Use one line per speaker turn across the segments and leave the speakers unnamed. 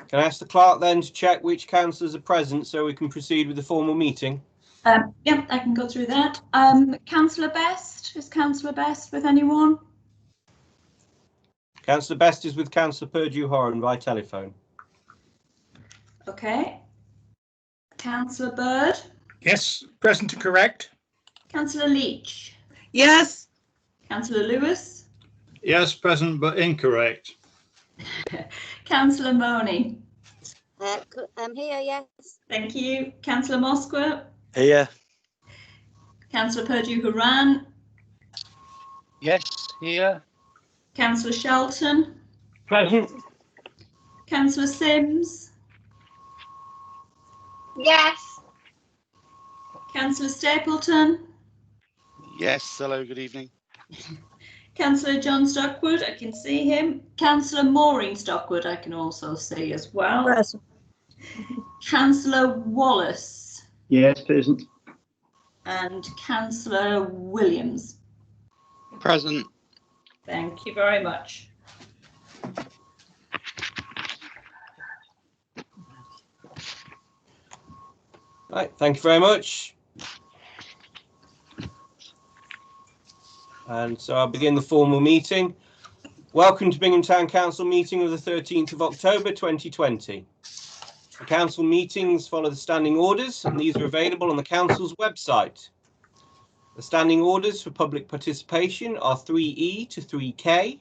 Can I ask the clerk then to check which councillors are present so we can proceed with the formal meeting?
Yeah, I can go through that. Councillor Best, is Councillor Best with anyone?
Councillor Best is with Councillor Purdue-Horan by telephone.
Okay. Councillor Bird?
Yes, present and correct.
Councillor Leach?
Yes.
Councillor Lewis?
Yes, present but incorrect.
Councillor Money?
I'm here, yes.
Thank you. Councillor Mosque?
Here.
Councillor Purdue-Horan?
Yes, here.
Councillor Shelton?
Present.
Councillor Sims?
Yes.
Councillor Stapleton?
Yes, hello, good evening.
Councillor John Stockwood, I can see him. Councillor Maureen Stockwood, I can also see as well.
Present.
Councillor Wallace.
Yes, present.
And Councillor Williams.
Present.
Thank you very much.
Right, thank you very much. And so I'll begin the formal meeting. Welcome to Bingham Town Council meeting of the 13th of October 2020. The council meetings follow the standing orders, and these are available on the council's website. The standing orders for public participation are 3E to 3K,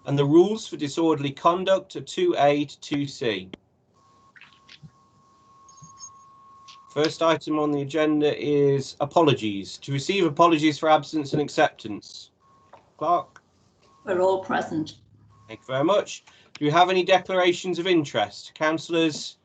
and the rules for disorderly conduct are 2A to 2C. First item on the agenda is apologies. To receive apologies for absence and acceptance. Clerk.
We're all present.
Thank you very much. Do you have any declarations of interest? Councillors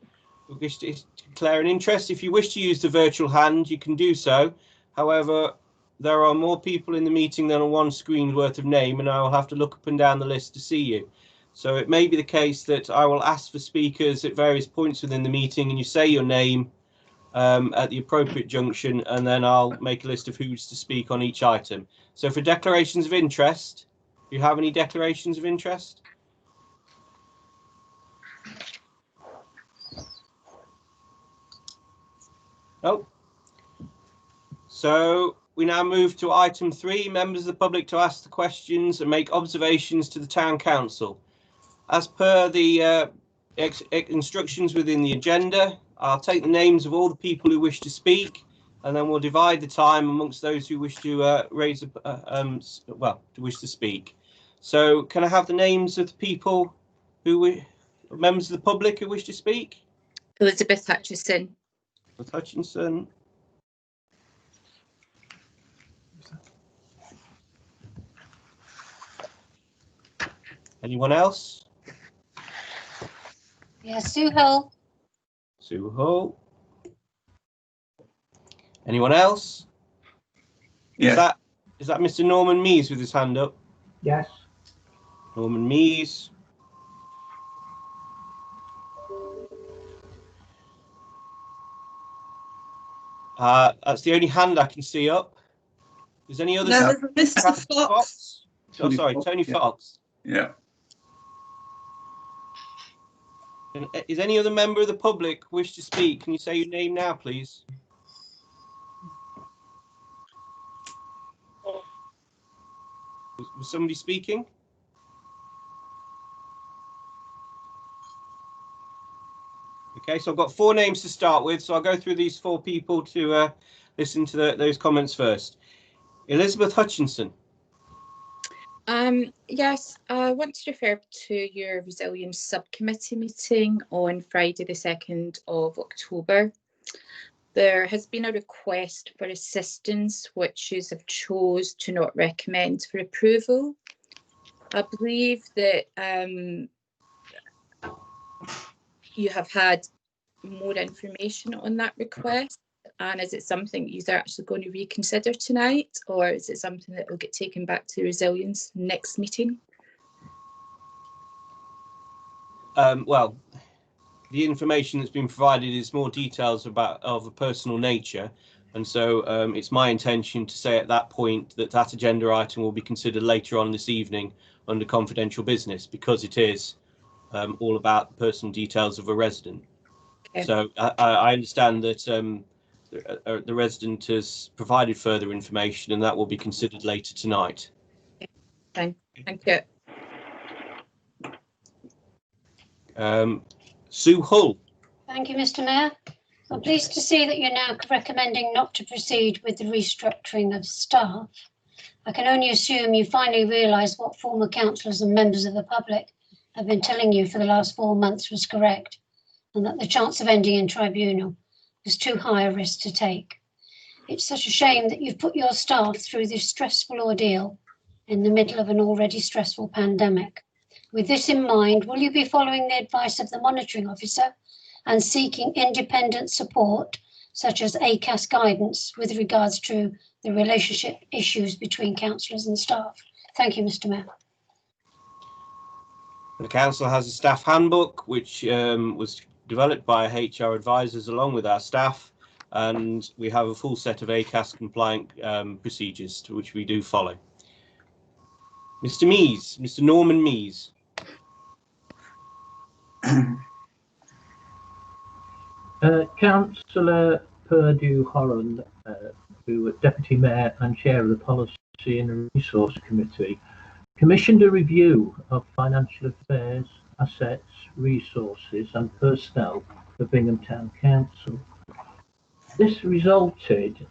who wish to declare an interest, if you wish to use the virtual hand, you can do so. However, there are more people in the meeting than on one screen worth of name, and I will have to look up and down the list to see you. So it may be the case that I will ask for speakers at various points within the meeting, and you say your name at the appropriate junction, and then I'll make a list of who's to speak on each item. So for declarations of interest, do you have any declarations of interest? No. So we now move to item 3, members of the public to ask the questions and make observations to the town council. As per the instructions within the agenda, I'll take the names of all the people who wish to speak, and then we'll divide the time amongst those who wish to wish to speak. So can I have the names of the people members of the public who wish to speak?
Elizabeth Hutchison.
Elizabeth Hutchinson. Anyone else?
Yeah, Sue Hull.
Sue Hull. Anyone else?
Yeah.
Is that Mr. Norman Mees with his hand up?
Yes.
Norman Mees. That's the only hand I can see up. Is any other?
No, Mr. Fox.
Oh, sorry, Tony Fox.
Yeah.
And is any other member of the public wish to speak? Can you say your name now, please? Was somebody speaking? Okay, so I've got 4 names to start with, so I'll go through these 4 people to listen to those comments first. Elizabeth Hutchinson.
Yes, I want to refer to your resilience subcommittee meeting on Friday the 2nd of October. There has been a request for assistance which you have chose to not recommend for approval. I believe that you have had more information on that request, and is it something you're actually going to reconsider tonight, or is it something that will get taken back to resilience next meeting?
Well, the information that's been provided is more details of a personal nature, and so it's my intention to say at that point that that agenda item will be considered later on this evening under confidential business, because it is all about the personal details of a resident.
Okay.
So I understand that the resident has provided further information, and that will be considered later tonight.
Fine. Thank you.
Sue Hull.
Thank you, Mr. Mayor. I'm pleased to see that you're now recommending not to proceed with the restructuring of staff. I can only assume you finally realised what former councillors and members of the public have been telling you for the last 4 months was correct, and that the chance of ending in tribunal was too high a risk to take. It's such a shame that you've put your staff through this stressful ordeal in the middle of an already stressful pandemic. With this in mind, will you be following the advice of the monitoring officer and seeking independent support, such as ACAS guidance, with regards to the relationship issues between councillors and staff? Thank you, Mr. Mayor.
The council has a staff handbook, which was developed by HR advisors along with our staff, and we have a full set of ACAS compliant procedures to which we do follow. Mr. Mees, Mr. Norman Mees.
Councillor Purdue-Holland, who was Deputy Mayor and Chair of the Policy and Resource Committee, commissioned a review of financial affairs, assets, resources and personnel for Bingham Town Council. This resulted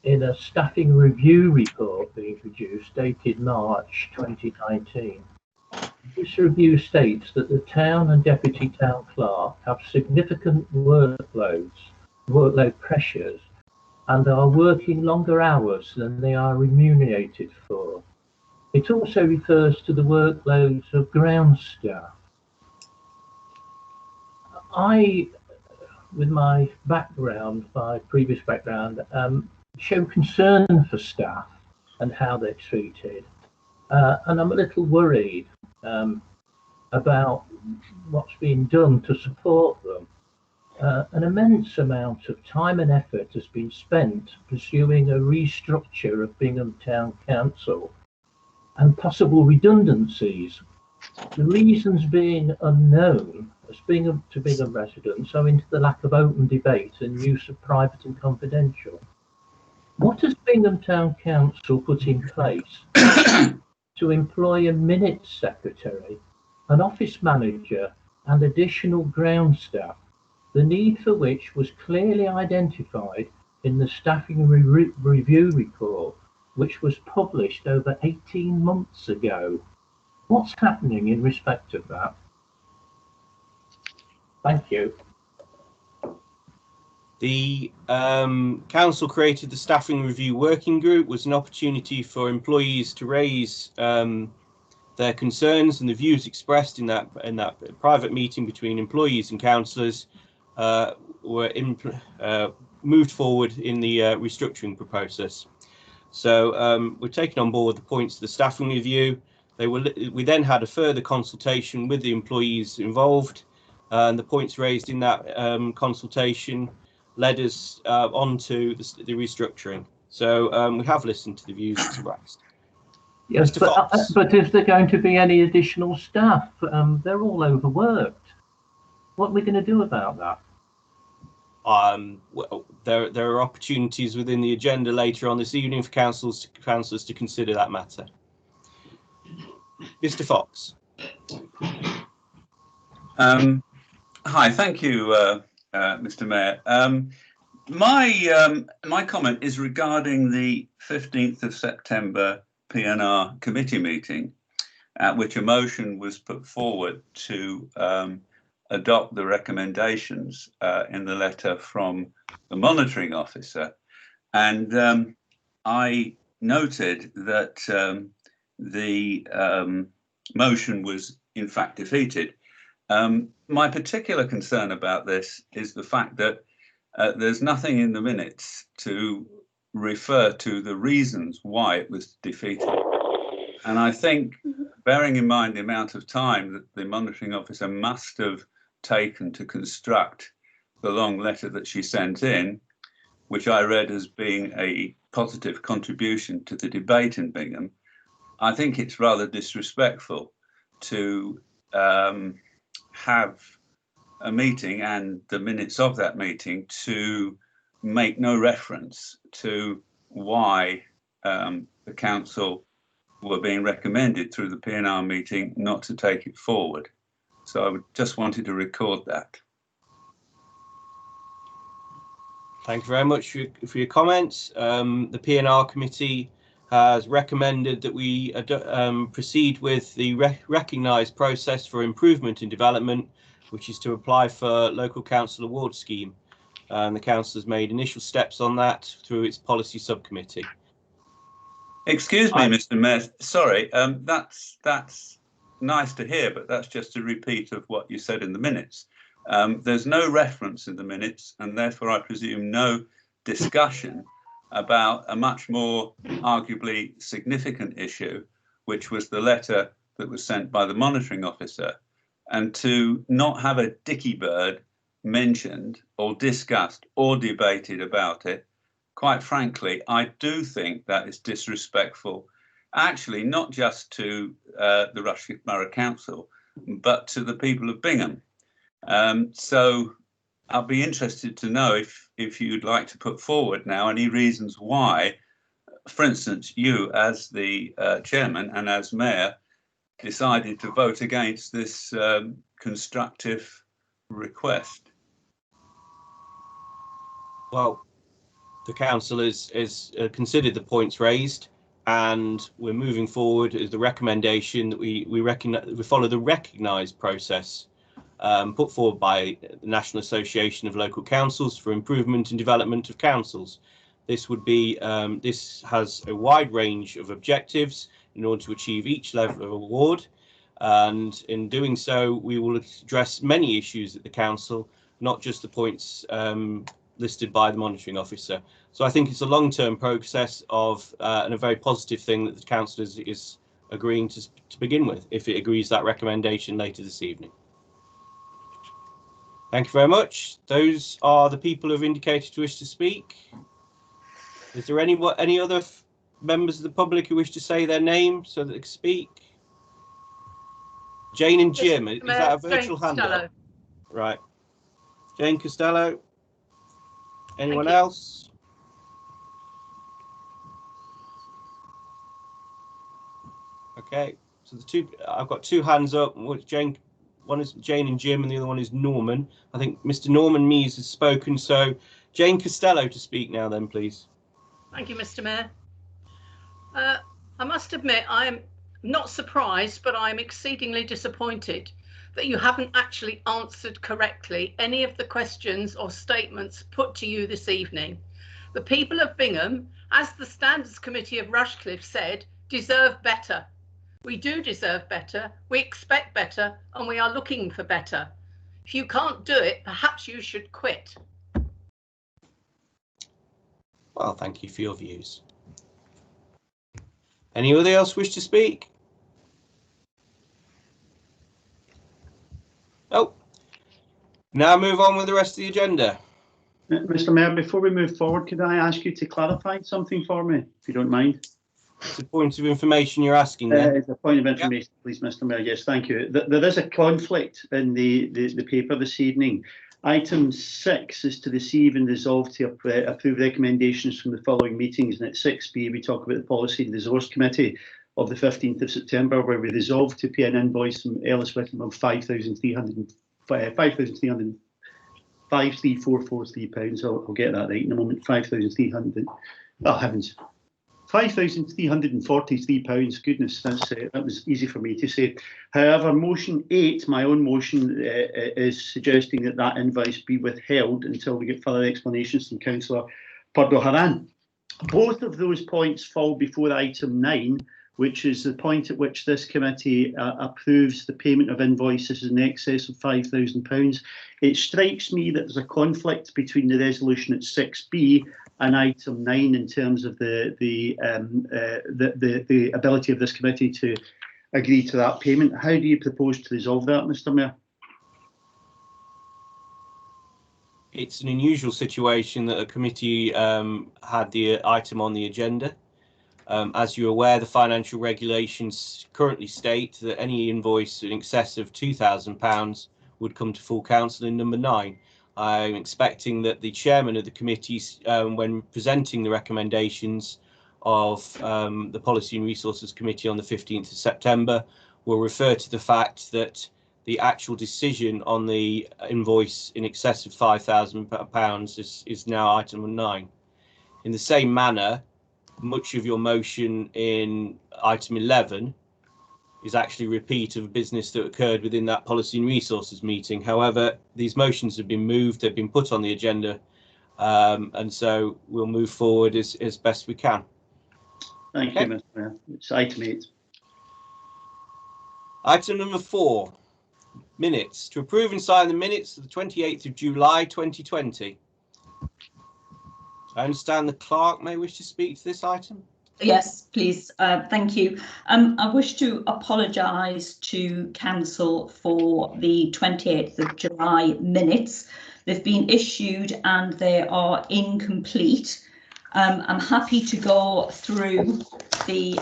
in a staffing review report being produced dated March 2019. This review states that the town and deputy town clerk have significant workload pressures and are working longer hours than they are remunerated for. It also refers to the workloads of ground staff. I, with my background, my previous background, show concern for staff and how they're treated. And I'm a little worried about what's being done to support them. An immense amount of time and effort has been spent pursuing a restructure of Bingham Town Council and possible redundancies. The reasons being unknown as Bingham residents owing to the lack of open debate and use of private and confidential. What has Bingham Town Council put in place to employ a minutes secretary, an office manager and additional ground staff, the need for which was clearly identified in the staffing review report, which was published over 18 months ago? What's happening in respect of that? Thank you.
The council created the staffing review working group, was an opportunity for employees to raise their concerns, and the views expressed in that private meeting between employees and councillors were moved forward in the restructuring process. So we're taking on board the points of the staffing review. We then had a further consultation with the employees involved, and the points raised in that consultation led us onto the restructuring. So we have listened to the views expressed.
Yes, but is there going to be any additional staff? They're all overworked. What are we going to do about that?
Well, there are opportunities within the agenda later on this evening for councillors to consider that matter. Mr. Fox.
Hi, thank you, Mr. Mayor. My comment is regarding the 15th of September PNR committee meeting, at which a motion was put forward to adopt the recommendations in the letter from the monitoring officer. And I noted that the motion was in fact defeated. My particular concern about this is the fact that there's nothing in the minutes to refer to the reasons why it was defeated. And I think, bearing in mind the amount of time that the monitoring officer must have taken to construct the long letter that she sent in, which I read as being a positive contribution to the debate in Bingham, I think it's rather disrespectful to have a meeting and the minutes of that meeting to make no reference to why the council were being recommended through the P&R meeting not to take it forward. So I just wanted to record that.
Thank you very much for your comments. The P&R committee has recommended that we proceed with the recognised process for improvement and development, which is to apply for local council award scheme. The council has made initial steps on that through its policy subcommittee.
Excuse me, Mr. Mayor. Sorry, that's nice to hear, but that's just a repeat of what you said in the minutes. There's no reference in the minutes, and therefore I presume no discussion about a much more arguably significant issue, which was the letter that was sent by the monitoring officer. And to not have a dicky bird mentioned or discussed or debated about it, quite frankly, I do think that is disrespectful, actually, not just to the Rushcliffe Borough Council, but to the people of Bingham. So I'll be interested to know if you'd like to put forward now any reasons why, for instance, you as the chairman and as mayor decided to vote against this constructive request.
Well, the council has considered the points raised, and we're moving forward as the recommendation that we follow the recognised process put forward by the National Association of Local Councils for Improvement and Development of Councils. This would be this has a wide range of objectives in order to achieve each level of award, and in doing so we will address many issues at the council, not just the points listed by the monitoring officer. So I think it's a long-term process of and a very positive thing that the council is agreeing to begin with, if it agrees that recommendation later this evening. Thank you very much. Those are the people who have indicated to wish to speak. Is there any other members of the public who wish to say their name so that they can speak? Jane and Jim, is that a virtual hand up? Right. Jane Costello. Anyone else? Okay, so I've got two hands up. One is Jane and Jim, and the other one is Norman. I think Mr. Norman Mees has spoken, so Jane Costello to speak now then, please.
Thank you, Mr. Mayor. I must admit, I am not surprised, but I'm exceedingly disappointed that you haven't actually answered correctly any of the questions or statements put to you this evening. The people of Bingham, as the Standards Committee of Rushcliffe said, deserve better. We do deserve better, we expect better, and we are looking for better. If you can't do it, perhaps you should quit.
Well, thank you for your views. Anybody else wish to speak? Oh, now move on with the rest of the agenda.
Mr. Mayor, before we move forward, could I ask you to clarify something for me, if you don't mind?
It's a point of information you're asking there.
It's a point of information, yep. Please, Mr. Mayor. Yes, thank you. There is a conflict in the paper this evening. Item 6 is to receive and resolve to approve recommendations from the following meetings, and at 6B we talk about the Policy and Resource Committee of the 15th of September, where we resolve to pay an invoice from Ellis Whittam of £5,343. I'll get that right in a moment. 5,300. Oh heavens. £5,343. Goodness, that was easy for me to say. However, motion 8, my own motion, is suggesting that invoice be withheld until we get further explanations from Councillor Purdo Haran. Both of those points fall before item 9, which is the point at which this committee approves the payment of invoices in excess of £5,000. It strikes me that there's a conflict between the resolution at 6B and item 9 in terms of the ability of this committee to agree to that payment. How do you propose to resolve that, Mr. Mayor?
It's an unusual situation that a committee had the item on the agenda. As you're aware, the financial regulations currently state that any invoice in excess of £2,000 would come to full council in number 9. I'm expecting that the chairman of the committees, when presenting the recommendations of the Policy and Resources Committee on the 15th of September, will refer to the fact that the actual decision on the invoice in excess of £5,000 is now item 9. In the same manner, much of your motion in item 11 is actually a repeat of a business that occurred within that Policy and Resources meeting. However, these motions have been moved, they've been put on the agenda, and so we'll move forward as best we can.
Thank you, Mr. Mayor. It's item 8.
Item number 4, minutes. To approve and sign the minutes of the 28th of July 2020. I understand the clerk may wish to speak to this item.
Yes, please. Thank you. I wish to apologise to council for the 28th of July minutes. They've been issued and they are incomplete. I'm happy to go through the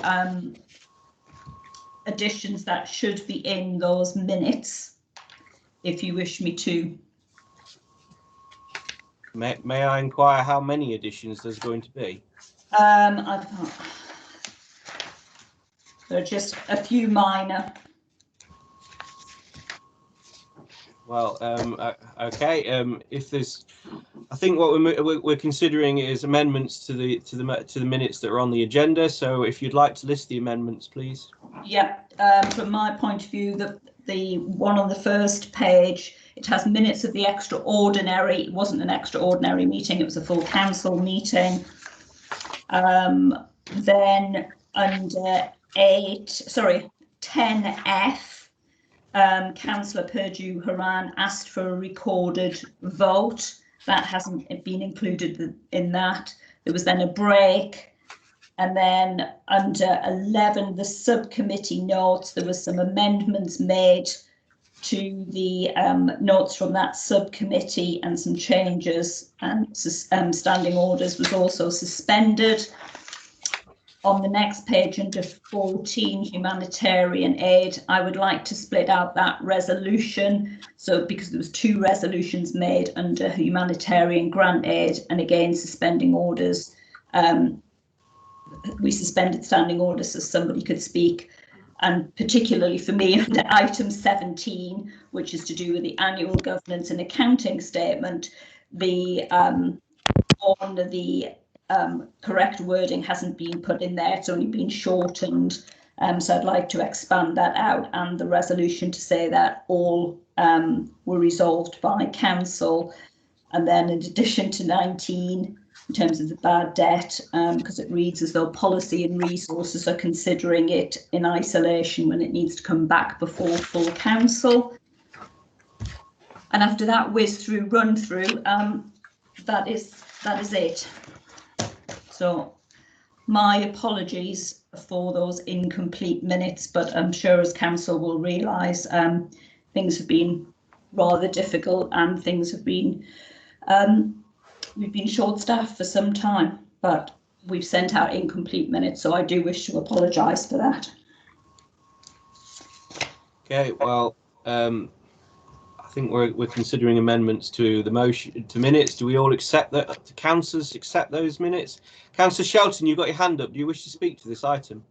additions that should be in those minutes, if you wish me to.
May I inquire how many additions there's going to be?
There are just a few minor.
Well, okay. If there's, I think what we're considering is amendments to the minutes that are on the agenda. So if you'd like to list the amendments, please.
Yeah. From my point of view, the one on the first page, it has minutes of the extraordinary. It wasn't an extraordinary meeting, it was a full council meeting. Then under 10F, Councillor Purdue Haran asked for a recorded vote. That hasn't been included in that. There was then a break. And then under 11, the subcommittee notes, there was some amendments made to the notes from that subcommittee and some changes, and standing orders was also suspended. On the next page under 14, humanitarian aid, I would like to split out that resolution. So because there was 2 resolutions made under humanitarian grant aid, and again suspending orders. We suspended standing orders so somebody could speak. And particularly for me, under item 17, which is to do with the annual governance and accounting statement, the correct wording hasn't been put in there. It's only been shortened. So I'd like to expand that out, and the resolution to say that all were resolved by council. And then in addition to 19, in terms of the bad debt, because it reads as though Policy and Resources are considering it in isolation when it needs to come back before full council. And after that run through, that is it. So my apologies for those incomplete minutes, but I'm sure as council will realise, things have been rather difficult and things have been we've been short-staffed for some time, but we've sent out incomplete minutes, so I do wish to apologise for that. Okay, well, I think we're considering amendments to the motion to minutes. Do we all accept that? Do councillors accept those minutes? Councillor Shelton, you've got your hand up. Do you wish to speak to this item?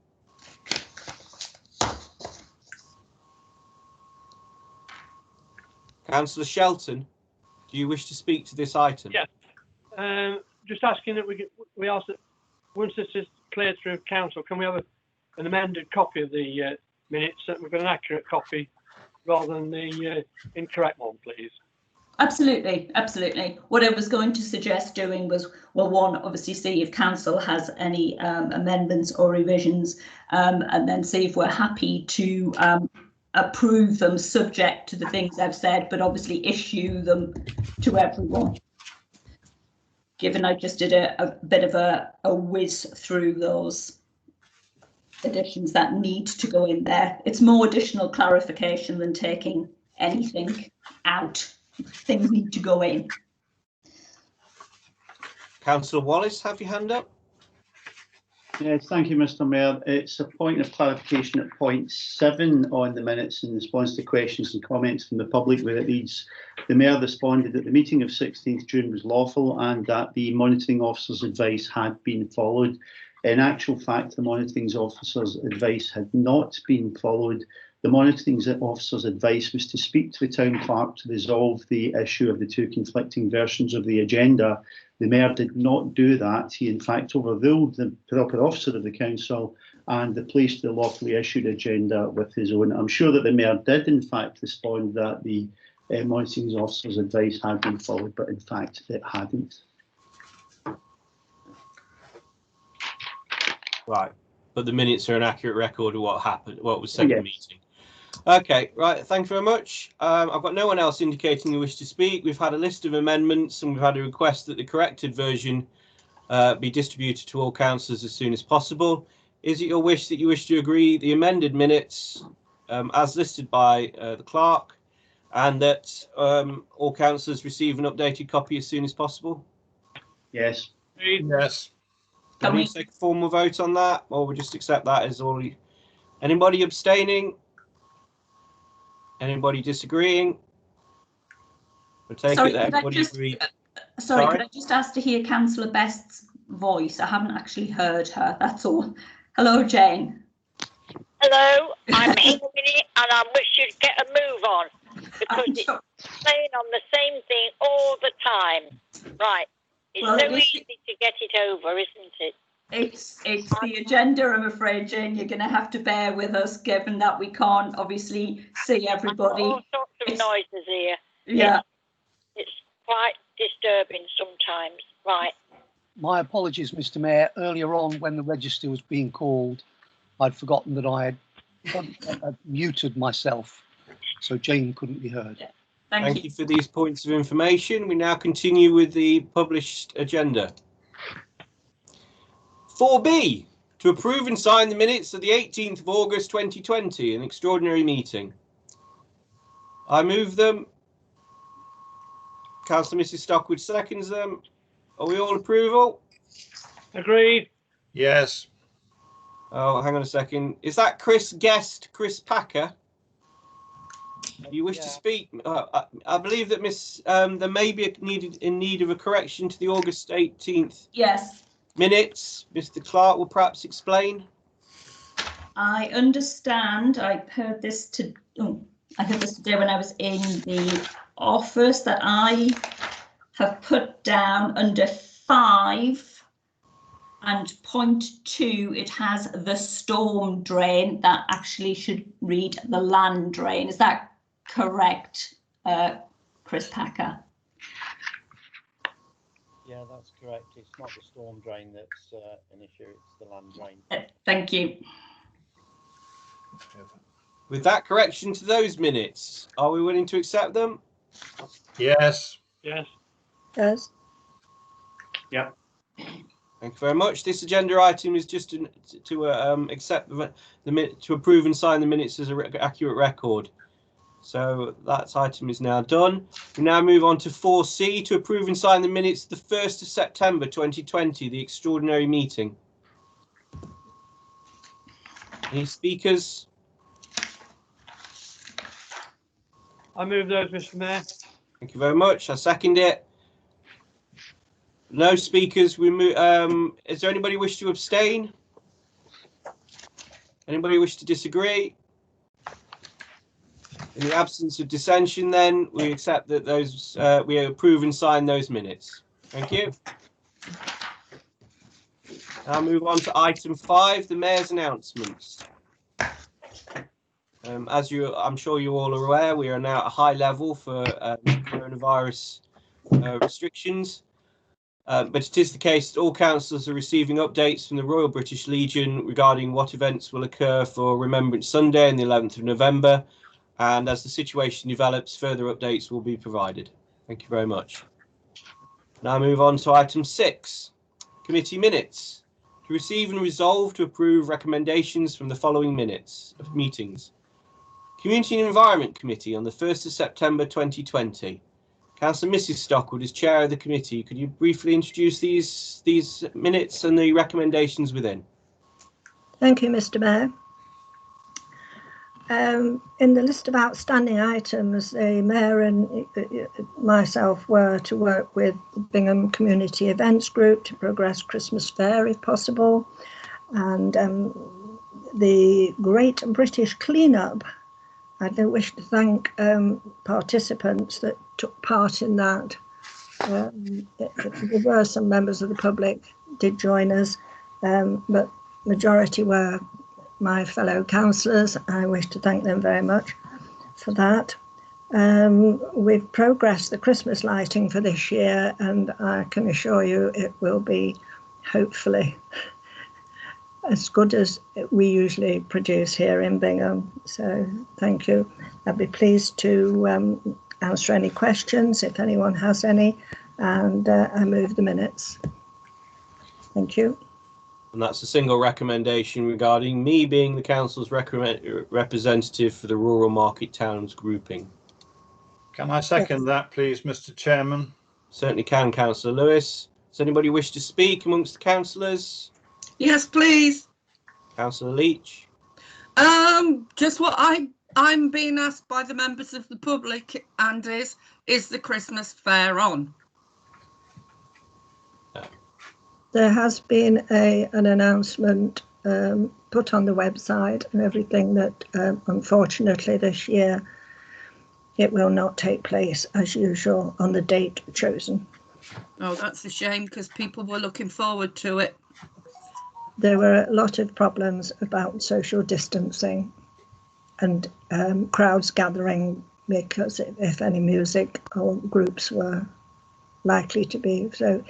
Councillor Shelton, do you wish to speak to this item?
Yes. Just asking that we ask that once this is cleared through council, can we have an amended copy of the minutes, so that we've got an accurate copy rather than the incorrect one, please?
Absolutely, absolutely. What I was going to suggest doing was, well, one, obviously see if council has any amendments or revisions, and then see if we're happy to approve them subject to the things I've said, but obviously issue them to everyone. Given I just did a bit of a whiz through those additions that need to go in there. It's more additional clarification than taking anything out. Things need to go in.
Councillor Wallace, have your hand up?
Yes, thank you, Mr. Mayor. It's a point of clarification at point 7 on the minutes in response to questions and comments from the public, where it reads, the Mayor responded that the meeting of 16th June was lawful and that the monitoring officer's advice had been followed. In actual fact, the monitoring officer's advice had not been followed. The monitoring officer's advice was to speak to the town clerk to resolve the issue of the two conflicting versions of the agenda. The Mayor did not do that. He in fact overruled the proper officer of the council and replaced the lawfully issued agenda with his own. I'm sure that the Mayor did in fact respond that the monitoring officer's advice had been followed, but in fact it hadn't.
Right, but the minutes are an accurate record of what happened, what was said in the
Yes.
meeting. Okay, right, thank you very much. I've got no one else indicating they wish to speak. We've had a list of amendments and we've had a request that the corrected version be distributed to all councillors as soon as possible. Is it your wish that you wish to agree the amended minutes as listed by the clerk, and that all councillors receive an updated copy as soon as possible?
Yes.
Yes.
Can we take a formal vote on that, or we just accept that as all? Anybody abstaining? Anybody disagreeing? We'll take
Sorry,
it that
could I
everybody
just-
agreed.
Sorry,
Sorry?
could I just ask to hear Councillor Best's voice? I haven't actually heard her, that's all. Hello, Jane.
Hello, I'm here and I wish you'd get a move on, because it's saying on the same thing all the time. Right, it's
Well,
so
it is-
easy to get it over, isn't it?
It's the agenda, I'm afraid, Jane. You're going to have to bear with us, given that we can't obviously see everybody.
All sorts of noises here.
Yeah.
It's quite disturbing sometimes. Right.
My apologies, Mr. Mayor. Earlier on, when the register was being called, I'd forgotten that I had muted myself, so Jane couldn't be heard.
Thank you for these points of information. We now continue with the published agenda. 4B, to approve and sign the minutes of the 18th of August 2020, an extraordinary meeting. I move them. Councillor Mrs. Stockwood seconds them. Are we all approval?
Agreed.
Yes.
Oh, hang on a second. Is that Chris Packer? You wish to speak? I believe that there may be in need of a correction to the August 18th
Yes.
minutes. Mr. Clark will perhaps explain.
I understand. I heard this today when I was in the office, that I have put down under 5 and point 2, it has the storm drain. That actually should read the land drain. Is that correct, Chris Packer?
Yeah, that's correct. It's not the storm drain that's an issue, it's the land drain.
Thank you.
With that correction to those minutes, are we willing to accept them?
Yes.
Yes.
Yes.
Yeah.
Thank you very much. This agenda item is just to accept to approve and sign the minutes as an accurate record. So that item is now done. We now move on to 4C, to approve and sign the minutes of the 1st of September 2020, the extraordinary meeting. Any speakers?
I move those, Mr. Mayor.
Thank you very much. I second it. No speakers. We move. Is there anybody wish to abstain? Anybody wish to disagree? In the absence of dissension, then we accept that those we approve and sign those minutes. Thank you. Now move on to item 5, the Mayor's announcements. I'm sure you all are aware, we are now at a high level for coronavirus restrictions. But it is the case that all councillors are receiving updates from the Royal British Legion regarding what events will occur for Remembrance Sunday on the 11th of November. And as the situation develops, further updates will be provided. Thank you very much. Now move on to item 6, committee minutes. To receive and resolve to approve recommendations from the following minutes of meetings. Community and Environment Committee on the 1st of September 2020. Councillor Mrs. Stockwood, as chair of the committee, could you briefly introduce these minutes and the recommendations within?
Thank you, Mr. Mayor. In the list of outstanding items, the Mayor and myself were to work with the Bingham Community Events Group to progress Christmas Fair if possible, and the Great British Clean-up. I do wish to thank participants that took part in that. There were some members of the public did join us, but majority were my fellow councillors. I wish to thank them very much for that. We've progressed the Christmas lighting for this year, and I can assure you it will be hopefully as good as we usually produce here in Bingham. So thank you. I'd be pleased to answer any questions if anyone has any, and I move the minutes. Thank you.
And that's a single recommendation regarding me being the council's representative for the Rural Market Towns grouping.
Can I second that, please, Mr. Chairman?
Certainly can, Councillor Lewis. Does anybody wish to speak amongst the councillors?
Yes, please.
Councillor Leach.
Just what I'm being asked by the members of the public, and is the Christmas fair on?
There has been an announcement put on the website and everything that unfortunately this year it will not take place as usual on the date chosen.
Oh, that's a shame, because people were looking forward to it.
There were a lot of problems about social distancing and crowds gathering, because if any music or groups were likely to be. So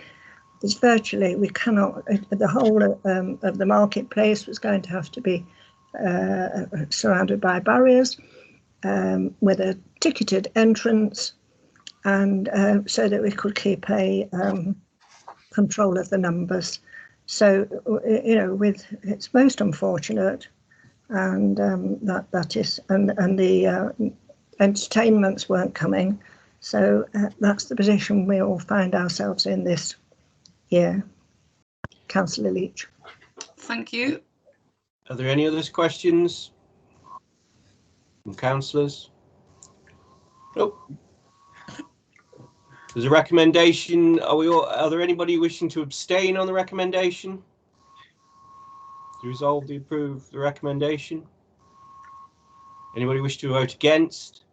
it's virtually, we cannot, the whole of the marketplace was going to have to be surrounded by barriers with a ticketed entrance, and so that we could keep a control of the numbers. So, you know, it's most unfortunate, and that is, and the entertainments weren't coming. So that's the position we all find ourselves in this year. Councillor Leach.
Thank you.
Are there any other questions from councillors? Nope. There's a recommendation. Are there anybody wishing to abstain on the recommendation? To resolve to approve the recommendation? Anybody wish to vote against?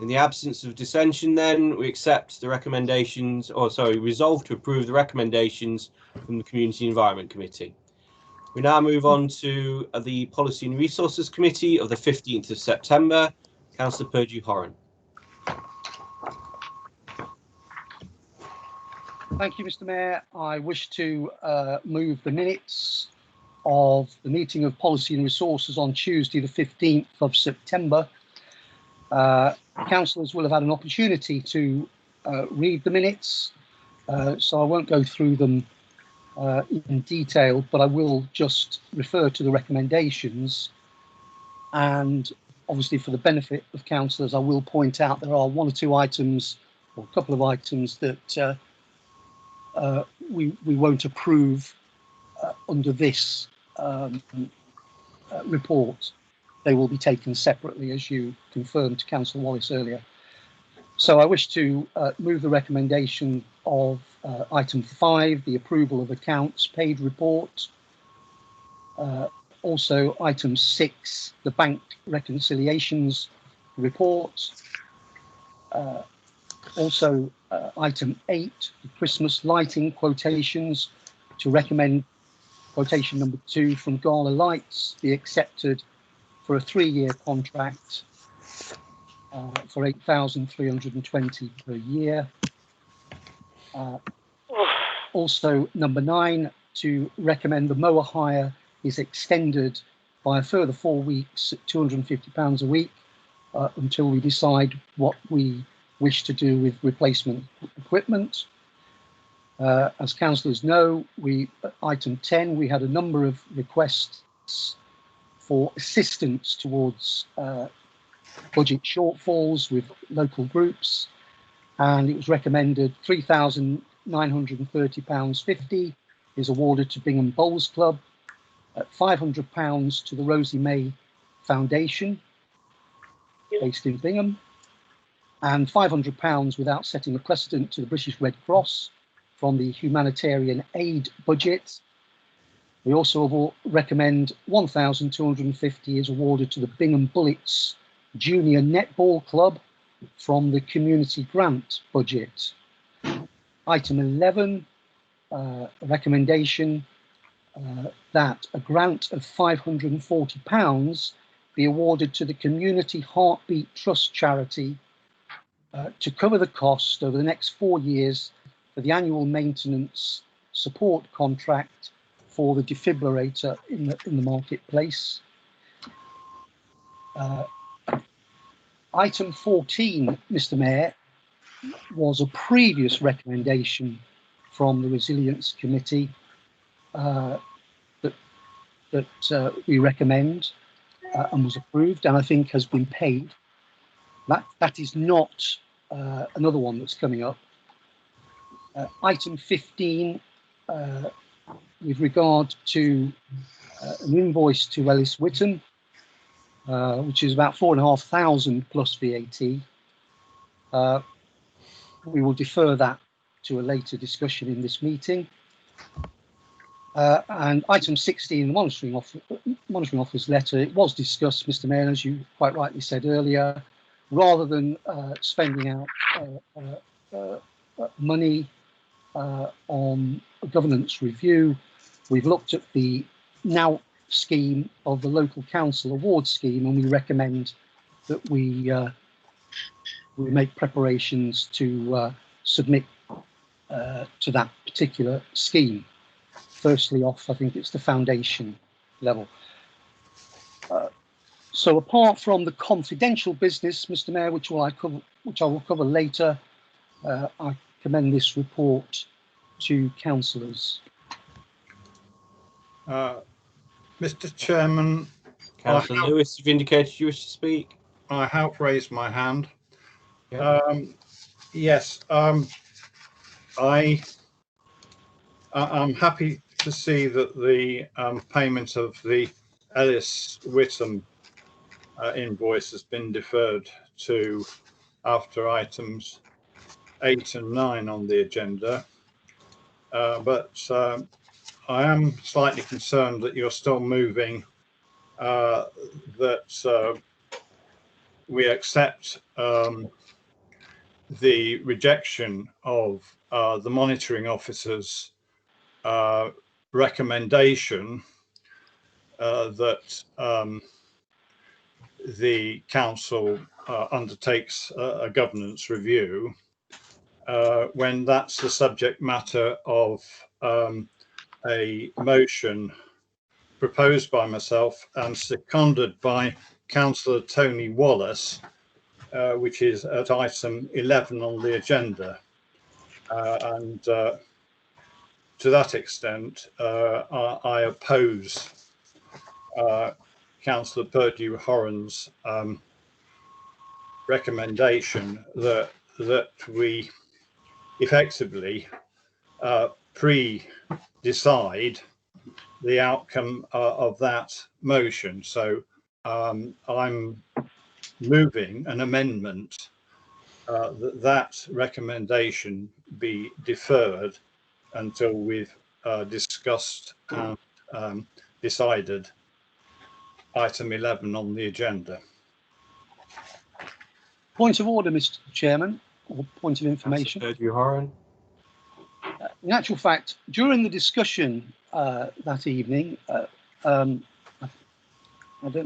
In the absence of dissension, then we accept the recommendations, or sorry, resolve to approve the recommendations from the Community Environment Committee. We now move on to the Policy and Resources Committee of the 15th of September. Councillor Purdue-Horan.
Thank you, Mr. Mayor. I wish to move the minutes of the meeting of Policy and Resources on Tuesday, the 15th of September. Councillors will have had an opportunity to read the minutes, so I won't go through them in detail, but I will just refer to the recommendations, and obviously for the benefit of councillors I will point out there are one or two items, or a couple of items that we won't approve under this report. They will be taken separately, as you confirmed to Councillor Wallace earlier. So I wish to move the recommendation of item 5, the approval of accounts paid report. Also item 6, the bank reconciliations report. Also item 8, the Christmas lighting quotations, to recommend quotation number 2 from Gala Lights be accepted for a 3-year contract for £8,320 per year. Also, number 9, to recommend the mower hire is extended by a further 4 weeks at £250 a week until we decide what we wish to do with replacement equipment. As councillors know, item 10, we had a number of requests for assistance towards budget shortfalls with local groups, and it was recommended £3,930.50 is awarded to Bingham Bowls Club, £500 to the Rosie May Foundation, based in Bingham, and £500 without setting a precedent to the British Red Cross from the humanitarian aid budget. We also recommend 1,250 is awarded to the Bingham Bullets Junior Netball Club from the community grant budget. Item 11, a recommendation that a grant of £540 be awarded to the Community Heartbeat Trust charity to cover the cost over the next 4 years for the annual maintenance support contract for the defibrillator in the marketplace. Item 14, Mr. Mayor, was a previous recommendation from the Resilience Committee that we recommend and was approved, and I think has been paid. That is not another one that's coming up. Item 15, with regard to an invoice to Ellis Whittam, which is about 4,500 plus VAT. We will defer that to a later discussion in this meeting. And item 16, the monitoring officer's letter, it was discussed, Mr. Mayor, as you quite rightly said earlier, rather than spending out money on a governance review, we've looked at the now scheme of the local council award scheme, and we recommend that we make preparations to submit to that particular scheme. Firstly off, I think it's the foundation level. So apart from the confidential business, Mr. Mayor, which I will cover later, I commend this report to councillors.
Mr. Chairman,
Councillor Lewis, you've indicated you wish to speak.
I have raised my hand.
Yeah.
Yes, I'm happy to see that the payment of the Ellis Whittam invoice has been deferred to after items 8 and 9 on the agenda. But I am slightly concerned that you're still moving that we accept the rejection of the monitoring officer's recommendation that the council undertakes a governance review when that's the subject matter of a motion proposed by myself and seconded by Councillor Tony Wallace, which is at item 11 on the agenda. And to that extent, I oppose Councillor Purdue-Horan's recommendation that we effectively pre-decide the outcome of that motion. So I'm moving an amendment that recommendation be deferred until we've discussed and decided item 11 on the agenda.
Point of order, Mr. Chairman, or point of information. In actual fact, during the discussion that evening, I don't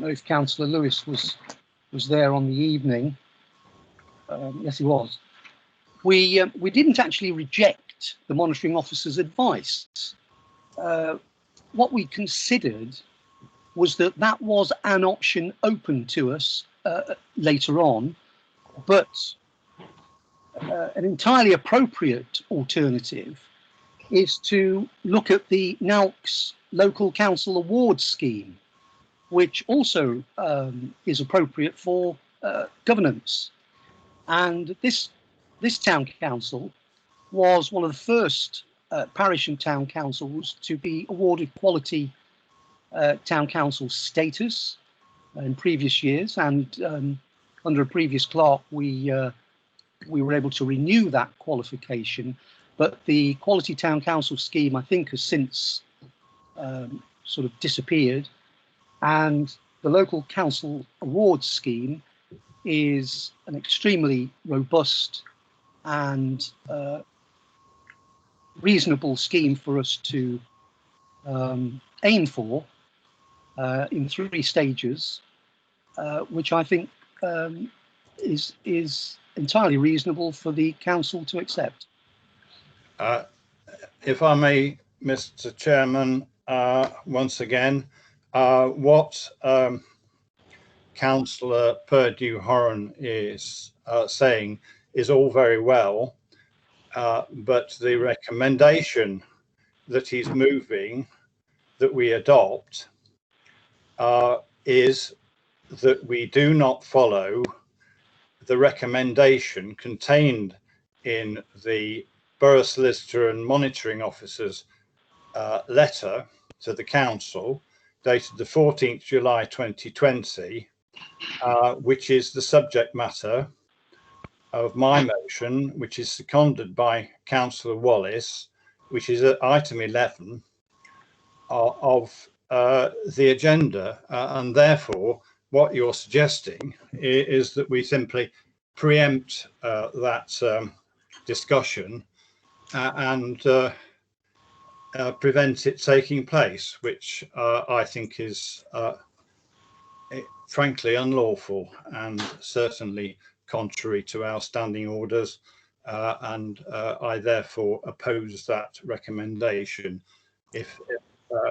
know if Councillor Lewis was there on the evening. Yes, he was. We didn't actually reject the monitoring officer's advice. What we considered was that was an option open to us later on, but an entirely appropriate alternative is to look at the NALCS Local Council Award Scheme, which also is appropriate for governance. And this town council was one of the first parish and town councils to be awarded quality town council status in previous years, and under a previous clerk we were able to renew that qualification, but the quality town council scheme I think has since sort of disappeared, and the local council awards scheme is an extremely robust and reasonable scheme for us to aim for in 3 stages, which I think is entirely reasonable for the council to accept.
If I may, Mr. Chairman, once again, what Councillor Purdue-Horan is saying is all very well, but the recommendation that he's moving that we adopt is that we do not follow the recommendation contained in the Borough Solicitor and Monitoring Officer's letter to the Council dated the 14th July 2020, which is the subject matter of my motion, which is seconded by Councillor Wallace, which is at item 11 of the agenda, and therefore what you're suggesting is that we simply preempt that discussion and prevent it taking place, which I think is frankly unlawful and certainly contrary to our standing orders, and I therefore oppose that recommendation.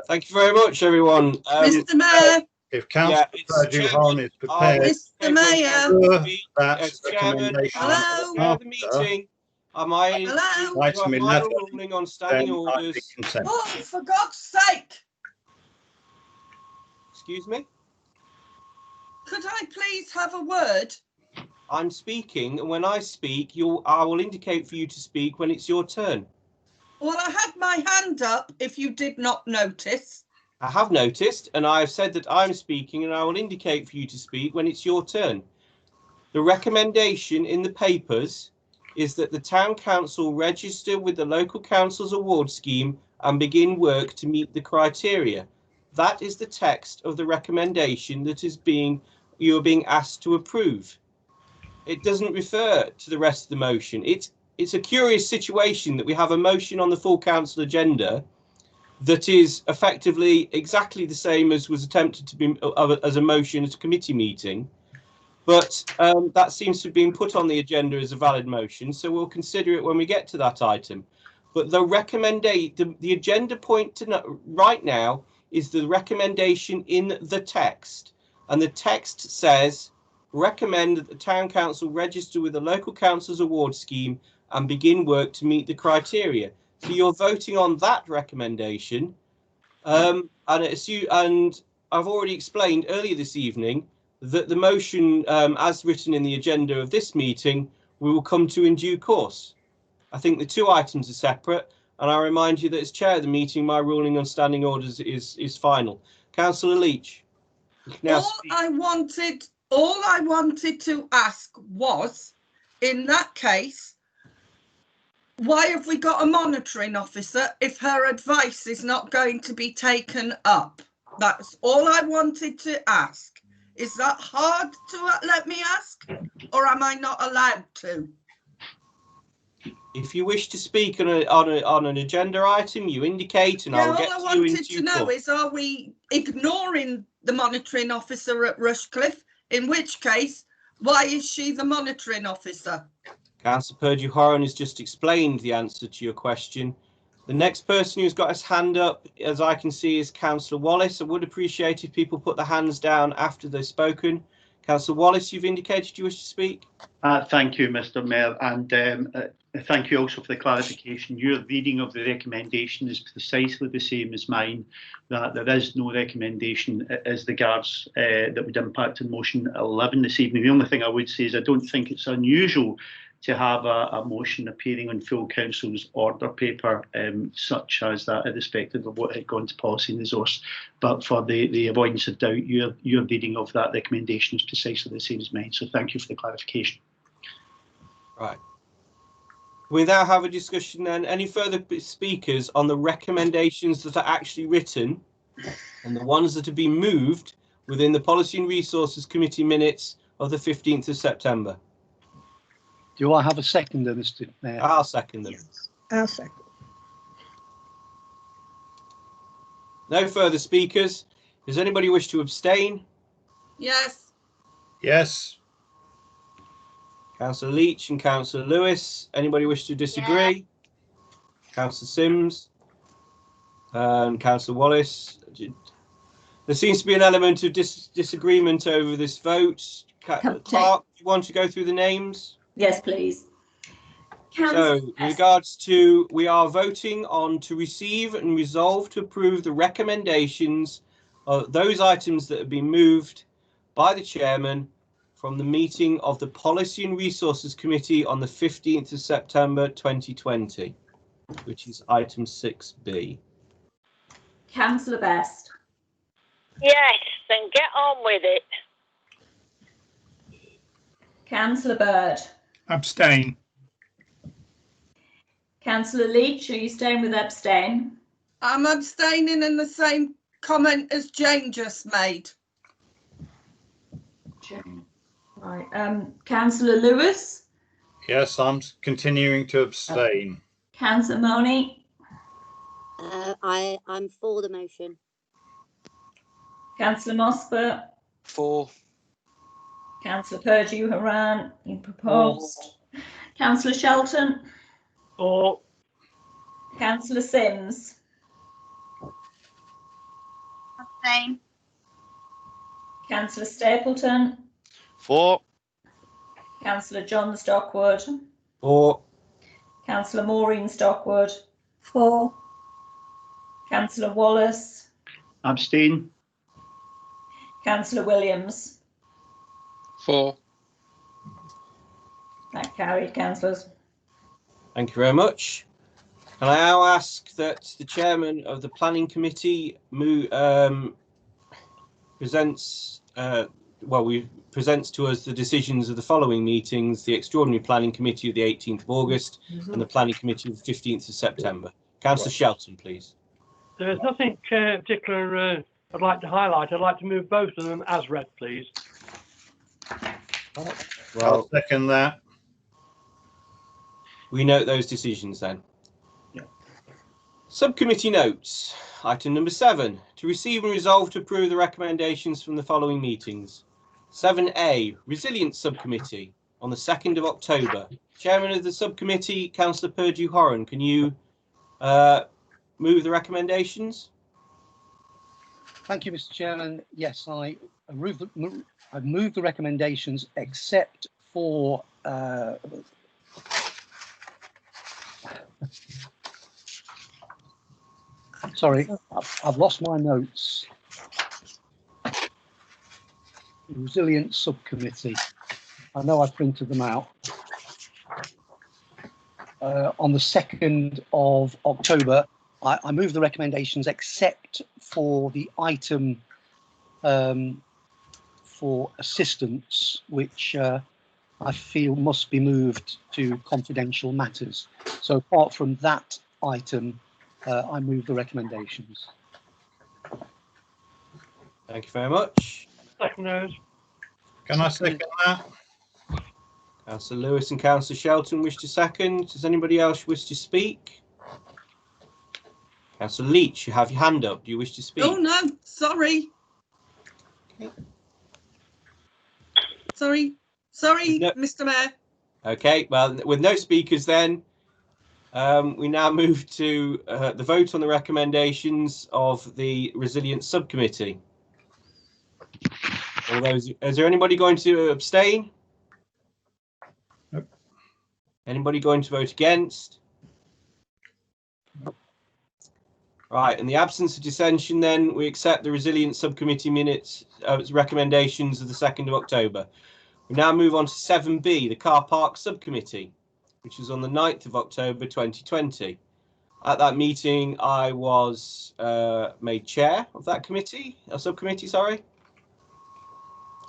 Thank you very much, everyone.
Mr. Mayor.
If Councillor Purdue-Horan is prepared,
Mr. Mayor.
that recommendation
Hello. The meeting. Am I
item 11,
ruling on standing
then
orders?
consent.
Oh, for God's sake!
Excuse me?
Could I please have a word?
I'm speaking, and when I speak, I will indicate for you to speak when it's your turn.
Well, I had my hand up, if you did not notice.
I have noticed, and I have said that I'm speaking, and I will indicate for you to speak when it's your turn. The recommendation in the papers is that the town council register with the local council's award scheme and begin work to meet the criteria. That is the text of the recommendation that you are being asked to approve. It doesn't refer to the rest of the motion. It's a curious situation that we have a motion on the full council agenda that is effectively exactly the same as was attempted to be as a motion at a committee meeting. But that seems to have been put on the agenda as a valid motion, so we'll consider it when we get to that item. But the agenda point right now is the recommendation in the text, and the text says, recommend that the town council register with the local council's award scheme and begin work to meet the criteria. So you're voting on that recommendation, and I've already explained earlier this evening that the motion, as written in the agenda of this meeting, we will come to in due course. I think the 2 items are separate, and I remind you that as chair of the meeting, my ruling on standing orders is final. Councillor Leach.
All I wanted to ask was, in that case, why have we got a monitoring officer if her advice is not going to be taken up? That's all I wanted to ask. Is that hard to let me ask, or am I not allowed to?
If you wish to speak on an agenda item, you indicate, and I'll get to you in due course. All I wanted to know is, are we ignoring the monitoring officer at Rushcliffe? In which case, why is she the monitoring officer? Councillor Purdue-Horan has just explained the answer to your question. The next person who's got his hand up, as I can see, is Councillor Wallace. I would appreciate if people put their hands down after they've spoken. Councillor Wallace, you've indicated you wish to speak.
Thank you, Mr. Mayor, and thank you also for the clarification. Your reading of the recommendation is precisely the same as mine, that there is no recommendation as regards that would impact on motion 11 this evening. The only thing I would say is I don't think it's unusual to have a motion appearing on full council's order paper, such as that, irrespective of what had gone to policy and resource. But for the avoidance of doubt, your reading of that recommendation is precisely the same as mine. So thank you for the clarification.
Right. We now have a discussion then. Any further speakers on the recommendations that are actually written and the ones that have been moved within the Policy and Resources Committee minutes of the 15th of September?
Do I have a seconder, Mr. Mayor?
I'll second them.
I'll second.
No further speakers. Does anybody wish to abstain?
Yes.
Yes.
Councillor Leach and Councillor Lewis. Anybody wish to disagree? Yeah. Councillor Sims and Councillor Wallace. There seems to be an element of disagreement over this vote. Clark, do you want to go through the names?
Yes, please.
So, in regards to, we are voting on to receive and resolve to approve the recommendations of those items that have been moved by the chairman from the meeting of the Policy and Resources Committee on the 15th of September 2020, which is item 6B.
Councillor Best.
Yes, then get on with it.
Councillor Bird.
Abstain.
Councillor Leach, are you staying with abstain?
I'm abstaining in the same comment as Jane just made.
Right. Councillor Lewis.
Yes, I'm continuing to abstain.
Councillor Moni.
I'm for the motion.
Councillor Mosbert.
For.
Councillor Purdue Haran, you proposed. Councillor Shelton.
For.
Councillor Sims.
Abstain.
Councillor Stapleton.
For.
Councillor John Stockwood.
For.
Councillor Maureen Stockwood.
For.
Councillor Wallace.
Abstain.
Councillor Williams.
For.
That carried, councillors.
Thank you very much. Can I now ask that the chairman of the planning committee presents to us the decisions of the following meetings: the extraordinary planning committee of the 18th of August and the planning committee of the 15th of September. Councillor Shelton, please.
There's nothing particular I'd like to highlight. I'd like to move both of them as read, please.
Well,
I'll second that.
We note those decisions then. Yeah. Subcommittee notes. Item number 7, to receive and resolve to approve the recommendations from the following meetings. 7A, Resilience Subcommittee on the 2nd of October. Chairman of the subcommittee, Councillor Purdue Horan, can you move the recommendations?
Thank you, Mr. Chairman. Yes, I move the recommendations except for sorry, I've lost my notes. Resilience Subcommittee. I know I printed them out. On the 2nd of October, I move the recommendations except for the item for assistance, which I feel must be moved to confidential matters. So apart from that item, I move the recommendations.
Thank you very much.
Seconders.
Can I second that?
Councillor Lewis and Councillor Shelton wish to second. Does anybody else wish to speak? Councillor Leach, you have your hand up. Do you wish to speak?
Oh no, sorry.
Okay.
Sorry,
No.
Mr. Mayor.
Okay, well, with no speakers then, we now move to the vote on the recommendations of the Resilience Subcommittee. All those, is there anybody going to abstain?
Nope.
Anybody going to vote against? Right, in the absence of dissension then, we accept the Resilience Subcommittee minutes, recommendations of the 2nd of October. We We now move on to 7B, the Car Park Subcommittee, which was on the 9th of October 2020. At that meeting, I was made chair of that committee, a subcommittee, sorry.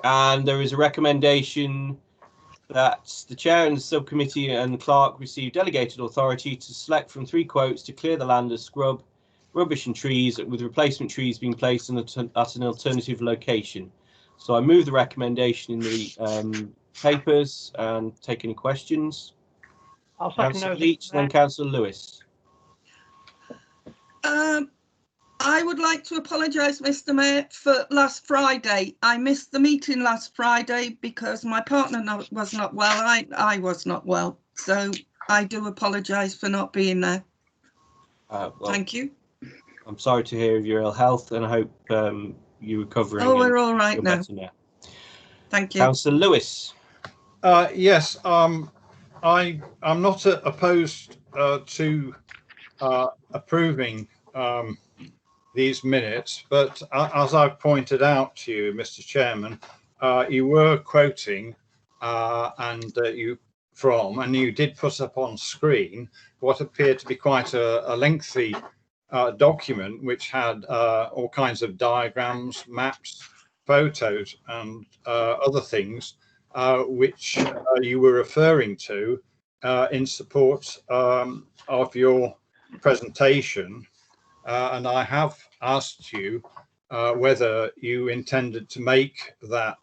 And there is a recommendation that the chair and the subcommittee and the clerk receive delegated authority to select from 3 quotes to clear the land of scrub, rubbish and trees, with replacement trees being placed at an alternative location. So I move the recommendation in the papers and take any questions.
I'll second
Councillor
those.
Leach, then Councillor Lewis.
I would like to apologise, Mr. Mayor, for last Friday. I missed the meeting last Friday because my partner was not well. I was not well. So I do apologise for not being there.
Well,
thank you.
I'm sorry to hear of your ill health, and I hope you're recovering.
Oh, we're all right now.
now.
Thank you.
Councillor Lewis.
Yes, I'm not opposed to approving these minutes, but as I've pointed out to you, Mr. Chairman, you were quoting and you did put up on screen what appeared to be quite a lengthy document, which had all kinds of diagrams, maps, photos, and other things, which you were referring to in support of your presentation. And I have asked you whether you intended to make that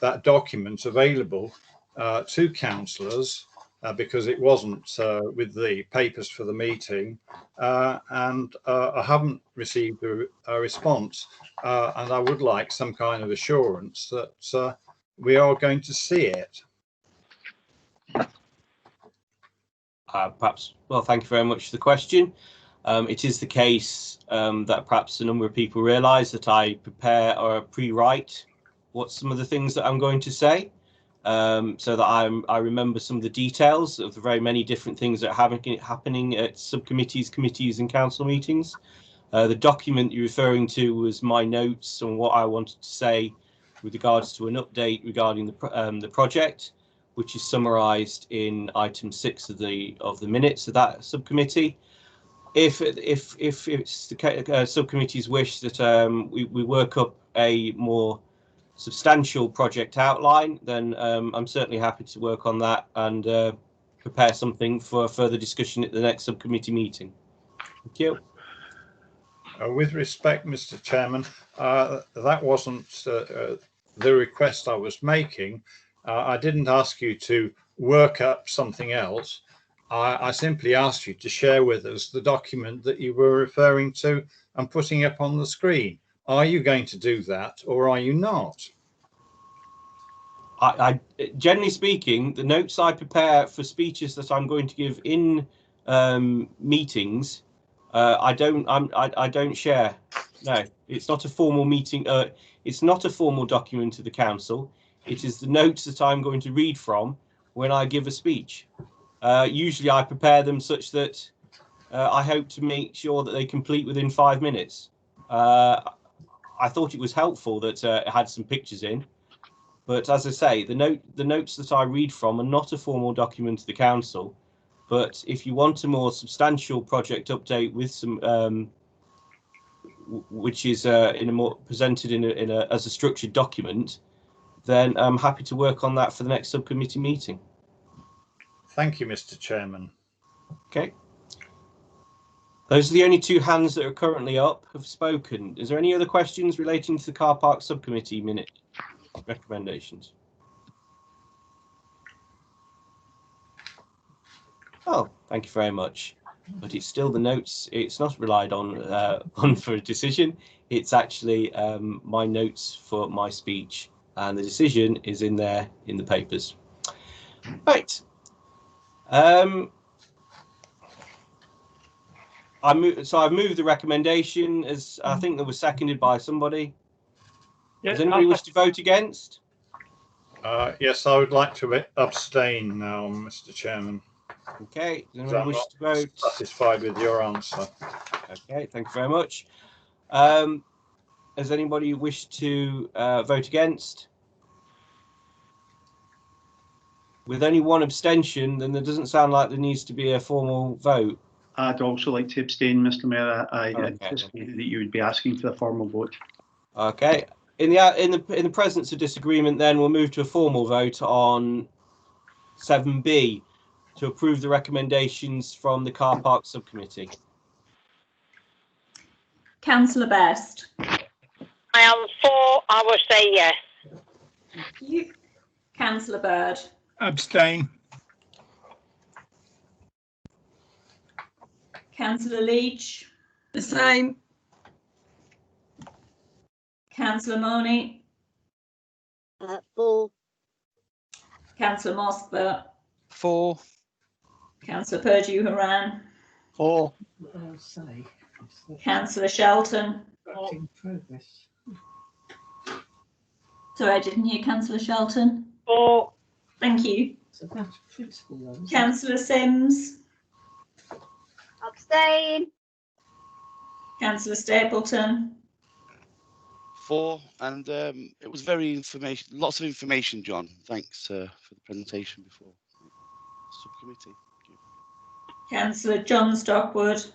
that document available to councillors, because it wasn't with the papers for the meeting, and I haven't received a response, and I would like some kind of assurance that we are going to see it.
Perhaps, well, thank you very much for the question. It is the case that perhaps a number of people realise that I prepare or pre-write what some of the things that I'm going to say, so that I remember some of the details of the very many different things that are happening at subcommittees, committees and council meetings. The document you're referring to was my notes on what I wanted to say with regards to an update regarding the project, which is summarised in item 6 of the minutes of that subcommittee. If it's the subcommittee's wish that we work up a more substantial project outline, then I'm certainly happy to work on that and prepare something for further discussion at the next subcommittee meeting. Thank you.
With respect, Mr. Chairman, that wasn't the request I was making. I didn't ask you to work up something else. I simply asked you to share with us the document that you were referring to and putting up on the screen. Are you going to do that, or are you not?
I generally speaking, the notes I prepare for speeches that I'm going to give in meetings, I don't share. No, it's not a formal meeting. It's not a formal document to the council. It is the notes that I'm going to read from when I give a speech. Usually I prepare them such that I hope to make sure that they complete within 5 minutes. I thought it was helpful that it had some pictures in, but as I say, the notes that I read from are not a formal document to the council. But if you want a more substantial project update with some, which is presented as a structured document, then I'm happy to work on that for the next subcommittee meeting.
Thank you, Mr. Chairman.
Okay. Those are the only 2 hands that are currently up have spoken. Is there any other questions relating to the car park subcommittee minute recommendations? Oh, thank you very much. But it's still the notes. It's not relied on for a decision. It's actually my notes for my speech, and the decision is in there in the papers. Right. I've moved the recommendation, as I think that was seconded by somebody.
Yeah,
does anybody wish to vote against?
Yes, I would like to abstain now, Mr. Chairman.
Okay, does anybody wish to vote?
Satisfied with your answer.
Okay, thank you very much. Does anybody wish to vote against? With only one abstention, then there doesn't sound like there needs to be a formal vote.
I'd also like to abstain, Mr. Mayor. I
Okay.
anticipated that you would be asking for a formal vote.
Okay. In the presence of disagreement, then we'll move to a formal vote on 7B to approve the recommendations from the Car Park Subcommittee.
Councillor Best.
I am for. I will say yes.
Thank you. Councillor Bird.
Abstain.
Councillor Leach.
The same.
Councillor Money.
For.
Councillor Mosbert.
4.
Councillor Purdue-Haran.
4.
Councillor Shelton. Sorry, I didn't hear Councillor Shelton.
4.
Thank you. Councillor Sims.
Abstain.
Councillor Stapleton.
4. And it was lots of information, John. Thanks for the presentation before. Subcommittee.
Councillor John Stockwood.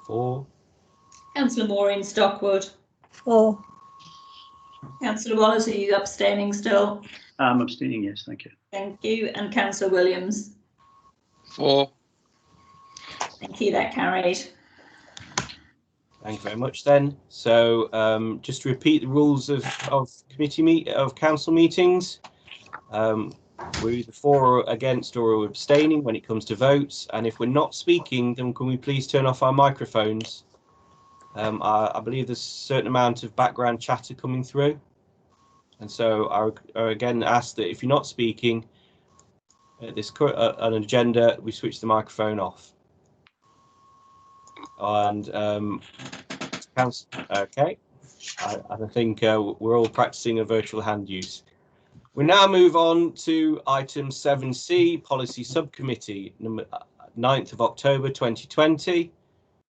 4.
Councillor Maureen Stockwood.
4.
Councillor Wallace, are you abstaining still?
I'm abstaining, yes, thank you.
Thank you. And Councillor Williams.
4.
Thank you, that carried.
Thank you very much then. So just to repeat the rules of council meetings, we're either for or against or abstaining when it comes to votes. And if we're not speaking, then can we please turn off our microphones? I believe there's a certain amount of background chatter coming through. And so I again ask that if you're not speaking, an agenda, we switch the microphone off. And okay, I think we're all practicing a virtual hand use. We now move on to item 7C, Policy Subcommittee, 9th of October 2020.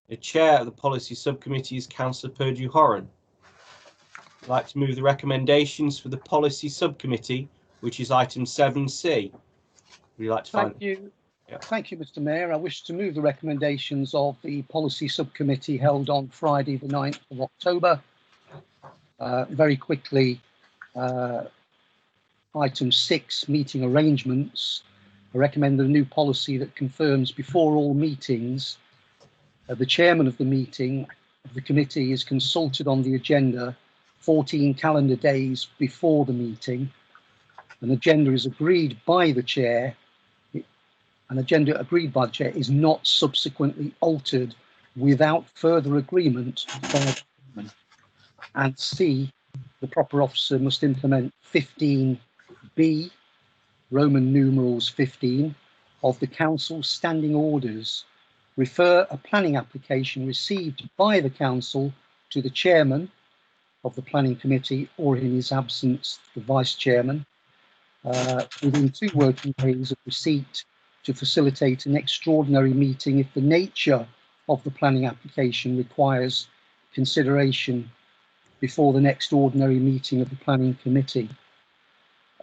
The chair of the Policy Subcommittee is Councillor Purdue-Haran. I'd like to move the recommendations for the Policy Subcommittee, which is item 7C. Would you like to
Thank you. Yeah. Thank you, Mr. Mayor. I wish to move the recommendations of the Policy Subcommittee held on Friday, the 9th of October. Very quickly, item 6, meeting arrangements. I recommend a new policy that confirms before all meetings, the chairman of the meeting of the committee is consulted on the agenda 14 calendar days before the meeting. An agenda is agreed by the chair. An agenda agreed by the chair is not subsequently altered without further agreement by the chairman. And C, the proper officer must implement 15B, Roman numerals 15, of the council's standing orders. Refer a planning application received by the council to the chairman of the planning committee, or in his absence, the vice chairman, within 2 working days of receipt, to facilitate an extraordinary meeting if the nature of the planning application requires consideration before the next ordinary meeting of the planning committee.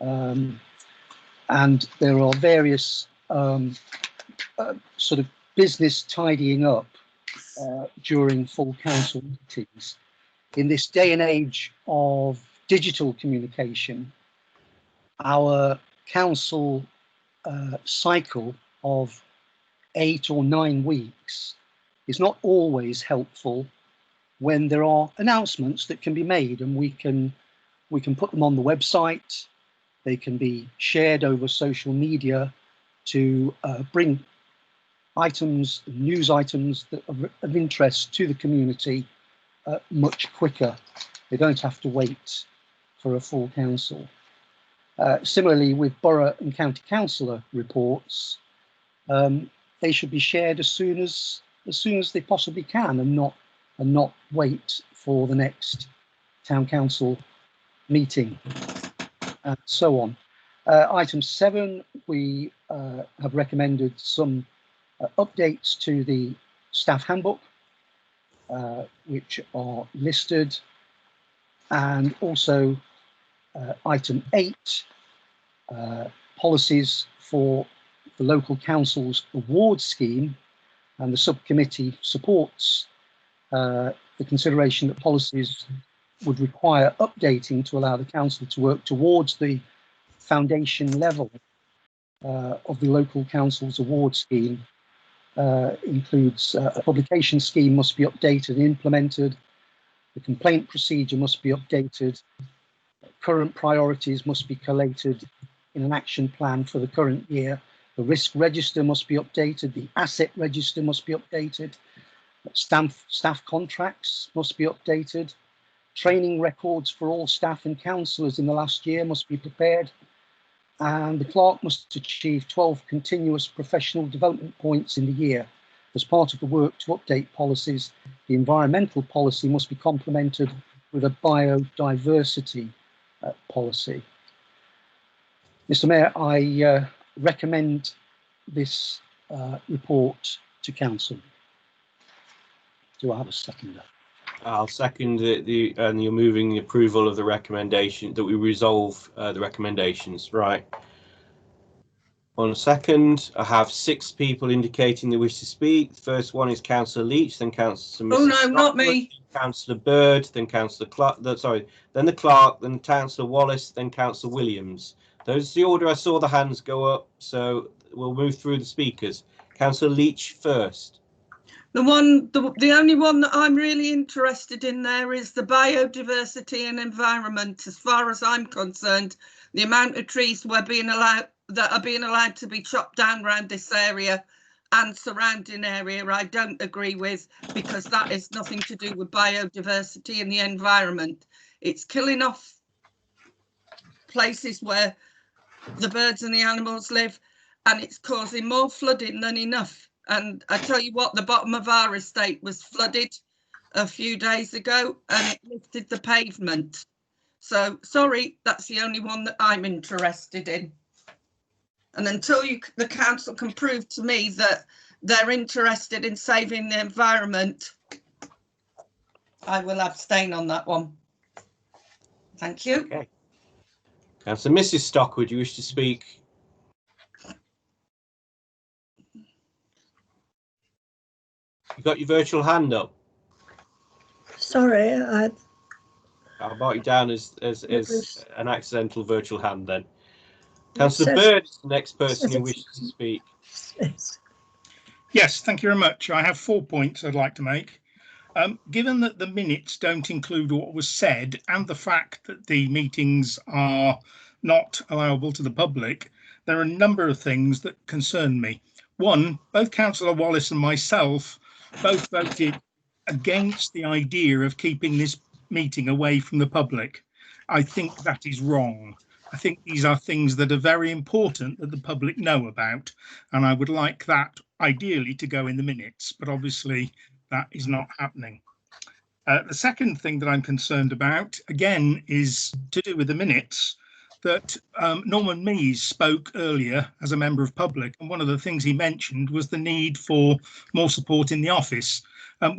And there are various sort of business tidying up during full council meetings. In this day and age of digital communication, our council cycle of 8 or 9 weeks is not always helpful when there are announcements that can be made, and we can put them on the website. They can be shared over social media to bring items, news items that are of interest to the community much quicker. They don't have to wait for a full council. Similarly, with borough and county councillor reports, they should be shared as soon as they possibly can, and not wait for the next town council meeting, and so on. Item 7, we have recommended some updates to the staff handbook, which are listed, and also item 8, policies for the local council's award scheme, and the subcommittee supports the consideration that policies would require updating to allow the council to work towards the foundation level of the local council's award scheme. Includes a publication scheme must be updated and implemented, the complaint procedure must be updated, current priorities must be collated in an action plan for the current year, the risk register must be updated, the asset register must be updated, staff contracts must be updated, training records for all staff and councillors in the last year must be prepared, and the clerk must achieve 12 continuous professional development points in the year. As part of the work to update policies, the environmental policy must be complemented with a biodiversity policy. Mr. Mayor, I recommend this report to council. Do I have a seconder?
I'll second and you're moving the approval of the recommendation that we resolve the recommendations. Right. On a second, I have 6 people indicating they wish to speak. The first one is Councillor Leach, then Councillor.
Oh no, not me.
Councillor Bird, then Councillor Clark. Then the Clerk, then Councillor Wallace, then Councillor Williams. Those are the order I saw the hands go up. So we'll move through the speakers. Councillor Leach first.
The only one that I'm really interested in there is the biodiversity and environment. As far as I'm concerned, the amount of trees that are being allowed to be chopped down around this area and surrounding area, I don't agree with, because that is nothing to do with biodiversity and the environment. It's killing off places where the birds and the animals live, and it's causing more flooding than enough. And I tell you what, the bottom of our estate was flooded a few days ago and it lifted the pavement. So sorry, that's the only one that I'm interested in. And until the council can prove to me that they're interested in saving the environment, I will abstain on that one. Thank you.
Okay. Councillor Mrs. Stockwood, you wish to speak? You got your virtual hand up.
Sorry,
I'll mark you down as an accidental virtual hand then. Councillor
says-
Bird is the next person who wishes to speak.
Yes, thank you very much. I have 4 points I'd like to make. Given that the minutes don't include what was said and the fact that the meetings are not allowable to the public, there are a number of things that concern me. One, both Councillor Wallace and myself both voted against the idea of keeping this meeting away from the public. I think that is wrong. I think these are things that are very important that the public know about, and I would like that ideally to go in the minutes, but obviously that is not happening. The second thing that I'm concerned about, again, is to do with the minutes, that Norman Mees spoke earlier as a member of public, and one of the things he mentioned was the need for more support in the office.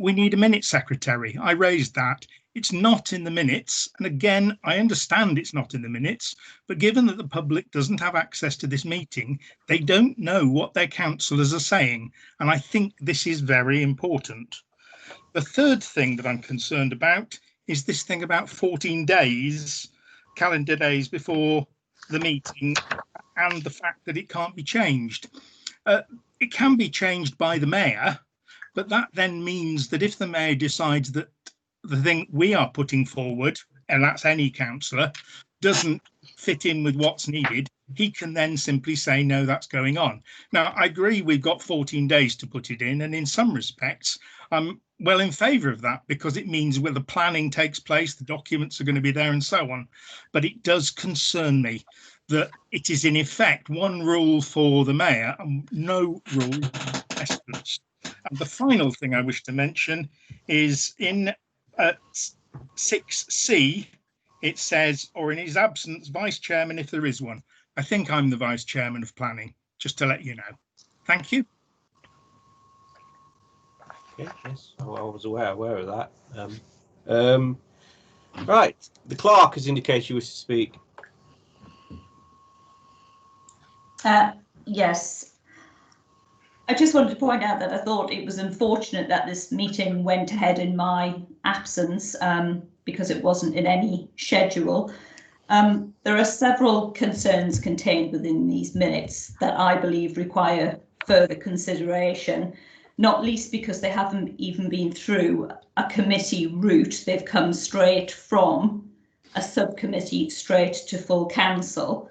We need a minute secretary. I raised that. It's not in the minutes, and again, I understand it's not in the minutes, but given that the public doesn't have access to this meeting, they don't know what their councillors are saying, and I think this is very important. The third thing that I'm concerned about is this thing about 14 days, calendar days before the meeting, and the fact that it can't be changed. It can be changed by the mayor, but that then means that if the mayor decides that the thing we are putting forward, and that's any councillor, doesn't fit in with what's needed, he can then simply say, no, that's going on. Now, I agree we've got 14 days to put it in, and in some respects, I'm well in favour of that, because it means where the planning takes place, the documents are going to be there and so on. But it does concern me that it is in effect one rule for the mayor and no rule for residents. And the final thing I wish to mention is in 6C, it says, or in his absence, vice chairman if there is one. I think I'm the vice chairman of planning, just to let you know. Thank you.
Okay, yes, I was aware of that. Right, the clerk has indicated she wishes to speak.
Yes. I just wanted to point out that I thought it was unfortunate that this meeting went ahead in my absence because it wasn't in any schedule. There are several concerns contained within these minutes that I believe require further consideration, not least because they haven't even been through a committee route. They've come straight from a subcommittee straight to full council.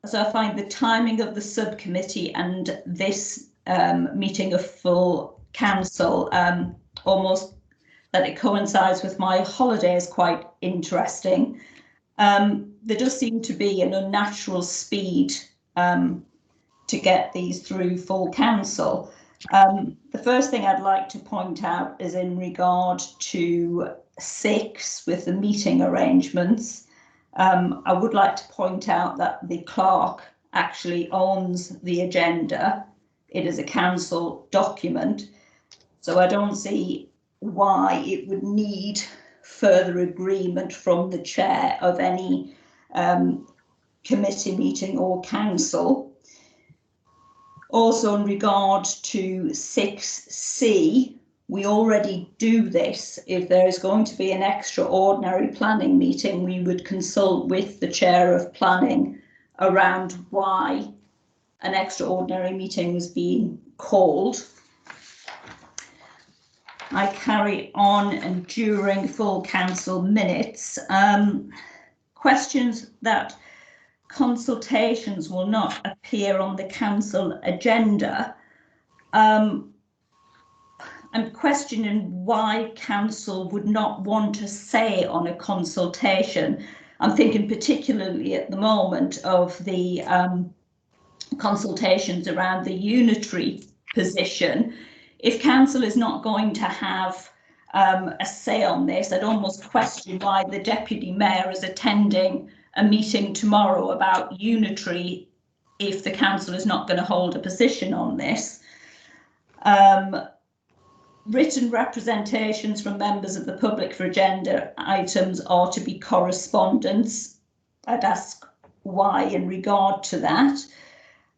So I find the timing of the subcommittee and this meeting of full council almost that it coincides with my holidays quite interesting. There does seem to be an unnatural speed to get these through full council. The first thing I'd like to point out is in regard to 6 with the meeting arrangements. I would like to point out that the clerk actually owns the agenda. It is a council document, so I don't see why it would need further agreement from the chair of any committee meeting or council. Also in regard to 6C, we already do this. If there is going to be an extraordinary planning meeting, we would consult with the chair of planning around why an extraordinary meeting was being called. I carry on, and during full council minutes, questions that consultations will not appear on the council agenda. I'm questioning why council would not want to say on a consultation. I'm thinking particularly at the moment of the consultations around the unitary position. If council is not going to have a say on this, I'd almost question why the deputy mayor is attending a meeting tomorrow about unitary if the council is not going to hold a position on this. Written representations from members of the public for agenda items are to be correspondence. I'd ask why in regard to that.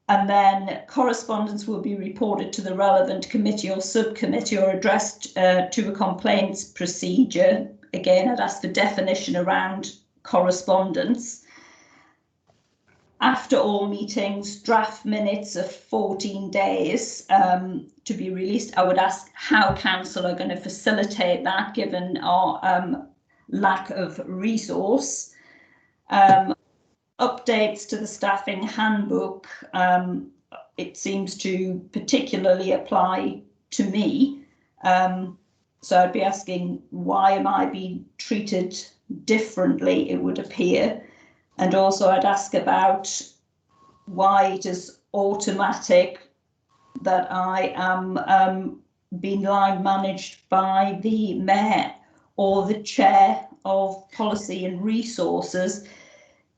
And then correspondence will be reported to the relevant committee or subcommittee or addressed to a complaints procedure. Again, I'd ask for definition around correspondence. After all meetings, draft minutes of 14 days to be released. I would ask how council are going to facilitate that given our lack of resource. Updates to the staffing handbook, it seems to particularly apply to me. So I'd be asking, why am I being treated differently, it would appear? And also I'd ask about why it is automatic that I am being line managed by the mayor or the chair of policy and resources,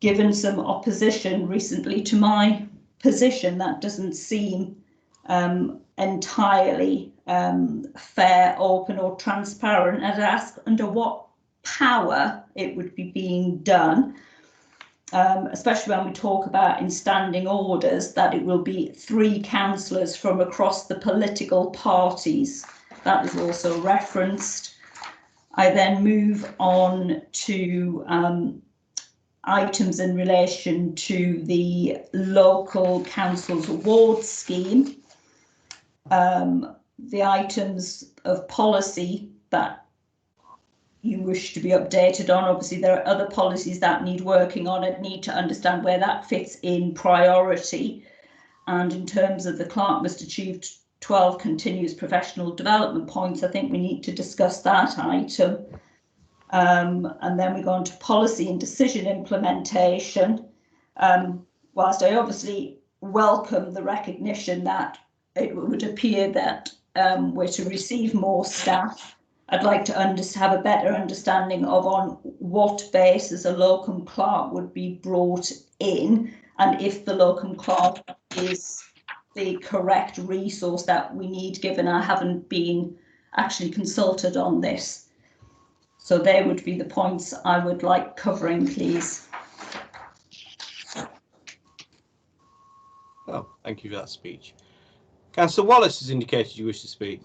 given some opposition recently to my position. That doesn't seem entirely fair, open or transparent. I'd ask under what power it would be being done. Especially when we talk about in standing orders that it will be 3 councillors from across the political parties. That is also referenced. I then move on to items in relation to the local council's award scheme. The items of policy that you wish to be updated on. Obviously, there are other policies that need working on and need to understand where that fits in priority. And in terms of the clerk must achieve 12 continuous professional development points, I think we need to discuss that item. And then we go on to policy and decision implementation. Whilst I obviously welcome the recognition that it would appear that we're to receive more staff, I'd like to have a better understanding of on what basis a locum clerk would be brought in, and if the locum clerk is the correct resource that we need, given I haven't been actually consulted on this. So they would be the points I would like covering, please.
Oh, thank you for that speech. Councillor Wallace has indicated you wish to speak.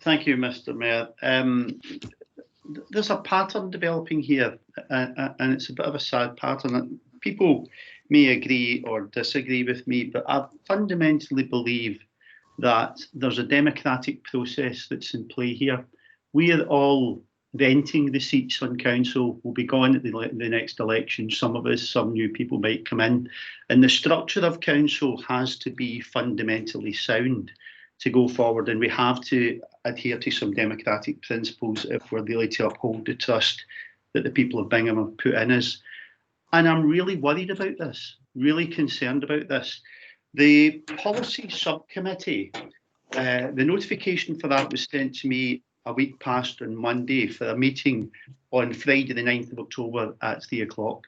Thank you, Mr. Mayor. There's a pattern developing here, and it's a bit of a sad pattern. People may agree or disagree with me, but I fundamentally believe that there's a democratic process that's in play here. We are all renting the seats on council. Will be gone at the next election. Some of us, some new people might come in, and the structure of council has to be fundamentally sound to go forward, and we have to adhere to some democratic principles if we're really to uphold the trust that the people of Bingham have put in us. And I'm really worried about this, really concerned about this. The policy subcommittee, the notification for that was sent to me a week past on Monday for a meeting on Friday the 9th of October at 3 o'clock.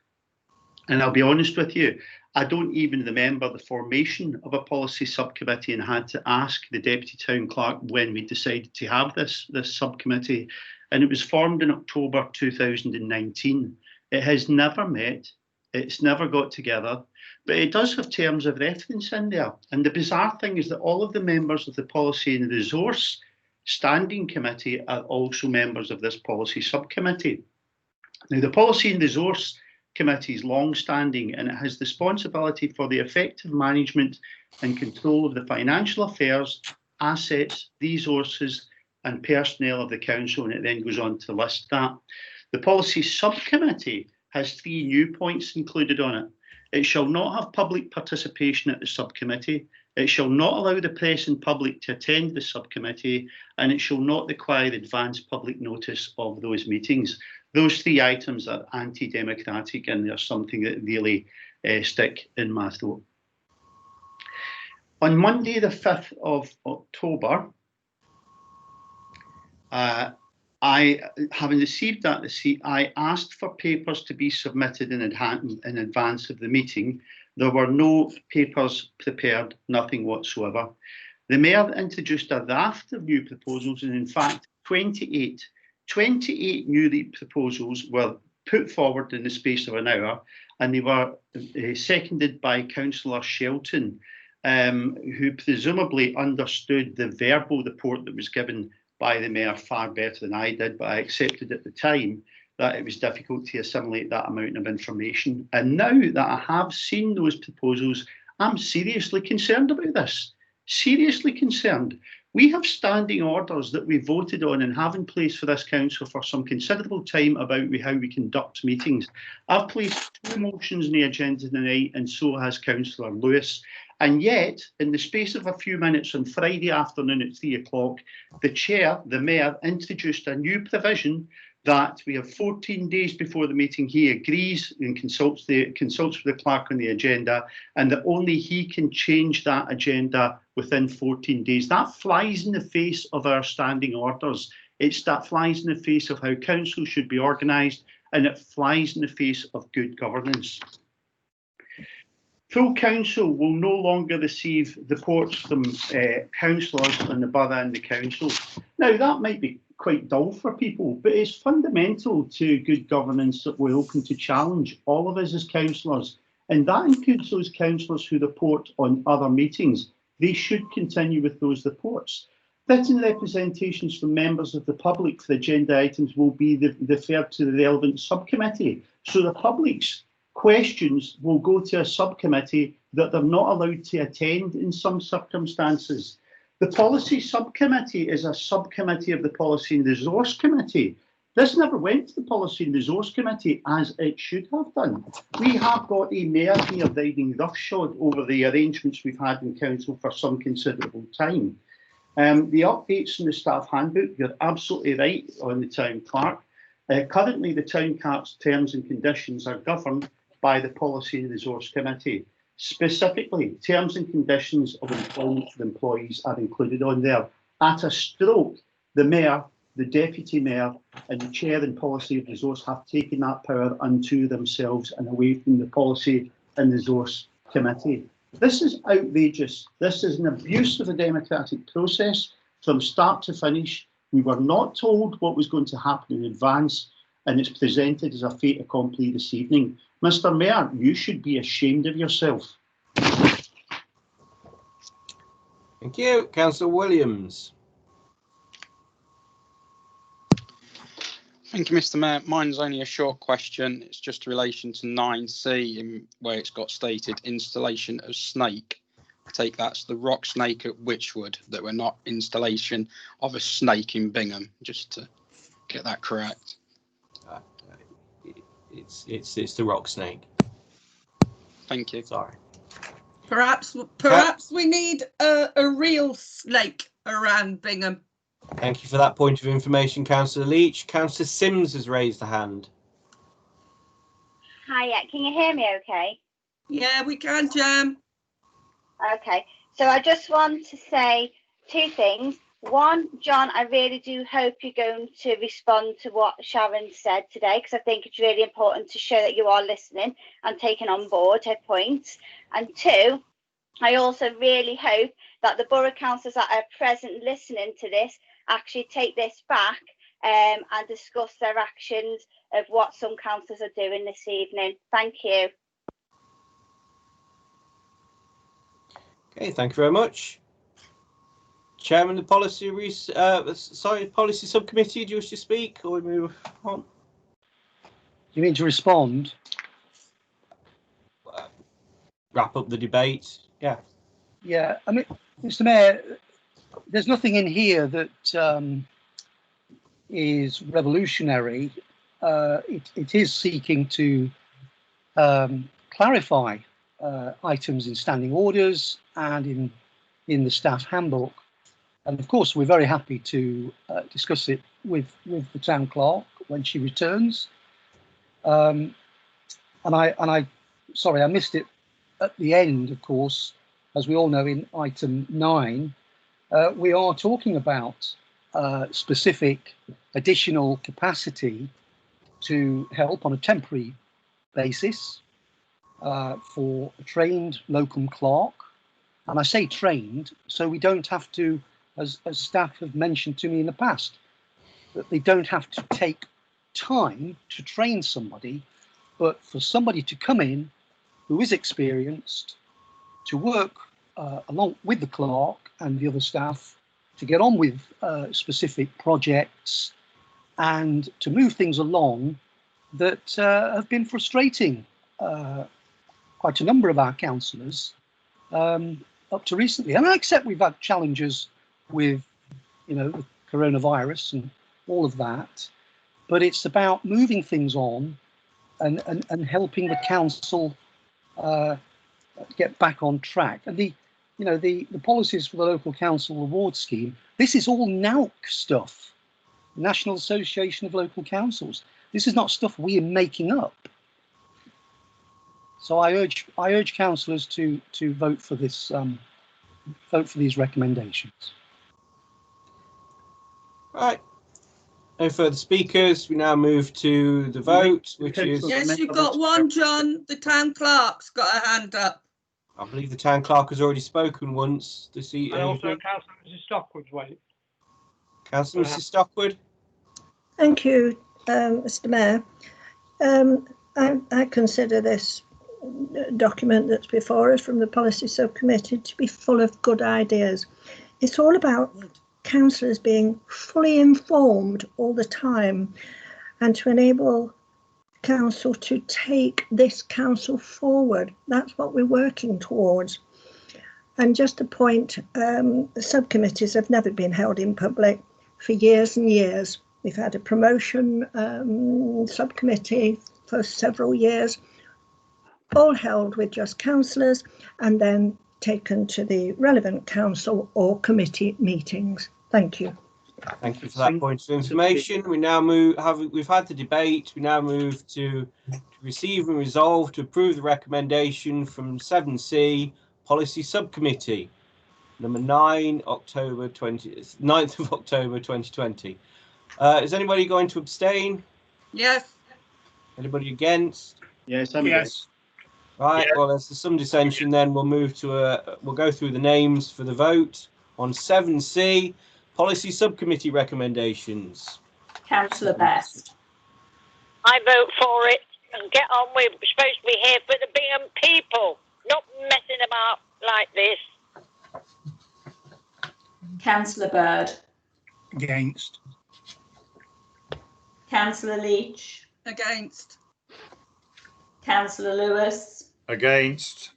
And I'll be honest with you, I don't even remember the formation of a policy subcommittee, and had to ask the Deputy Town Clerk when we decided to have this subcommittee. And it was formed in October 2019. It has never met, it's never got together, but it does have terms of reference in there. And the bizarre thing is that all of the members of the Policy and Resource Standing Committee are also members of this policy subcommittee. Now, the Policy and Resource Committee is long-standing, and it has the responsibility for the effective management and control of the financial affairs, assets, resources and personnel of the council, and it then goes on to list that. The Policy Subcommittee has 3 new points included on it. It shall not have public participation at the subcommittee. It shall not allow the press and public to attend the subcommittee, and it shall not require advance public notice of those meetings. Those 3 items are anti-democratic, and they're something that really stick in my throat. On Monday, the 5th of October, having received that receipt, I asked for papers to be submitted in advance of the meeting. There were no papers prepared, nothing whatsoever. The Mayor introduced a raft of new proposals, and in fact, 28 new proposals were put forward in the space of an hour, and they were seconded by Councillor Shelton, who presumably understood the verbal report that was given by the Mayor far better than I did, but I accepted at the time that it was difficult to assimilate that amount of information. And now that I have seen those proposals, I'm seriously concerned about this. Seriously concerned. We have standing orders that we voted on and have in place for this council for some considerable time about how we conduct meetings. I've placed 2 motions on the agenda tonight, and so has Councillor Lewis. And yet, in the space of a few minutes on Friday afternoon at 3 o'clock, the Chair, the Mayor, introduced a new provision that we have 14 days before the meeting. He agrees and consults with the clerk on the agenda, and that only he can change that agenda within 14 days. That flies in the face of our standing orders. That flies in the face of how council should be organised, and it flies in the face of good governance. Full council will no longer receive reports from councillors on the borough and the council. Now, that might be quite dull for people, but it's fundamental to good governance that we're open to challenge all of us as councillors, and that includes those councillors who report on other meetings. They should continue with those reports. Written representations from members of the public for agenda items will be referred to the relevant subcommittee, so the public's questions will go to a subcommittee that they're not allowed to attend in some circumstances. The Policy Subcommittee is a subcommittee of the Policy and Resource Committee. This never went to the Policy and Resource Committee as it should have done. We have got a mayor here riding roughshod over the arrangements we've had in council for some considerable time. The updates in the staff handbook, you're absolutely right on the town clerk. Currently, the town clerk's terms and conditions are governed by the Policy and Resource Committee. Specifically, terms and conditions of employment for employees are included on there. At a stroke, the Mayor, the Deputy Mayor and the Chair and Policy and Resource have taken that power unto themselves and away from the Policy and Resource Committee. This is outrageous. This is an abuse of the democratic process from start to finish. We were not told what was going to happen in advance, and it's presented as a fait accompli this evening. Mr. Mayor, you should be ashamed of yourself.
Thank you. Councillor Williams.
Thank you, Mr. Mayor. Mine's only a short question. It's just in relation to 9C, where it's got stated installation of snake. I take that's the rock snake at Wychwood, that we're not installation of a snake in Bingham, just to get that correct.
It's the rock snake.
Thank you.
Sorry.
Perhaps we need a real snake around Bingham.
Thank you for that point of information, Councillor Leach. Councillor Sims has raised a hand.
Hiya, can you hear me okay?
Yeah, we can, Jam.
Okay, so I just want to say two things. One, John, I really do hope you're going to respond to what Sharon said today, because I think it's really important to show that you are listening and taking on board her points. And two, I also really hope that the borough councillors that are present listening to this actually take this back and discuss their actions of what some councillors are doing this evening. Thank you.
Okay, thank you very much. Chairman of the Policy Subcommittee, do you wish to speak or we move on?
You mean to respond?
Wrap up the debate. Yeah.
Yeah, I mean, Mr. Mayor, there's nothing in here that is revolutionary. It is seeking to clarify items in standing orders and in the staff handbook. And of course, we're very happy to discuss it with the town clerk when she returns. And I sorry, I missed it at the end, of course. As we all know, in item 9, we are talking about specific additional capacity to help on a temporary basis for a trained locum clerk. And I say trained, so we don't have to, as staff have mentioned to me in the past, that they don't have to take time to train somebody, but for somebody to come in who is experienced, to work along with the clerk and the other staff to get on with specific projects and to move things along that have been frustrating quite a number of our councillors up to recently. And I accept we've had challenges with, the coronavirus and all of that, but it's about moving things on and helping the council get back on track. And the policies for the local council award scheme, this is all NAUC stuff, National Association of Local Councils. This is not stuff we are making up. So I urge councillors to vote for this, vote for these recommendations.
Right. No further speakers. We now move to the vote, which is...
Yes, you've got one, John. The town clerk's got a hand up.
I believe the town clerk has already spoken once this evening.
And also Councillor Mrs Stockwood's waiting.
Councillor Mrs Stockwood.
Thank you, Mr. Mayor. I consider this document that's before us from the Policy Subcommittee to be full of good ideas. It's all about councillors being fully informed all the time and to enable council to take this council forward. That's what we're working towards. And just a point, subcommittees have never been held in public for years and years. We've had a promotion subcommittee for several years, all held with just councillors and then taken to the relevant council or committee meetings. Thank you.
Thank you for that point of information. We now move, we've had the debate, we now move to receive and resolve to approve the recommendation from 7C Policy Subcommittee, number 9th of October 2020. Is anybody going to abstain?
Yes.
Anybody against?
Yes,
yes. Right, well, there's some dissension then. We'll move to we'll go through the names for the vote on 7C. Policy Subcommittee recommendations.
Councillor Best.
I vote for it and get on with. We're supposed to be here for the Bingham people, not messing about like this.
Councillor Bird.
Against.
Councillor Leach.
Against.
Councillor Lewis.
Against.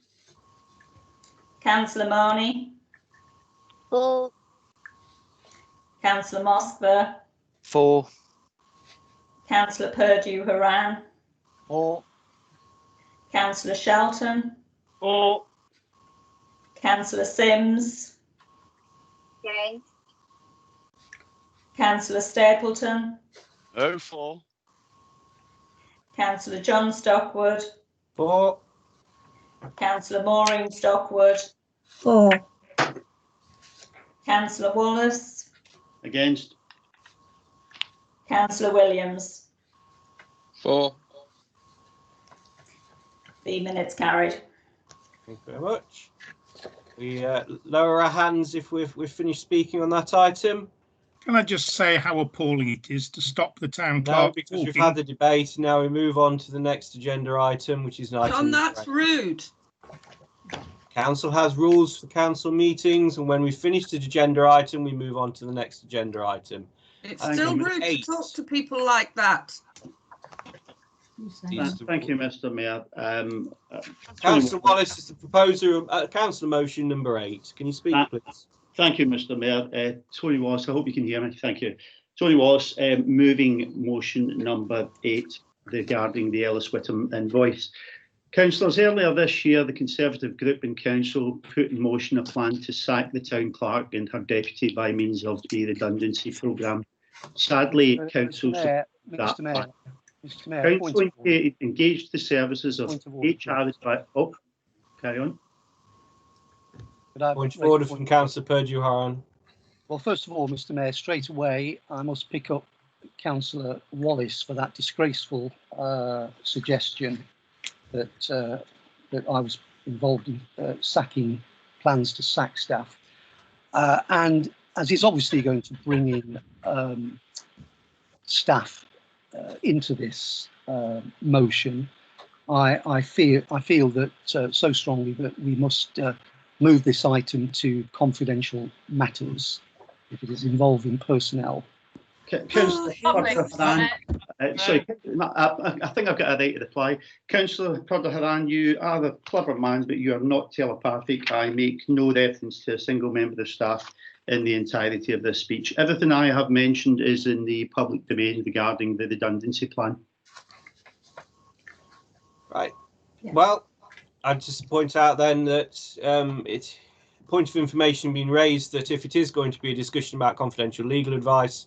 Councillor Marnie.
For.
Councillor Moskva.
For.
Councillor Purdue Haran.
For.
Councillor Shelton.
For.
Councillor Sims.
Against.
Councillor Stapleton.
Oh, for.
Councillor John Stockwood.
For.
Councillor Maureen Stockwood.
For.
Councillor Wallace.
Against.
Councillor Williams.
For.
The minutes carried.
Thank you very much. We lower our hands if we've finished speaking on that item.
Can I just say how appalling it is to stop the town
No,
clerk
because we've
talking?
had the debate. Now we move on to the next agenda item, which is an item.
John, that's rude.
Council has rules for council meetings, and when we finish the agenda item, we move on to the next agenda item.
It's
Thank
still
you.
rude to
8.
talk to people like that.
Thank you, Mr. Mayor.
Councillor Wallace is the proposer of councillor motion number 8. Can you speak, please?
Thank you, Mr. Mayor. Tony Wallace, I hope you can hear me. Thank you. Tony Wallace, moving motion number 8 regarding the Ellis Whittam invoice. Councillors, earlier this year, the Conservative group in council put in motion a plan to sack the town clerk and her deputy by means of the redundancy programme. Sadly, council
Mr. Mayor,
council engaged the services of HR. Oh, carry on.
Point of order from Councillor Purdue Haran.
Well, first of all, Mr. Mayor, straight away, I must pick up Councillor Wallace for that disgraceful suggestion that that I was involved in sacking plans to sack staff, and as he's obviously going to bring in staff into this motion, I feel that so strongly that we must move this item to confidential matters if it is involving personnel.
Councillor Haran, sorry, I think I've got a right to reply. Councillor Haran, you are a clever man, but you are not telepathic. I make no reference to a single member of staff in the entirety of this speech. Everything I have mentioned is in the public domain regarding the redundancy plan.
Right. Yeah. Well, I'd just point out then that it's point of information being raised that if it is going to be a discussion about confidential legal advice,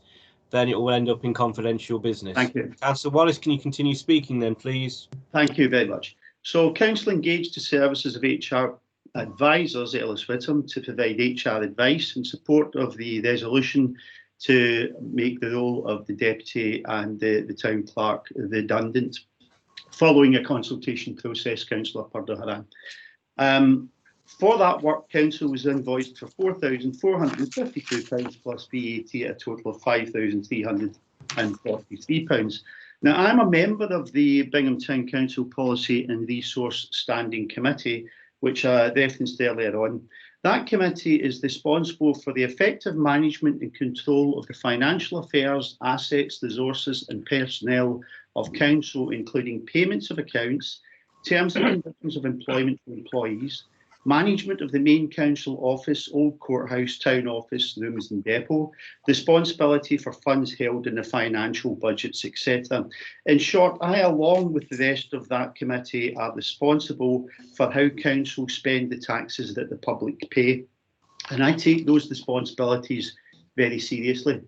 then it will end up in confidential business.
Thank you.
Councillor Wallace, can you continue speaking then, please?
Thank you very much. So, council engaged the services of HR advisors at Ellis Whittam to provide HR advice in support of the resolution to make the role of the deputy and the town clerk redundant, following a consultation process, Councillor Purdue Haran. For that work, council was invoiced for £4,452 plus VAT, a total of £5,343. Now, I'm a member of the Bingham Town Council Policy and Resource Standing Committee, which I referenced earlier on. That committee is responsible for the effective management and control of the financial affairs, assets, resources and personnel of council, including payments of accounts, terms and conditions of employment for employees, management of the main council office, old courthouse, town office, rooms and depot, responsibility for funds held in the financial budgets, etc. In short, I, along with the rest of that committee, are responsible for how council spend the taxes that the public pay. And I take those responsibilities very seriously.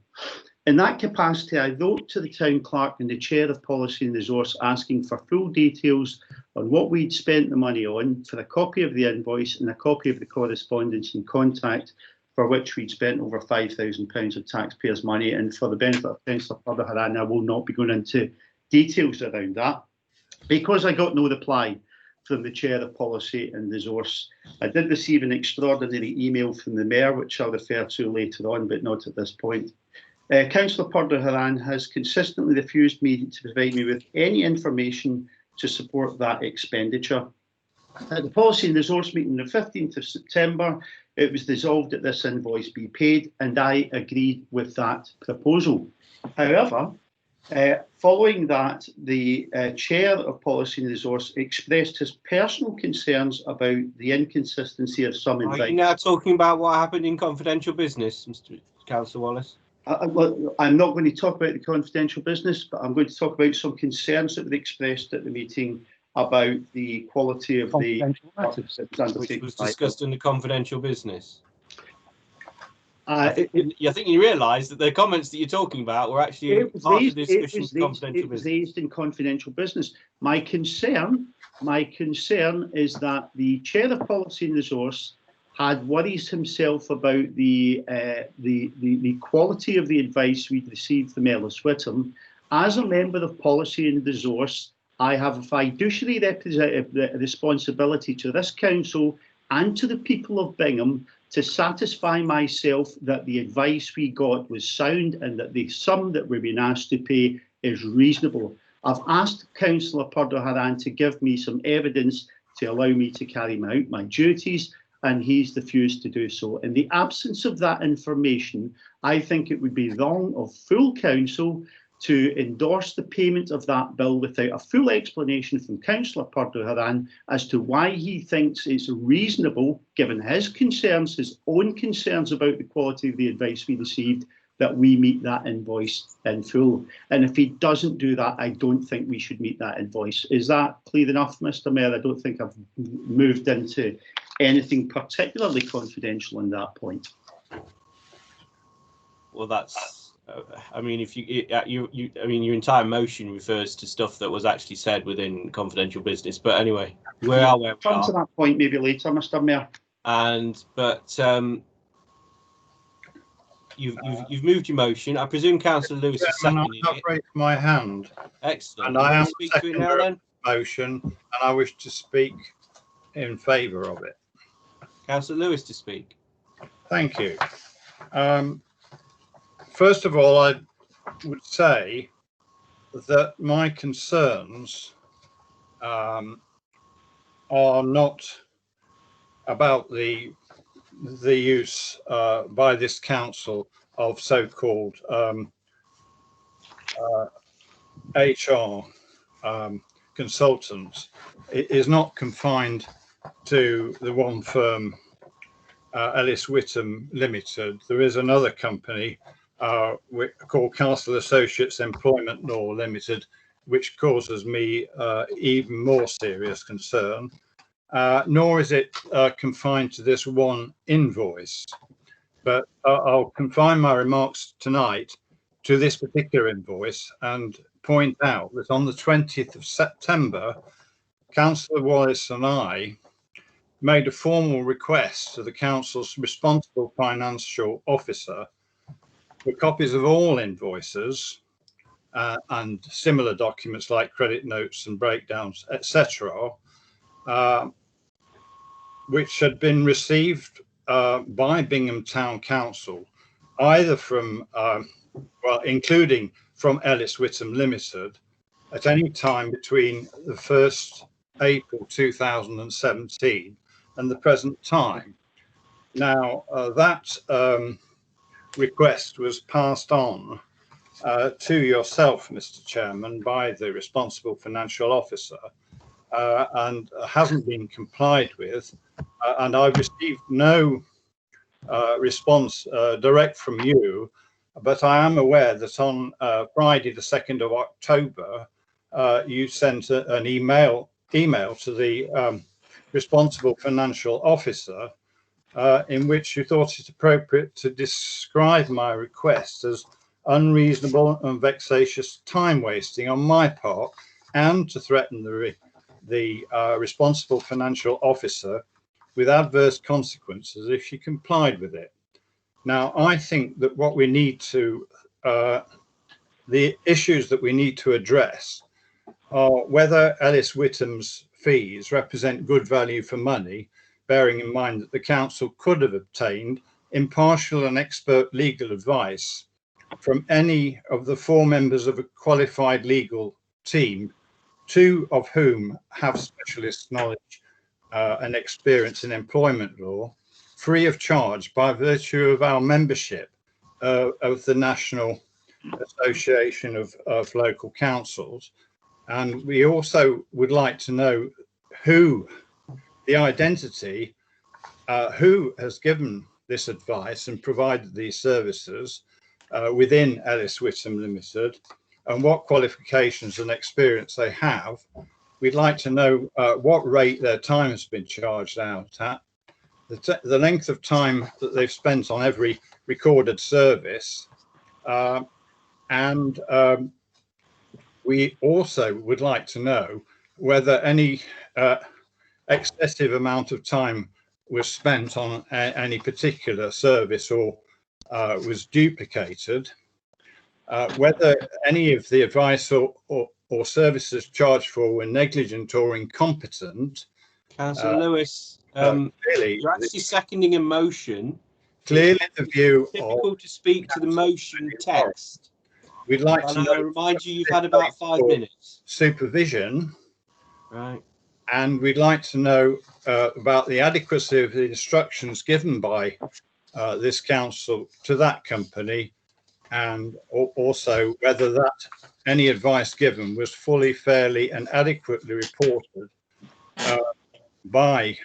In that capacity, I wrote to the town clerk and the chair of policy and resource asking for full details on what we'd spent the money on, for a copy of the invoice and a copy of the correspondence and contact for which we'd spent over £5,000 of taxpayers' money. And for the benefit of Councillor Purdue Haran, I will not be going into details around that. Because I got no reply from the chair of policy and resource, I did receive an extraordinary email from the mayor, which I'll refer to later on, but not at this point. Councillor Purdue Haran has consistently refused me to provide me with any information to support that expenditure. At the Policy and Resource meeting on the 15th of September, it was resolved that this invoice be paid, and I agreed with that proposal. However, following that, the Chair of Policy and Resource expressed his personal concerns about the inconsistency of some advice.
Are you now talking about what happened in confidential business, Mr. Councillor Wallace?
Well, I'm not going to talk about the confidential business, but I'm going to talk about some concerns that were expressed at the meeting about the quality of the matters that was undertaken.
Which was discussed in the confidential business. I think you realise that the comments that you're talking about were actually part of the discussion of confidential business. It was
raised in confidential business. My concern is that the Chair of Policy and Resource had worries himself about the quality of the advice we'd received from Ellis Whittam. As a member of Policy and Resource, I have a fiduciary responsibility to this council and to the people of Bingham to satisfy myself that the advice we got was sound and that the sum that we're being asked to pay is reasonable. I've asked Councillor Purdo-Haran to give me some evidence to allow me to carry out my duties, and he's refused to do so. In the absence of that information, I think it would be wrong of full council to endorse the payment of that bill without a full explanation from Councillor Purdo-Haran as to why he thinks it's reasonable, given his concerns, his own concerns about the quality of the advice we received, that we meet that invoice in full. And if he doesn't do that, I don't think we should meet that invoice. Is that clear enough, Mr. Mayor? I don't think I've moved into anything particularly confidential on that point.
Well, that's. I mean, if I mean, your entire motion refers to stuff that was actually said within confidential business. But anyway, we are where we
come
are.
To that point maybe later, Mr. Mayor.
But you've moved your motion. I presume Councillor Lewis is seconding it.
I've raised my hand.
Excellent.
And I am
speak to it now, then?
Motion, and I wish to speak in favour of it.
Councillor Lewis to speak.
Thank you. First of all, I would say that my concerns are not about the use by this council of so-called HR consultants. It is not confined to the one firm, Ellis Whittam Limited. There is another company called Castle Associates Employment Law Limited, which causes me even more serious concern. Nor is it confined to this one invoice, but I'll confine my remarks tonight to this particular invoice and point out that on the 20th of September, Councillor Wallace and I made a formal request to the council's responsible financial officer for copies of all invoices and similar documents like credit notes and breakdowns, etc., which had been received by Bingham Town Council, either from, well, including from Ellis Whittam Limited, at any time between the 1st April 2017 and the present time. Now, that request was passed on to yourself, Mr. Chairman, by the responsible financial officer and hasn't been complied with. And I've received no response direct from you, but I am aware that on Friday, the 2nd of October, you sent an email to the responsible financial officer in which you thought it appropriate to describe my request as unreasonable and vexatious time wasting on my part, and to threaten the responsible financial officer with adverse consequences if she complied with it. Now, I think that what we need to, the issues that we need to address are whether Ellis Whittam's fees represent good value for money, bearing in mind that the council could have obtained impartial and expert legal advice from any of the 4 members of a qualified legal team, 2 of whom have specialist knowledge and experience in employment law free of charge by virtue of our membership of the National Association of Local Councils. And we also would like to know who, the identity, who has given this advice and provided these services within Ellis Whittam Limited, and what qualifications and experience they have. We'd like to know what rate their time has been charged out at, the length of time that they've spent on every recorded service, and we also would like to know whether any excessive amount of time was spent on any particular service or was duplicated, whether any of the advice or services charged for were negligent or incompetent.
Councillor Lewis,
clearly,
you're actually seconding a motion.
Clearly, the view
it's difficult to speak to the motion text.
We'd like to know.
I remind you, you've had about 5 minutes.
Supervision.
Right.
And we'd like to know about the adequacy of the instructions given by this council to that company, and also whether that any advice given was fully, fairly and adequately reported by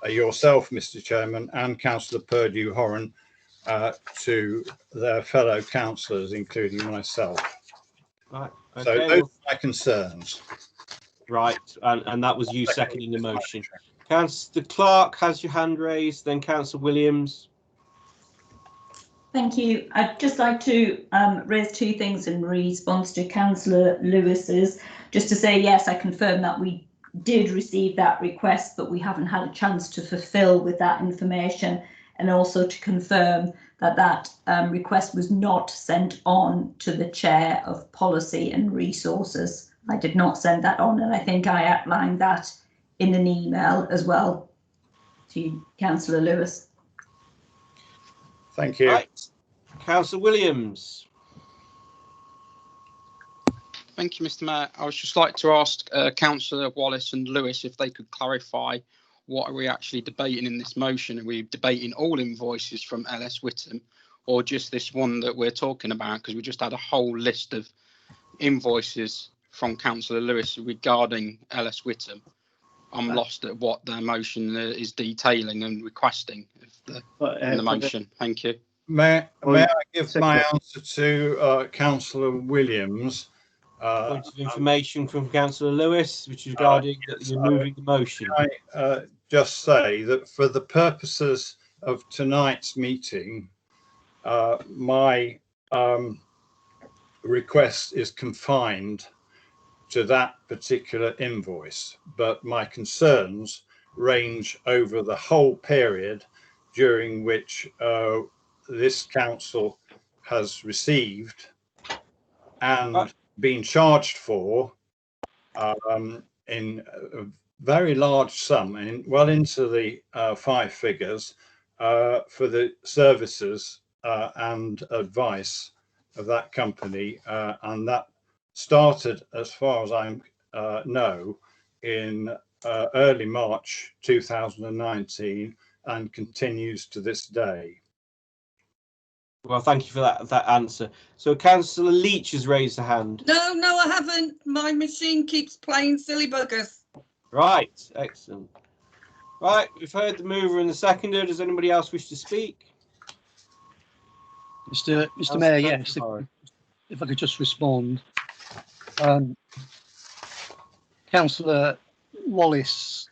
yourself, Mr. Chairman, and Councillor Purdue Horan to their fellow councillors, including myself.
Right. Okay,
So those are my concerns.
Right, and that was you seconding the motion. Councillor Clark has your hand raised, then Councillor Williams.
Thank you. I'd just like to raise 2 things in response to Councillor Lewis's. Just to say, yes, I confirm that we did receive that request, but we haven't had a chance to fulfil with that information, and also to confirm that that request was not sent on to the Chair of Policy and Resources. I did not send that on, and I think I outlined that in an email as well to Councillor Lewis.
Thank you.
Right. Councillor Williams.
Thank you, Mr. Mayor. I would just like to ask Councillor Wallace and Lewis if they could clarify what are we actually debating in this motion. Are we debating all invoices from Ellis Whittam, or just this one that we're talking about? Because we just had a whole list of invoices from Councillor Lewis regarding Ellis Whittam. I'm lost at what their motion is detailing and requesting in the motion. Thank you.
May I give my answer to Councillor Williams?
Point of information from Councillor Lewis, which is regarding removing the motion.
I just say that for the purposes of tonight's meeting, my request is confined to that particular invoice, but my concerns range over the whole period during which this council has received and been charged for in a very large sum, well into the 5 figures, for the services and advice of that company, and that started, as far as I know, in early March 2019 and continues to this day.
Well, thank you for that answer. So Councillor Leach has raised a hand.
No, I haven't. My machine keeps playing silly buggers.
Right, excellent. Right, we've heard the mover and the seconder. Does anybody else wish to speak?
Mr. Mayor, yes, if I could just respond. Councillor Wallace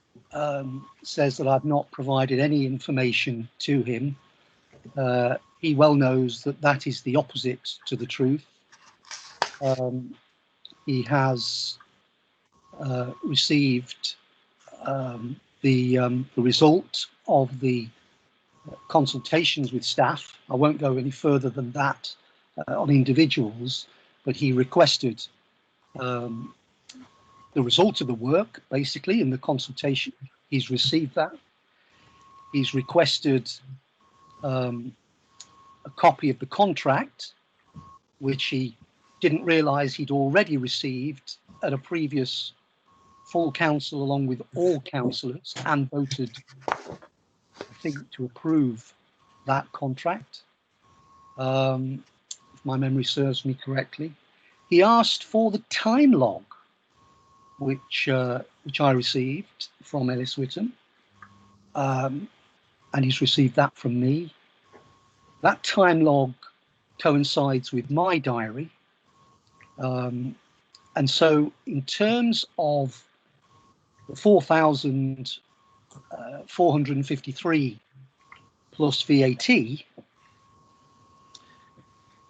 says that I've not provided any information to him. He well knows that that is the opposite to the truth. He has received the result of the consultations with staff. I won't go any further than that on individuals, but he requested the result of the work, basically, in the consultation. He's received that. He's requested a copy of the contract, which he didn't realise he'd already received at a previous full council along with all councillors and voted, I think, to approve that contract, if my memory serves me correctly. He asked for the time log, which I received from Ellis Whittam, and he's received that from me. That time log coincides with my diary, and so in terms of the 4,453 plus VAT,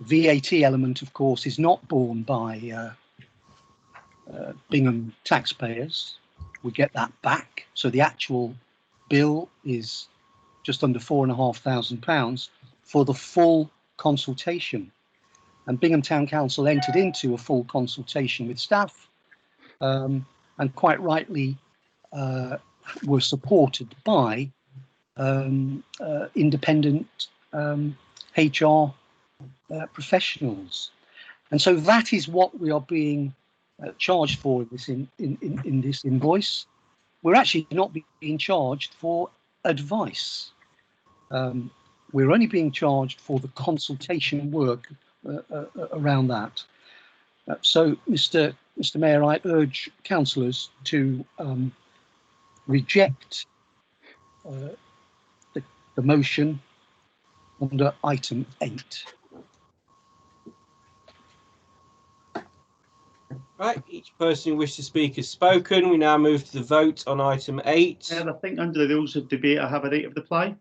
VAT element, of course, is not borne by Bingham taxpayers. We get that back. So the actual bill is just under £4,500 for the full consultation. And Bingham Town Council entered into a full consultation with staff, and quite rightly were supported by independent HR professionals. And so that is what we are being charged for in this invoice. We're actually not being charged for advice. We're only being charged for the consultation work around that. So, Mr. Mayor, I urge councillors to reject the motion under item 8.
Right, each person who wishes to speak has spoken. We now move to the vote on item 8.
I think under the rules of debate, I have a right of reply.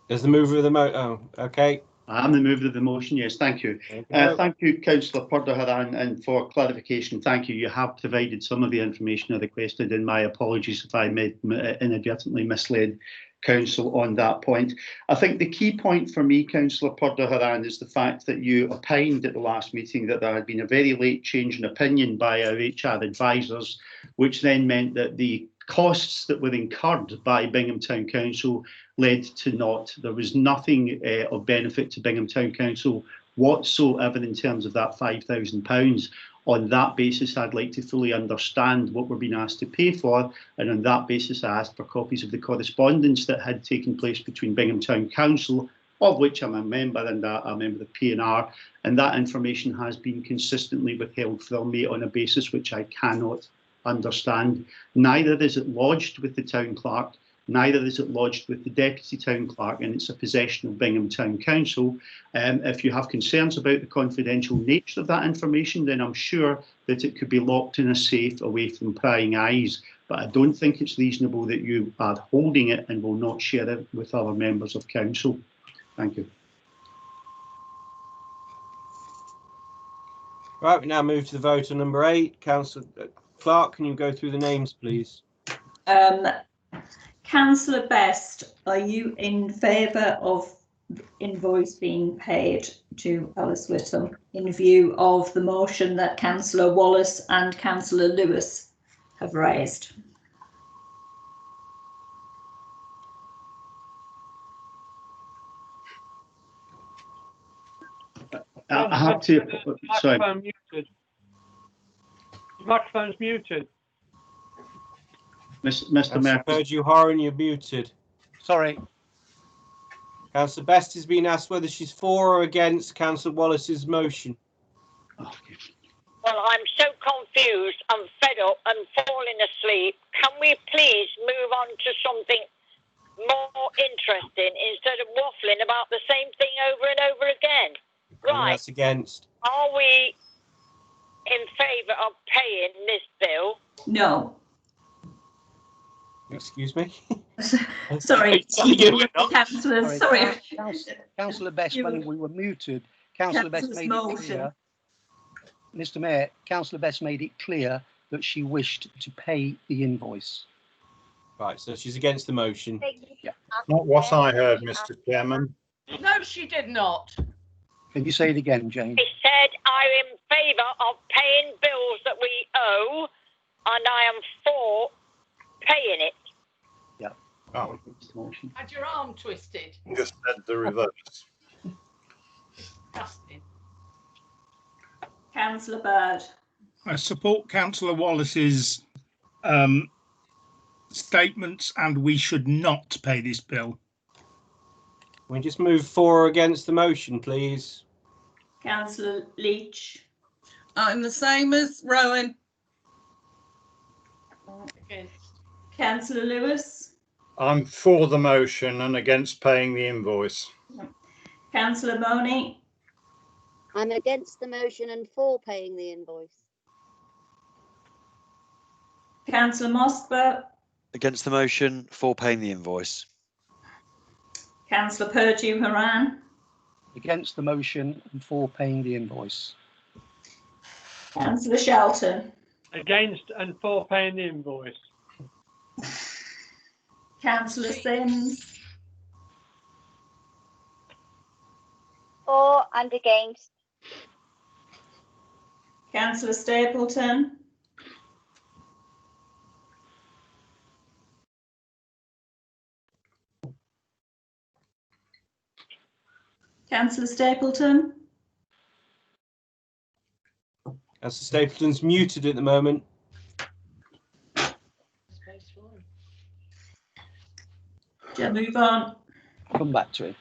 As the mover of the oh, okay.
I am the mover of the motion, yes, thank you. Thank you, Councillor Purdaharan, and for clarification, thank you. You have provided some of the information I requested, and my apologies if I inadvertently misled Council on that point. I think the key point for me, Councillor Purdaharan, is the fact that you opined at the last meeting that there had been a very late change in opinion by our HR advisors, which then meant that the costs that were incurred by Bingham Town Council led to naught. There was nothing of benefit to Bingham Town Council whatsoever in terms of that £5,000. On that basis, I'd like to fully understand what we're being asked to pay for, and on that basis, I asked for copies of the correspondence that had taken place between Bingham Town Council, of which I'm a member, and I'm a member of the PNR, and that information has been consistently withheld from me on a basis which I cannot understand. Neither is it lodged with the Town Clerk, neither is it lodged with the Deputy Town Clerk, and it's a possession of Bingham Town Council. If you have concerns about the confidential nature of that information, then I'm sure that it could be locked in a safe away from prying eyes. But I don't think it's reasonable that you are holding it and will not share it with other members of Council. Thank you.
Right, we now move to the vote on number 8. Councillor Clark, can you go through the names, please?
Councillor Best, are you in favour of the invoice being paid to Ellis Whittam in view of the motion that Councillor Wallace and Councillor Lewis have raised?
I have to. Sorry.
Microphone muted. Your microphone's muted.
Mr. Mayor.
I heard you, Horan, you're muted.
Sorry.
Councillor Best has been asked whether she's for or against Councillor Wallace's motion.
Well, I'm so confused. I'm fed up and falling asleep. Can we please move on to something more interesting instead of waffling about the same thing over and over again? Right.
That's against.
Are we in favour of paying this bill?
No.
Excuse me?
Sorry. Councillors, sorry.
Councillor Best, when we were muted, Councillor Best made it clear. Mr. Mayor, Councillor Best made it clear that she wished to pay the invoice.
Right, so she's against the motion.
Yeah.
Not what I heard, Mr. Chairman.
No, she did not.
Can you say it again, Jane?
I said I'm in favour of paying bills that we owe, and I am for paying it.
Yeah.
Oh,
Had your arm twisted.
just said the reverse.
Disgusting.
Councillor Bird.
I support Councillor Wallace's statements, and we should not pay this bill.
We just move for or against the motion, please.
Councillor Leach.
I'm the same as Rowan.
Councillor Lewis.
I'm for the motion and against paying the invoice.
Councillor Boney.
I'm against the motion and for paying the invoice.
Councillor Moskva.
Against the motion, for paying the invoice.
Councillor Purdue Haran.
Against the motion and for paying the invoice.
Councillor Shelton.
Against and for paying the invoice.
Councillor Sims.
For and against.
Councillor Stapleton. Councillor Stapleton.
Councillor Stapleton's muted at the moment.
Yeah, move on.
Come back to it.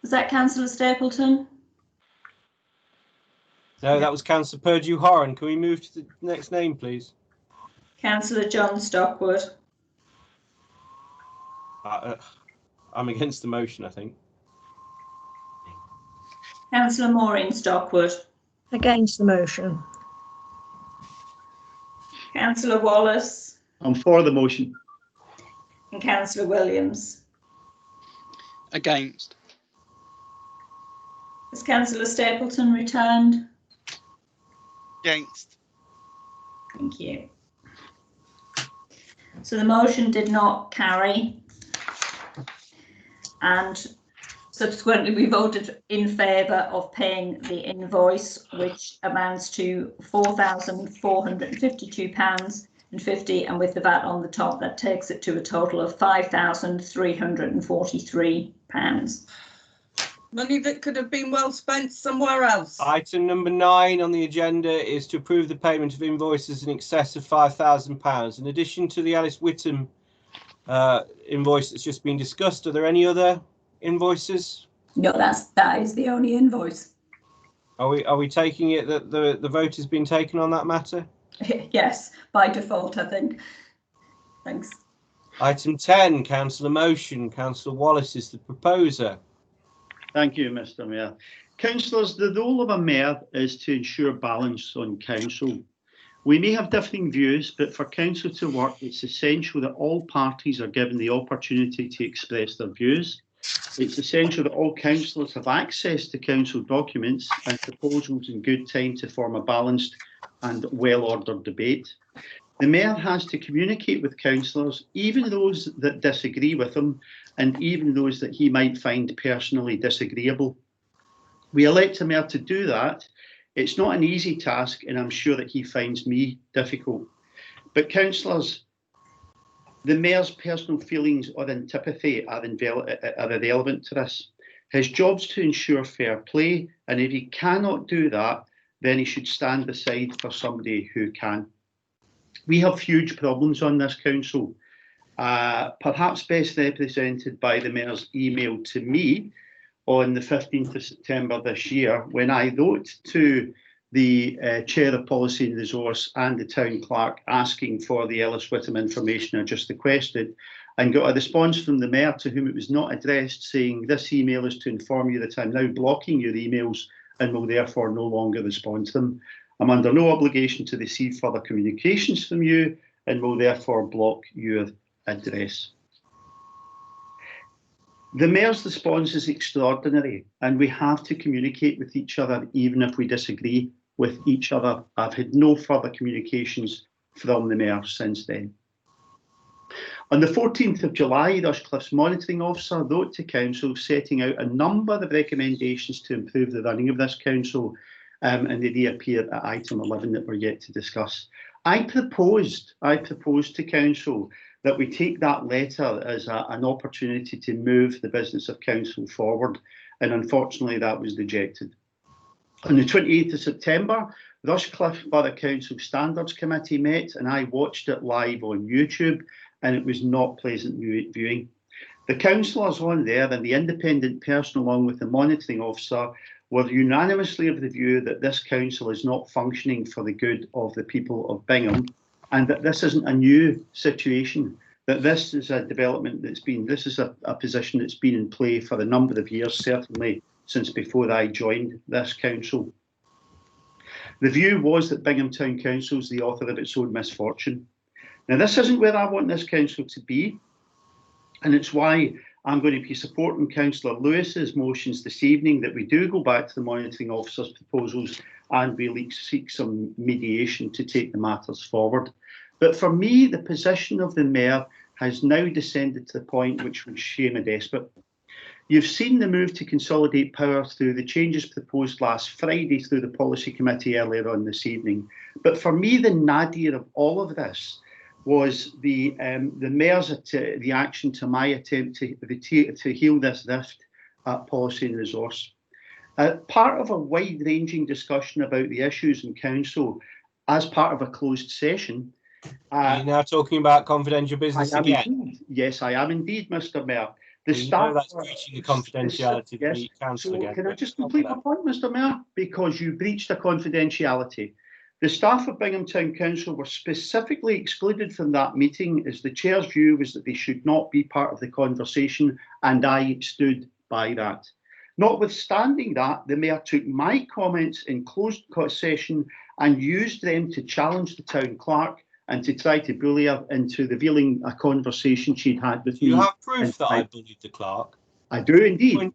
Was that Councillor Stapleton?
No, that was Councillor Purdue Horan. Can we move to the next name, please?
Councillor John Stockwood.
I'm against the motion, I think.
Councillor Maureen Stockwood.
Against the motion.
Councillor Wallace.
I'm for the motion.
And Councillor Williams.
Against.
Has Councillor Stapleton returned?
Against.
Thank you. So the motion did not carry, and subsequently we voted in favour of paying the invoice, which amounts to £4,452.50, and with the VAT on the top, that takes it to a total of £5,343.
Money that could have been well spent somewhere else.
Item number 9 on the agenda is to approve the payment of invoices in excess of £5,000. In addition to the Alice Whittam invoice that's just been discussed, are there any other invoices?
No, that is the only invoice.
Are we taking it that the vote has been taken on that matter?
Yes, by default, I think. Thanks.
Item 10, councillor motion. Councillor Wallace is the proposer.
Thank you, Mr. Mayor. Councillors, the role of a mayor is to ensure balance on council. We may have differing views, but for council to work, it's essential that all parties are given the opportunity to express their views. It's essential that all councillors have access to council documents and proposals in good time to form a balanced and well-ordered debate. The mayor has to communicate with councillors, even those that disagree with him, and even those that he might find personally disagreeable. We elect a mayor to do that. It's not an easy task, and I'm sure that he finds me difficult. But councillors, the mayor's personal feelings or antipathy are irrelevant to this. His job's to ensure fair play, and if he cannot do that, then he should stand aside for somebody who can. We have huge problems on this council, perhaps best represented by the mayor's email to me on the 15th of September this year, when I wrote to the Chair of Policy and Resource and the Town Clerk asking for the Ellis Whittam information I just requested, and got a response from the Mayor to whom it was not addressed, saying this email is to inform you that I'm now blocking your emails and will therefore no longer respond to them. I'm under no obligation to receive further communications from you and will therefore block your address. The Mayor's response is extraordinary, and we have to communicate with each other even if we disagree with each other. I've had no further communications from the Mayor since then. On the 14th of July, Rushcliffe's monitoring officer wrote to Council setting out a number of recommendations to improve the running of this Council, and they reappear at item 11 that we're yet to discuss. I proposed to Council that we take that letter as an opportunity to move the business of Council forward, and unfortunately that was rejected. On the 28th of September, Rushcliffe Borough Council Standards Committee met, and I watched it live on YouTube, and it was not pleasant viewing. The councillors on there and the independent person, along with the monitoring officer, were unanimously of the view that this council is not functioning for the good of the people of Bingham, and that this isn't a new situation, that this is a development this is a position that's been in play for a number of years, certainly since before I joined this council. The view was that Bingham Town Council is the author of its own misfortune. Now, this isn't where I want this council to be, and it's why I'm going to be supporting Councillor Lewis's motions this evening that we do go back to the monitoring officer's proposals and we seek some mediation to take the matters forward. But for me, the position of the mayor has now descended to the point which would shame a despot. You've seen the move to consolidate power through the changes proposed last Friday through the policy committee earlier on this evening. But for me, the nadir of all of this was the mayor's reaction to my attempt to heal this rift at Policy and Resource. Part of a wide-ranging discussion about the issues in council as part of a closed session.
You're now talking about confidential business again.
Indeed. Yes, I am indeed, Mr. Mayor.
You know that's breaching the confidentiality of the council again.
Can I just complete my point, Mr. Mayor? Because you breached a confidentiality. The staff of Bingham Town Council were specifically excluded from that meeting, as the chair's view was that they should not be part of the conversation, and I stood by that. Notwithstanding that, the mayor took my comments in closed session and used them to challenge the town clerk and to try to bully her into revealing a conversation she'd had with me.
You have proof that I bullied the clerk?
I do indeed.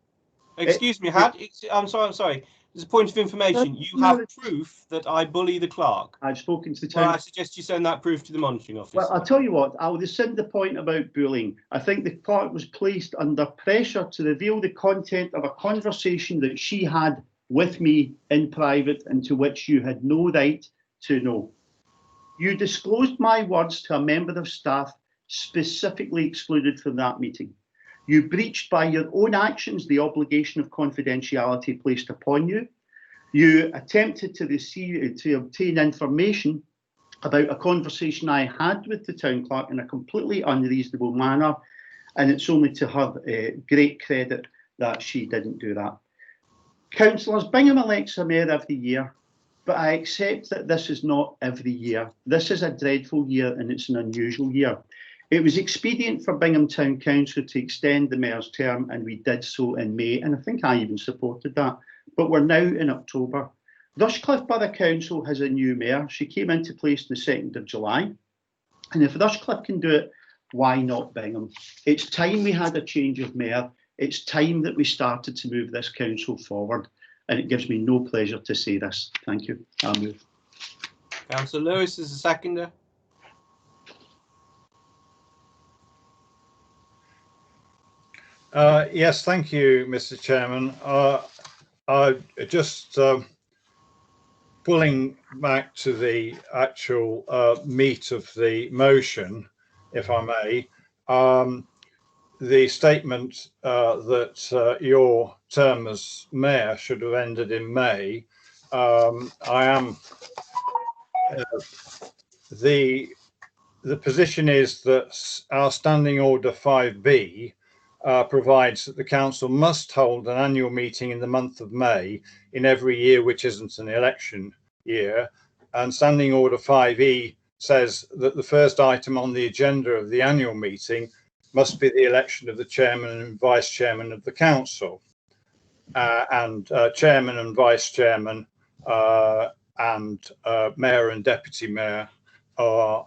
Excuse me, I'm sorry. There's a point of information. You have proof that I bully the clerk?
I've spoken to the town.
Well, I suggest you send that proof to the monitoring officer.
Well, I'll tell you what, I'll rescind the point about bullying. I think the clerk was placed under pressure to reveal the content of a conversation that she had with me in private and to which you had no right to know. You disclosed my words to a member of staff specifically excluded from that meeting. You breached by your own actions the obligation of confidentiality placed upon you. You attempted to obtain information about a conversation I had with the town clerk in a completely unreasonable manner, and it's only to her great credit that she didn't do that. Councillors, Bingham elects a mayor every year, but I accept that this is not every year. This is a dreadful year and it's an unusual year. It was expedient for Bingham Town Council to extend the mayor's term, and we did so in May, and I think I even supported that. But we're now in October. Rushcliffe Borough Council has a new mayor. She came into place on the 2nd of July. And if Rushcliffe can do it, why not Bingham? It's time we had a change of mayor. It's time that we started to move this council forward. And it gives me no pleasure to say this. Thank you. I'll move.
Councillor Lewis is the seconder.
Yes, thank you, Mr. Chairman. I just pulling back to the actual meat of the motion, if I may. The statement that your term as mayor should have ended in May. The position is that our Standing Order 5B provides that the council must hold an annual meeting in the month of May in every year which isn't an election year, and Standing Order 5E says that the first item on the agenda of the annual meeting must be the election of the chairman and vice chairman of the council, and chairman and vice chairman and mayor and deputy mayor are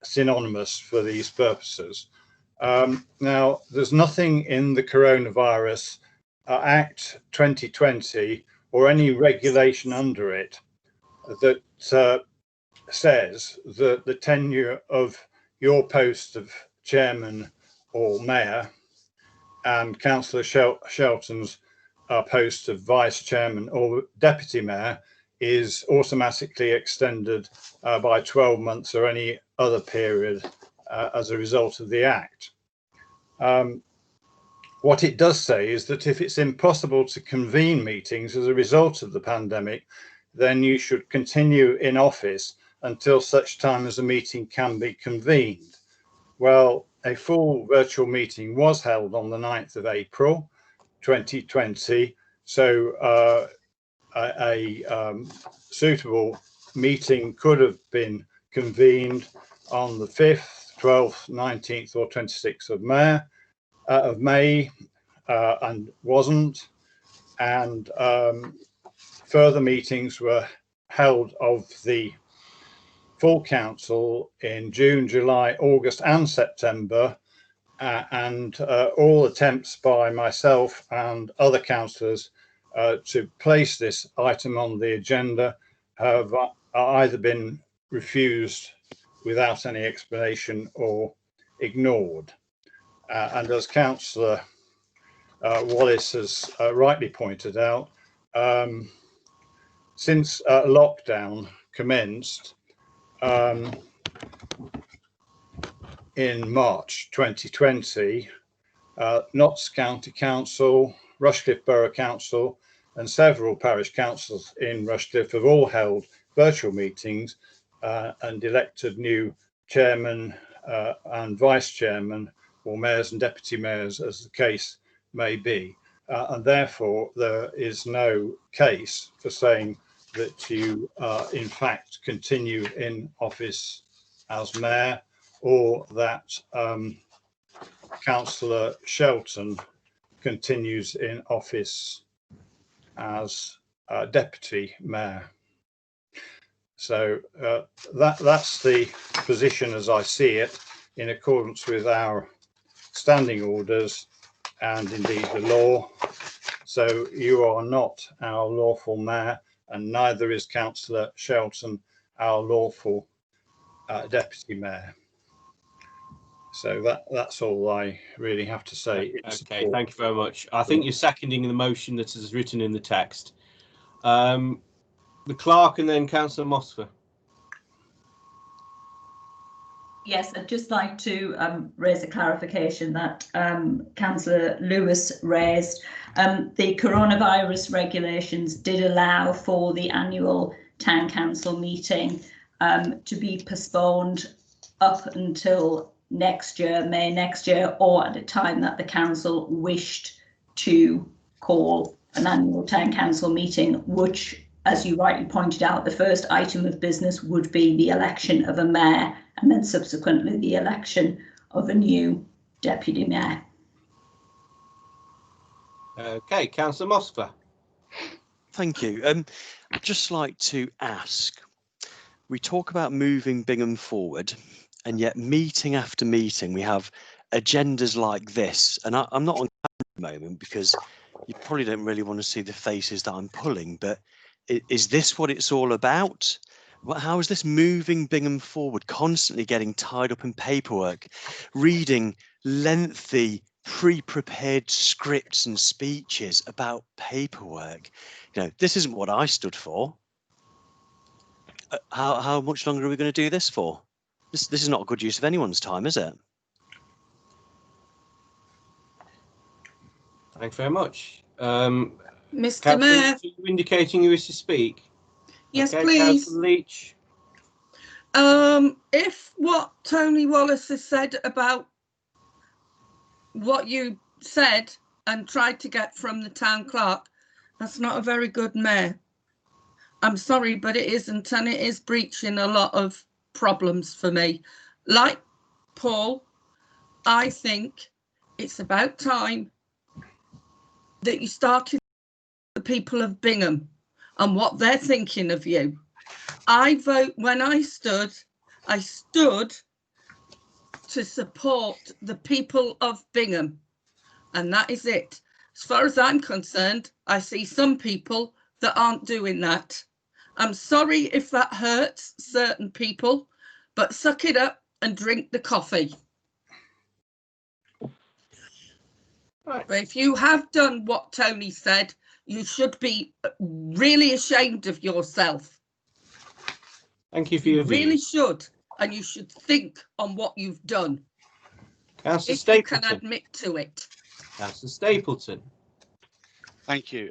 synonymous for these purposes. Now, there's nothing in the Coronavirus Act 2020 or any regulation under it that says that the tenure of your post of chairman or mayor and Councillor Shelton's post of vice chairman or deputy mayor is automatically extended by 12 months or any other period as a result of the Act. What it does say is that if it's impossible to convene meetings as a result of the pandemic, then you should continue in office until such time as a meeting can be convened. Well, a full virtual meeting was held on the 9th of April 2020, so a suitable meeting could have been convened on the 5th, 12th, 19th or 26th of May, and wasn't. And further meetings were held of the full council in June, July, August and September, and all attempts by myself and other councillors to place this item on the agenda have either been refused without any explanation or ignored. And as Councillor Wallace has rightly pointed out, since lockdown commenced in March 2020, Notts County Council, Rushcliffe Borough Council and several parish councils in Rushcliffe have all held virtual meetings and elected new chairman and vice chairman, or mayors and deputy mayors as the case may be. And therefore there is no case for saying that you in fact continue in office as mayor, or that Councillor Shelton continues in office as deputy mayor. So that's the position as I see it, in accordance with our standing orders and indeed the law. So you are not our lawful mayor, and neither is Councillor Shelton our lawful deputy mayor. So that's all I really have to say.
Okay, thank you very much. I think you're seconding the motion that is written in the text. The clerk and then Councillor Mosfer.
Yes, I'd just like to raise a clarification that Councillor Lewis raised. The coronavirus regulations did allow for the annual town council meeting to be postponed up until next year, May next year, or at a time that the council wished to call an annual town council meeting, which, as you rightly pointed out, the first item of business would be the election of a mayor and then subsequently the election of a new deputy mayor.
Okay, Councillor Mosfer.
Thank you. I'd just like to ask, we talk about moving Bingham forward, and yet meeting after meeting we have agendas like this, and I'm not on camera at the moment because you probably don't really want to see the faces that I'm pulling, but is this what it's all about? How is this moving Bingham forward, constantly getting tied up in paperwork, reading lengthy pre-prepared scripts and speeches about paperwork? You know, this isn't what I stood for. How much longer are we going to do this for? This is not a good use of anyone's time, is it?
Thanks very much.
Mr. Mayor.
You indicating you wish to speak?
Yes,
okay,
please.
Councillor Leach.
If what Tony Wallace has said about what you said and tried to get from the town clerk, that's not a very good mayor. I'm sorry, but it isn't, and it is breaching a lot of problems for me. Like Paul, I think it's about time that you started the people of Bingham and what they're thinking of you. When I stood to support the people of Bingham, and that is it. As far as I'm concerned, I see some people that aren't doing that. I'm sorry if that hurts certain people, but suck it up and drink the coffee. Right. But if you have done what Tony said, you should be really ashamed of yourself.
Thank you for your views.
Really should, and you should think on what you've done.
Councillor
If
Stapleton.
you can admit to it.
Councillor Stapleton.
Thank you.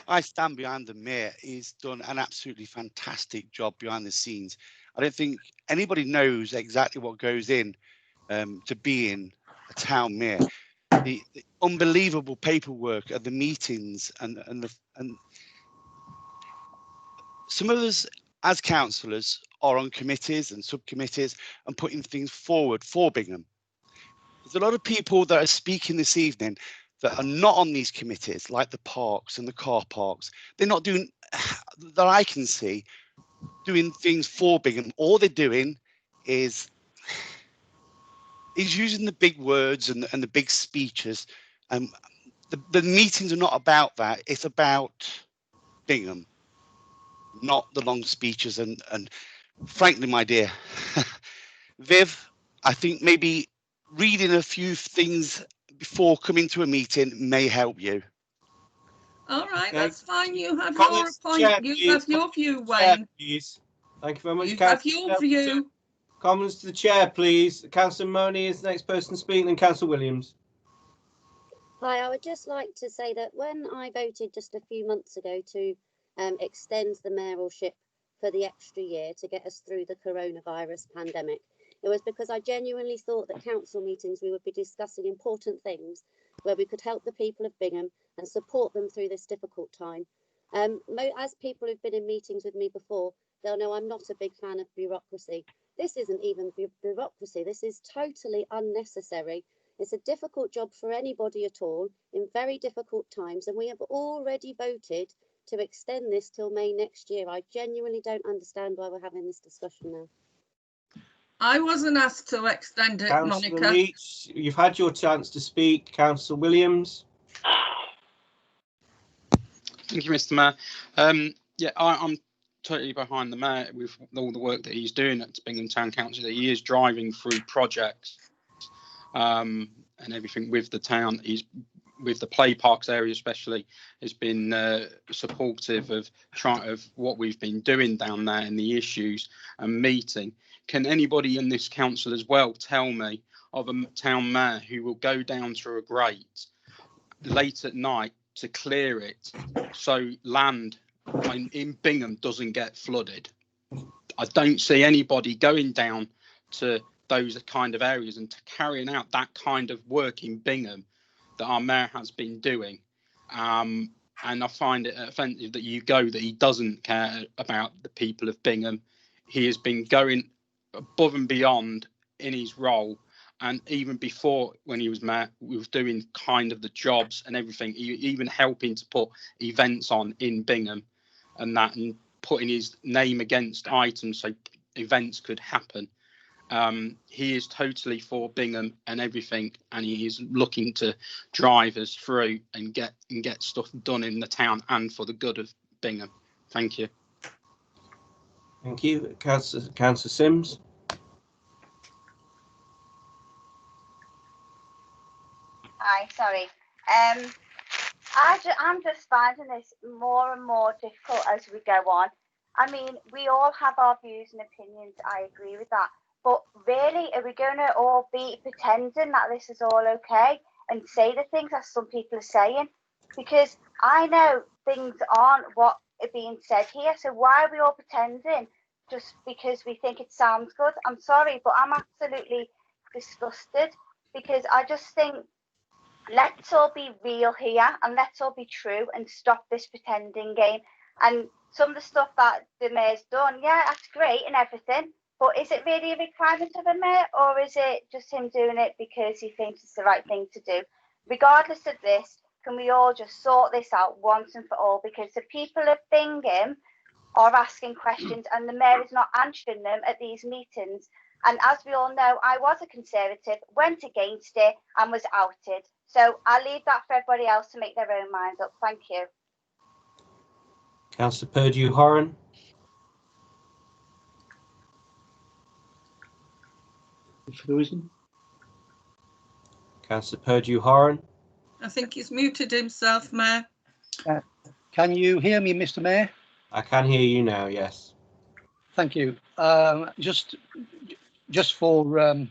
I stand behind the mayor. He's done an absolutely fantastic job behind the scenes. I don't think anybody knows exactly what goes in to being a town mayor. The unbelievable paperwork at the meetings and some of us as councillors are on committees and subcommittees and putting things forward for Bingham. There's a lot of people that are speaking this evening that are not on these committees, like the parks and the car parks. They're not doing, that I can see, doing things for Bingham. All they're doing is using the big words and the big speeches. The meetings are not about that. It's about Bingham, not the long speeches. And frankly, my dear, Viv, I think maybe reading a few things before coming to a meeting may help you.
All right,
Okay.
that's fine. You have
Comments
your
to chair,
point. You
please.
have your view,
Chair,
Wayne.
please. Thank you very much.
You have
Councillor
your view.
Comments to the chair, please. Councillor Money is the next person speaking, and Councillor Williams.
Hi, I would just like to say that when I voted just a few months ago to extend the mayoralship for the extra year to get us through the coronavirus pandemic, it was because I genuinely thought that council meetings we would be discussing important things where we could help the people of Bingham and support them through this difficult time. As people who've been in meetings with me before, they'll know I'm not a big fan of bureaucracy. This isn't even bureaucracy. This is totally unnecessary. It's a difficult job for anybody at all in very difficult times, and we have already voted to extend this till May next year. I genuinely don't understand why we're having this discussion now.
I wasn't asked to extend it,
Councillor
Monica.
Leach, you've had your chance to speak. Councillor Williams.
Thank you, Mr. Mayor. Yeah, I'm totally behind the mayor with all the work that he's doing at Bingham Town Council. That he is driving through projects and everything with the town. He's with the play parks area especially has been supportive of what we've been doing down there and the issues and meeting. Can anybody in this council as well tell me of a town mayor who will go down through a grate late at night to clear it so land in Bingham doesn't get flooded? I don't see anybody going down to those kind of areas and to carrying out that kind of work in Bingham that our mayor has been doing. And I find it offensive that he doesn't care about the people of Bingham. He has been going above and beyond in his role, and even before when he was mayor, we was doing kind of the jobs and everything, even helping to put events on in Bingham and that, and putting his name against items so events could happen. He is totally for Bingham and everything, and he is looking to drive us through and get stuff done in the town and for the good of Bingham. Thank you.
Thank you. Councillor Sims.
Hi, sorry. I'm just finding this more and more difficult as we go on. I mean, we all have our views and opinions. I agree with that. But really, are we going to all be pretending that this is all okay and say the things that some people are saying? Because I know things aren't what are being said here. So why are we all pretending just because we think it sounds good? I'm sorry, but I'm absolutely disgusted, because I just think let's all be real here and let's all be true and stop this pretending game. And some of the stuff that the mayor's done, yeah, that's great and everything. But is it really a requirement of a mayor, or is it just him doing it because he thinks it's the right thing to do? Regardless of this, can we all just sort this out once and for all? Because the people of Bingham are asking questions and the mayor is not answering them at these meetings. And as we all know, I was a Conservative, went against it and was outed. So I'll leave that for everybody else to make their own minds up. Thank you.
Councillor Purdue-Horan.
Frozen.
Councillor Purdue-Horan.
I think he's muted himself, Mayor.
Can you hear me, Mr. Mayor?
I can hear you now, yes.
Thank you. Just for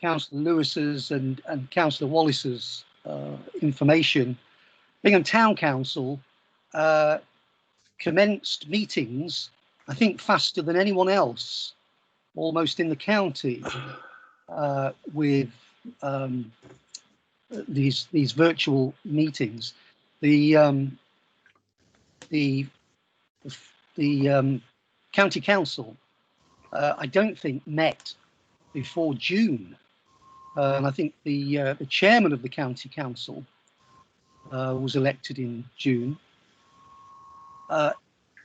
Councillor Lewis's and Councillor Wallace's information, Bingham Town Council commenced meetings, I think, faster than anyone else, almost in the county, with these virtual meetings. The county council, I don't think met before June, and I think the chairman of the county council was elected in June.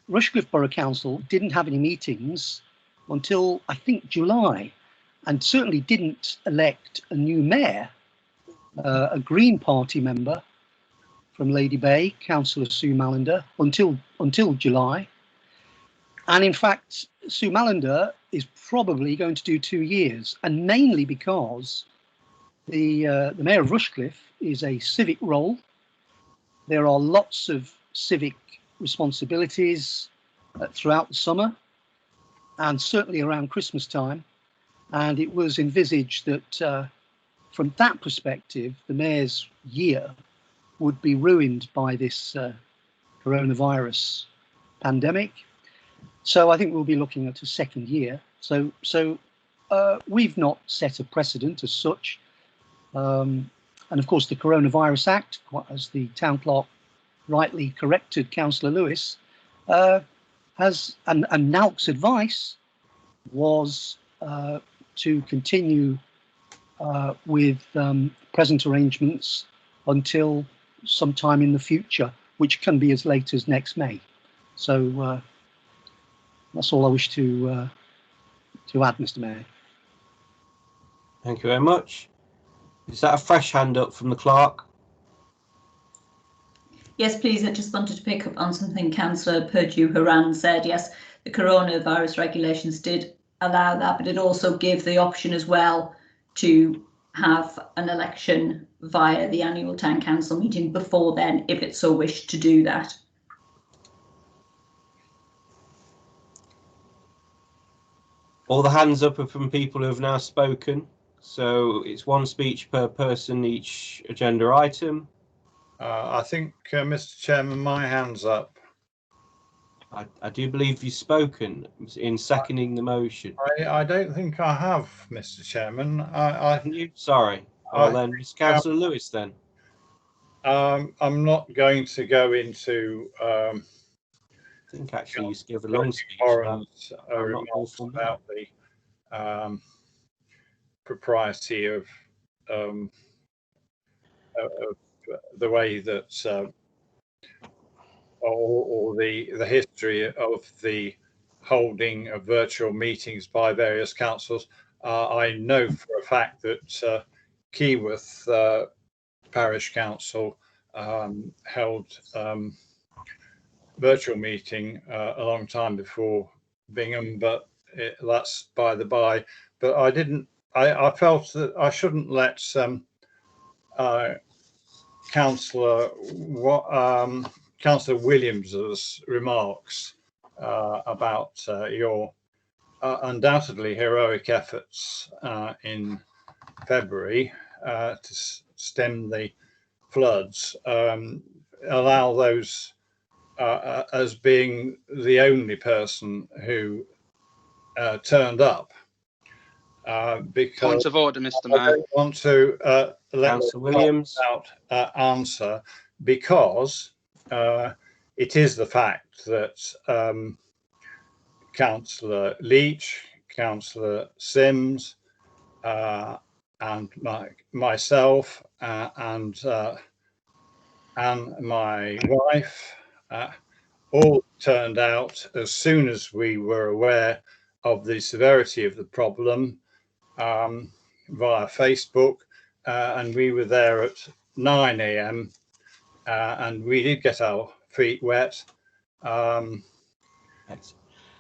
Rushcliffe Borough Council didn't have any meetings until I think July, and certainly didn't elect a new mayor, a Green Party member from Lady Bay, Councillor Sue Mallender, until July. And in fact, Sue Mallender is probably going to do 2 years, and mainly because the Mayor of Rushcliffe is a civic role. There are lots of civic responsibilities throughout the summer, and certainly around Christmas time. And it was envisaged that from that perspective, the Mayor's year would be ruined by this coronavirus pandemic. So I think we'll be looking at a second year. So we've not set a precedent as such. And of course, the Coronavirus Act, as the town clerk rightly corrected Councillor Lewis, has, and NALC's advice was to continue with present arrangements until sometime in the future, which can be as late as next May. So that's all I wish to add, Mr. Mayor.
Thank you very much. Is that a fresh hand up from the clerk?
Yes, please. I just wanted to pick up on something Councillor Purdue Haran said. Yes, the coronavirus regulations did allow that, but it also gave the option as well to have an election via the annual town council meeting before then, if it so wished to do that.
All the hands up are from people who have now spoken. So it's one speech per person each agenda item.
I think, Mr. Chairman, my hand's up.
I do believe you've spoken in seconding the motion.
I don't think I have, Mr. Chairman.
Sorry. Well, then it's Councillor Lewis then.
I'm not going to go into
I think actually you give a long speech
remarks about the propriety of the way that or the history of the holding of virtual meetings by various councils. I know for a fact that Keyworth Parish Council held virtual meeting a long time before Bingham, but that's by the by. But I felt that I shouldn't let Councillor Williams's remarks about your undoubtedly heroic efforts in February to stem the floods allow those as being the only person who turned up. Because
point of order, Mr. Mayor.
I don't want to let
Councillor Williams
out answer, because it is the fact that Councillor Leach, Councillor Sims, and myself and my wife all turned out as soon as we were aware of the severity of the problem via Facebook, and we were there at 9 a.m. And we did get our feet wet, and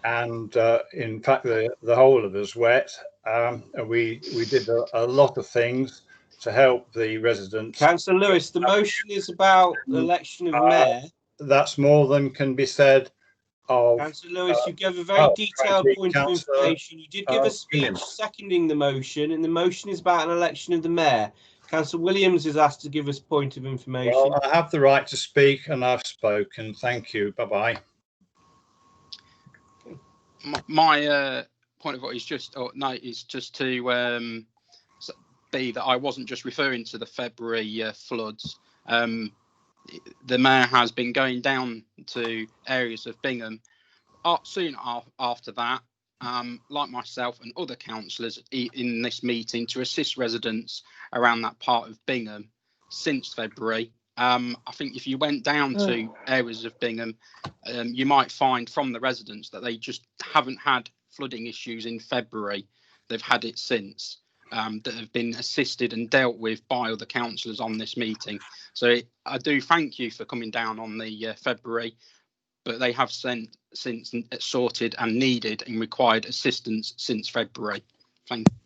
in fact the whole of us wet. And we did a lot of things to help the residents.
Councillor Lewis, the motion is about the election of mayor.
That's more than can be said of
Councillor Lewis, you gave a very detailed point of information. You did give a speech seconding the motion, and the motion is about an election of the mayor. Councillor Williams is asked to give us point of information.
Well, I have the right to speak and I've spoken. Thank you. Bye-bye.
My point of order is just, to be that I wasn't just referring to the February floods. The mayor has been going down to areas of Bingham soon after that, like myself and other councillors in this meeting, to assist residents around that part of Bingham since February. I think if you went down to areas of Bingham, you might find from the residents that they just haven't had flooding issues in February. They've had it since, that have been assisted and dealt with by other councillors on this meeting. So I do thank you for coming down on the February, but they have since sorted and needed and required assistance since February. Thank you.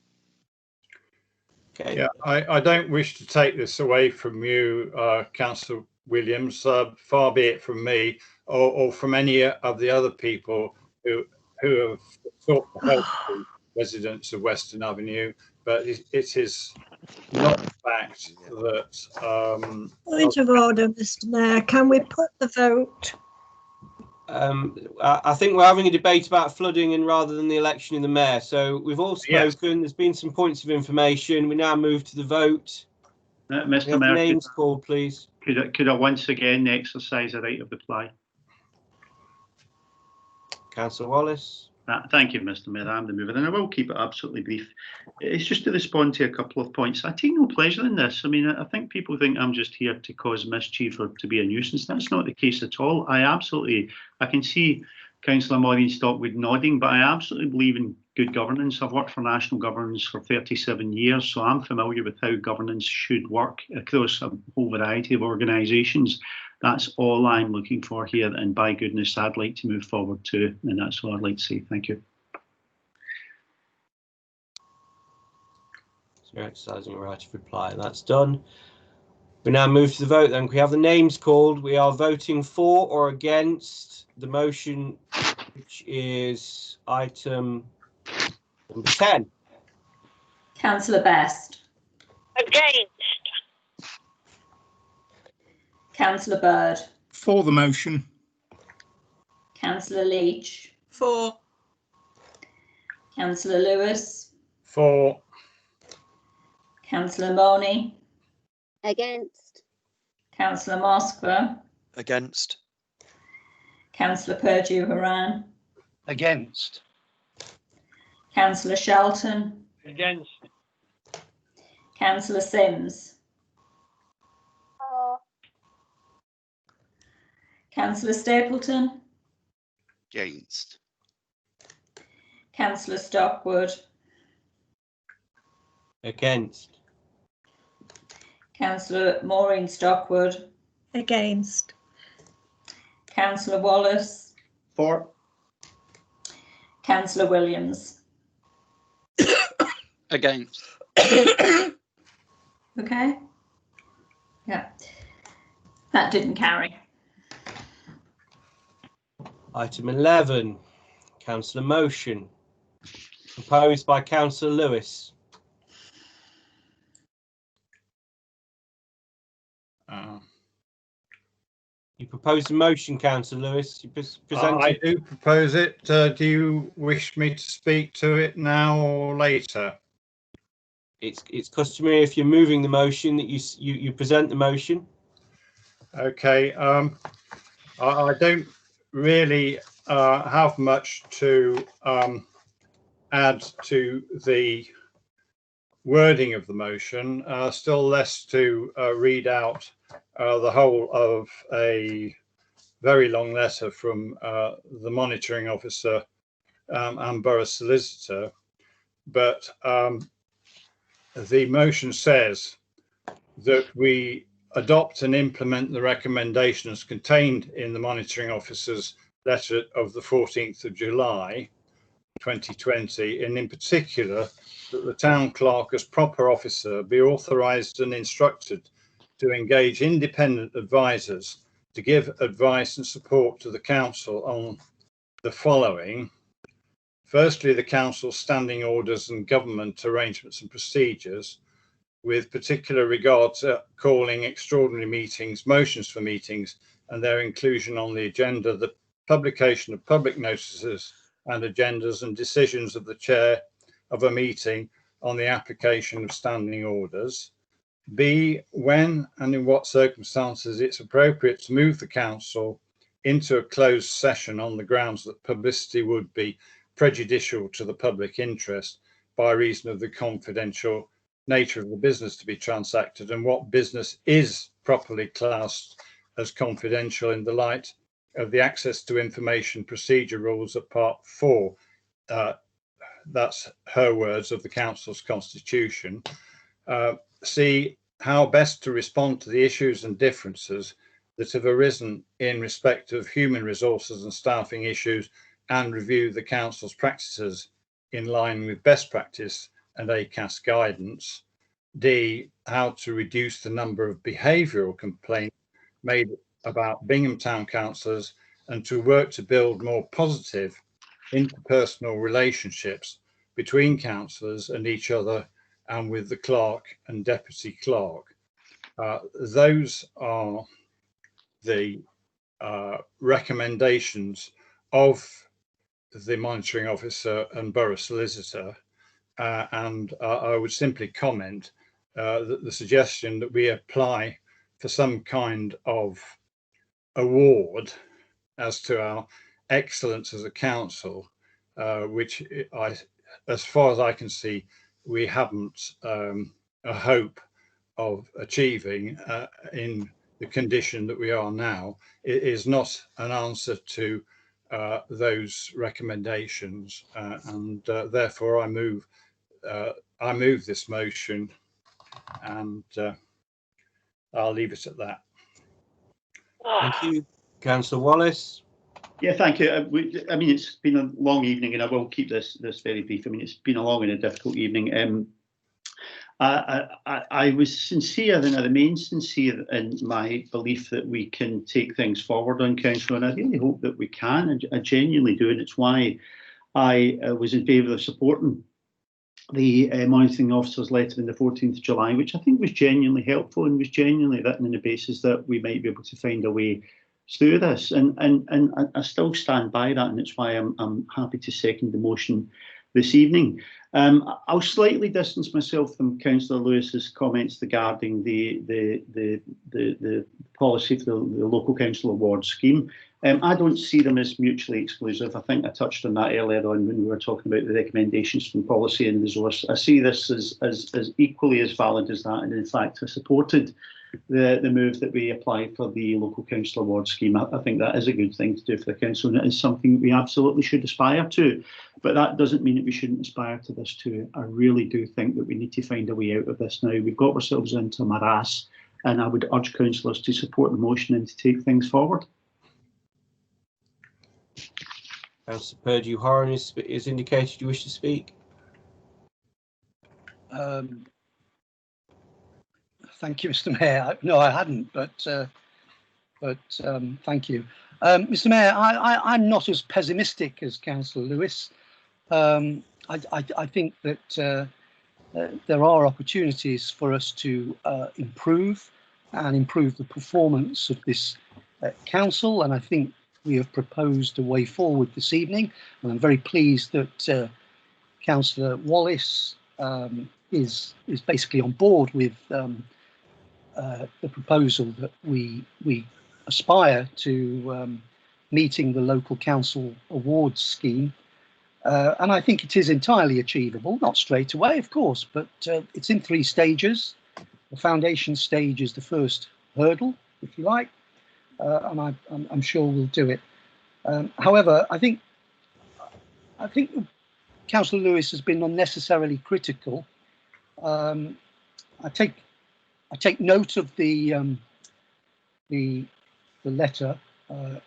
Okay.
Yeah, I don't wish to take this away from you, Councillor Williams, far be it from me or from any of the other people who have sought to help the residents of Western Avenue, but it is not the fact that...
Point of order, Mr Mayor. Can we put the vote?
I think we're having a debate about flooding and rather than the election of the mayor. So we've all spoken. Yes. There's been some points of information. We now move to the vote.
Mr Mayor,
names called, please.
Could I once again exercise a right of reply?
Councillor Wallace.
Thank you, Mr Mayor. I'm the mover, and I will keep it absolutely brief. It's just to respond to a couple of points. I take no pleasure in this. I mean, I think people think I'm just here to cause mischief or to be a nuisance. That's not the case at all. I can see Councillor Maureen Stockwood nodding, but I absolutely believe in good governance. I've worked for national governance for 37 years, so I'm familiar with how governance should work across a whole variety of organisations. That's all I'm looking for here, and by goodness, I'd like to move forward too, and that's all I'd like to say. Thank you.
So you're exercising a right of reply. That's done. We now move to the vote then. We have the names called. We are voting for or against the motion, which is item number 10.
Councillor Best.
Against.
Councillor Bird.
For the motion.
Councillor Leach.
For.
Councillor Lewis.
For.
Councillor Money.
Against.
Councillor Moskva.
Against.
Councillor Purdue-Haran.
Against.
Councillor Shelton.
Against.
Councillor Sims. Councillor Stapleton.
Against.
Councillor Stockwood.
Against.
Councillor Maureen Stockwood.
Against.
Councillor Wallace.
For.
Councillor Williams.
Against.
Okay. Yeah. That didn't carry.
Item 11, Councillor motion, proposed by Councillor Lewis. You proposed a motion, Councillor Lewis. You presented.
I do propose it. Do you wish me to speak to it now or later?
It's customary if you're moving the motion that you present the motion.
Okay. I don't really have much to add to the wording of the motion, still less to read out the whole of a very long letter from the monitoring officer and borough solicitor, but the motion says that we adopt and implement the recommendations contained in the monitoring officer's letter of the 14th of July 2020, and in particular that the town clerk as proper officer be authorised and instructed to engage independent advisors to give advice and support to the council on the following. Firstly, the council's standing orders and government arrangements and procedures, with particular regard to calling extraordinary meetings, motions for meetings, and their inclusion on the agenda, the publication of public notices and agendas and decisions of the chair of a meeting on the application of standing orders. B, when and in what circumstances it's appropriate to move the council into a closed session on the grounds that publicity would be prejudicial to the public interest by reason of the confidential nature of the business to be transacted, and what business is properly classed as confidential in the light of the access to information procedure rules of Part 4. That's her words of the council's constitution. C, how best to respond to the issues and differences that have arisen in respect of human resources and staffing issues, and review the council's practices in line with best practice and ACAS guidance. D, how to reduce the number of behavioural complaints made about Bingham Town councillors and to work to build more positive interpersonal relationships between councillors and each other and with the clerk and deputy clerk. Those are the recommendations of the monitoring officer and borough solicitor, and I would simply comment that the suggestion that we apply for some kind of award as to our excellence as a council, which as far as I can see, we haven't a hope of achieving in the condition that we are now. It is not an answer to those recommendations, and therefore I move this motion, and I'll leave it at that.
Thank you. Councillor Wallace.
Yeah, thank you. I mean, it's been a long evening, and I will keep this very brief. I mean, it's been a long and a difficult evening. I was sincere, and I remain sincere in my belief that we can take things forward on council, and I really hope that we can, and I genuinely do, and it's why I was in favour of supporting the monitoring officer's letter on the 14th of July, which I think was genuinely helpful and was genuinely written on the basis that we might be able to find a way through this, and I still stand by that, and it's why I'm happy to second the motion this evening. I'll slightly distance myself from Councillor Lewis's comments regarding the policy for the local council award scheme. I don't see them as mutually exclusive. I think I touched on that earlier on when we were talking about the recommendations from policy and resource. I see this as equally as valid as that, and in fact I supported the move that we apply for the local council award scheme. I think that is a good thing to do for the council, and it is something we absolutely should aspire to. But that doesn't mean that we shouldn't aspire to this too. I really do think that we need to find a way out of this now. We've got ourselves into a morass, and I would urge councillors to support the motion and to take things forward.
Councillor Purdue Horan is indicated you wish to speak.
Thank you, Mr. Mayor. No, I hadn't, but thank you. Mr. Mayor, I'm not as pessimistic as Councillor Lewis. I think that there are opportunities for us to improve the performance of this council, and I think we have proposed a way forward this evening, and I'm very pleased that Councillor Wallace is basically on board with the proposal that we aspire to meeting the local council awards scheme, and I think it is entirely achievable, not straight away of course, but it's in 3 stages. The foundation stage is the first hurdle, if you like, and I'm sure we'll do it. However, I think Councillor Lewis has been unnecessarily critical. I take note of the letter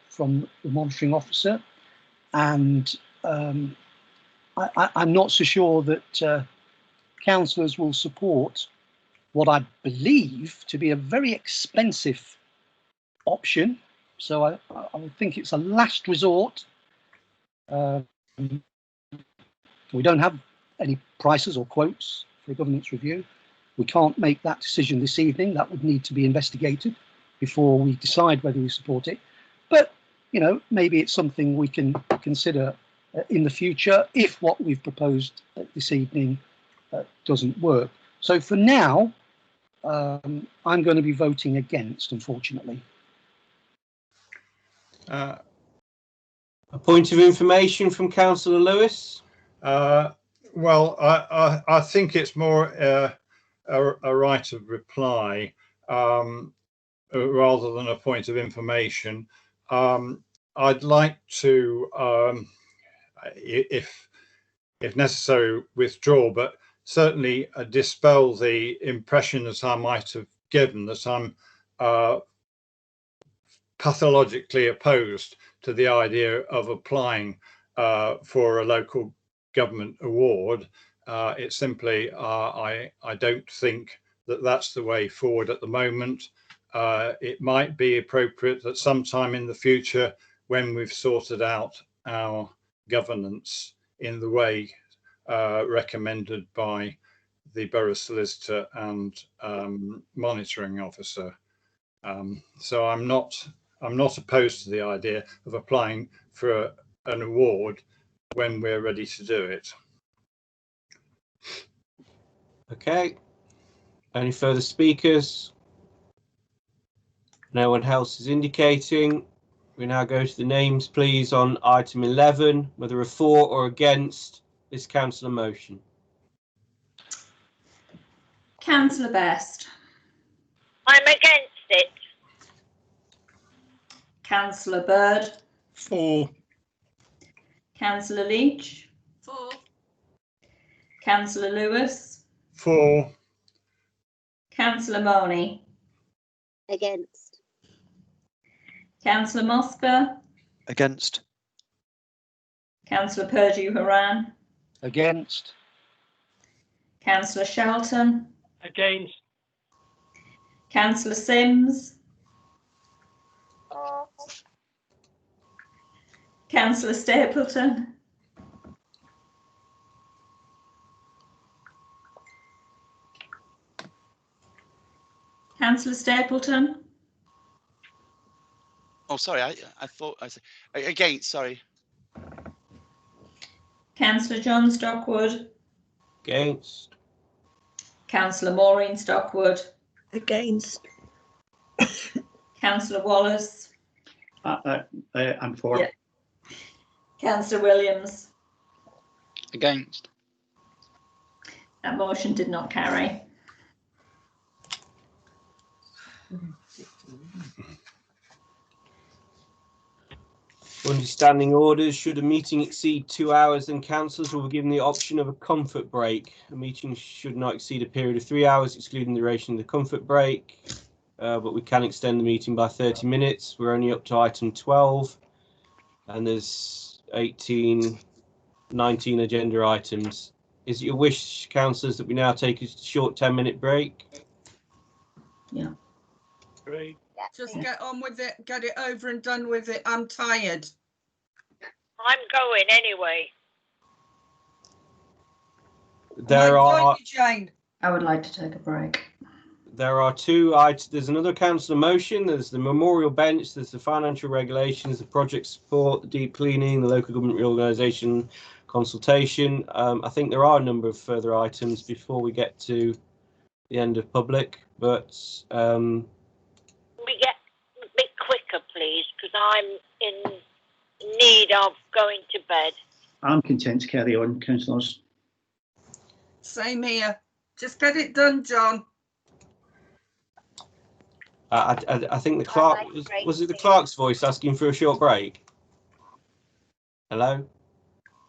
from the monitoring officer, and I'm not so sure that councillors will support what I believe to be a very expensive option. So I would think it's a last resort. We don't have any prices or quotes for a governance review. We can't make that decision this evening. That would need to be investigated before we decide whether we support it. But, you know, maybe it's something we can consider in the future if what we've proposed this evening doesn't work. So for now, I'm going to be voting against, unfortunately.
A point of information from Councillor Lewis.
Well, I think it's more a right of reply rather than a point of information. I'd like to, if necessary, withdraw, but certainly dispel the impression that I might have given that I'm pathologically opposed to the idea of applying for a local government award. It's simply I don't think that that's the way forward at the moment. It might be appropriate that sometime in the future, when we've sorted out our governance in the way recommended by the borough solicitor and monitoring officer. So I'm not opposed to the idea of applying for an award when we're ready to do it.
Okay. Any further speakers? No one else is indicating. We now go to the names, please, on item 11, whether for or against this councillor motion.
Councillor Best.
I'm against it.
Councillor Bird.
For.
Councillor Leach.
For.
Councillor Lewis.
For.
Councillor Mooney.
Against.
Councillor Mosca.
Against.
Councillor Purdue Haran.
Against.
Councillor Shelton.
Against.
Councillor Sims. Councillor Stapleton. Councillor Stapleton.
Oh, sorry, I thought I said against, sorry.
Councillor John Stockwood.
Against.
Councillor Maureen Stockwood.
Against.
Councillor Wallace.
I'm for.
Yeah. Councillor Williams.
Against.
That motion did not carry.
Under standing orders, should a meeting exceed 2 hours, then councillors will be given the option of a comfort break. A meeting should not exceed a period of 3 hours, excluding the duration of the comfort break. But we can extend the meeting by 30 minutes. We're only up to item 12, and there's 19 agenda items. Is it your wish, councillors, that we now take a short 10-minute break?
Yeah.
Great.
Just get on with it, get it over and done with it. I'm tired.
I'm going anyway.
There are.
Jane.
I would like to take a break.
There are two items. There's another councillor motion. There's the memorial bench. There's the financial regulations, the project support, the deep cleaning, the local government reorganisation consultation. I think there are a number of further items before we get to the end of public, but
We get a bit quicker, please, because I'm in need of going to bed.
I'm content to carry on, councillors.
Same here. Just get it done, John.
I think the clerk was it the clerk's voice asking for a short break? Hello?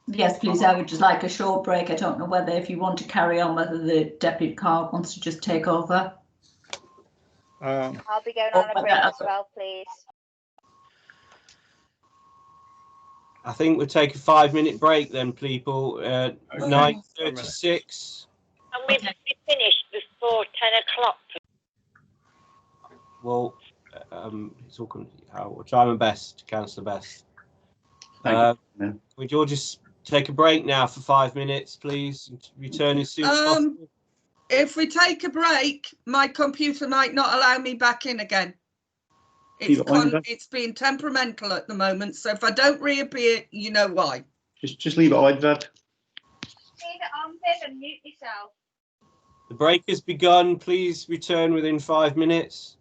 Yes, please. I would just like a short break. I don't know whether, if you want to carry on, whether the deputy clerk wants to just take over.
I'll be going on a break as well, please.
I think we'll take a 5-minute break then, people. 9:36.
And we'll be finished before 10 o'clock.
Well, it's all. I'll try my best, Councillor Best. Would you all just take a break now for 5 minutes, please? And return as soon as possible.
If we take a break, my computer might not allow me back in again. It's being temperamental at the moment, so if I don't reappear, you know why.
Just leave it on, Viv.
Leave it on, Viv, and mute yourself.
The break has begun. Please return within 5 minutes.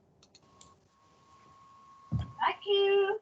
Thank you.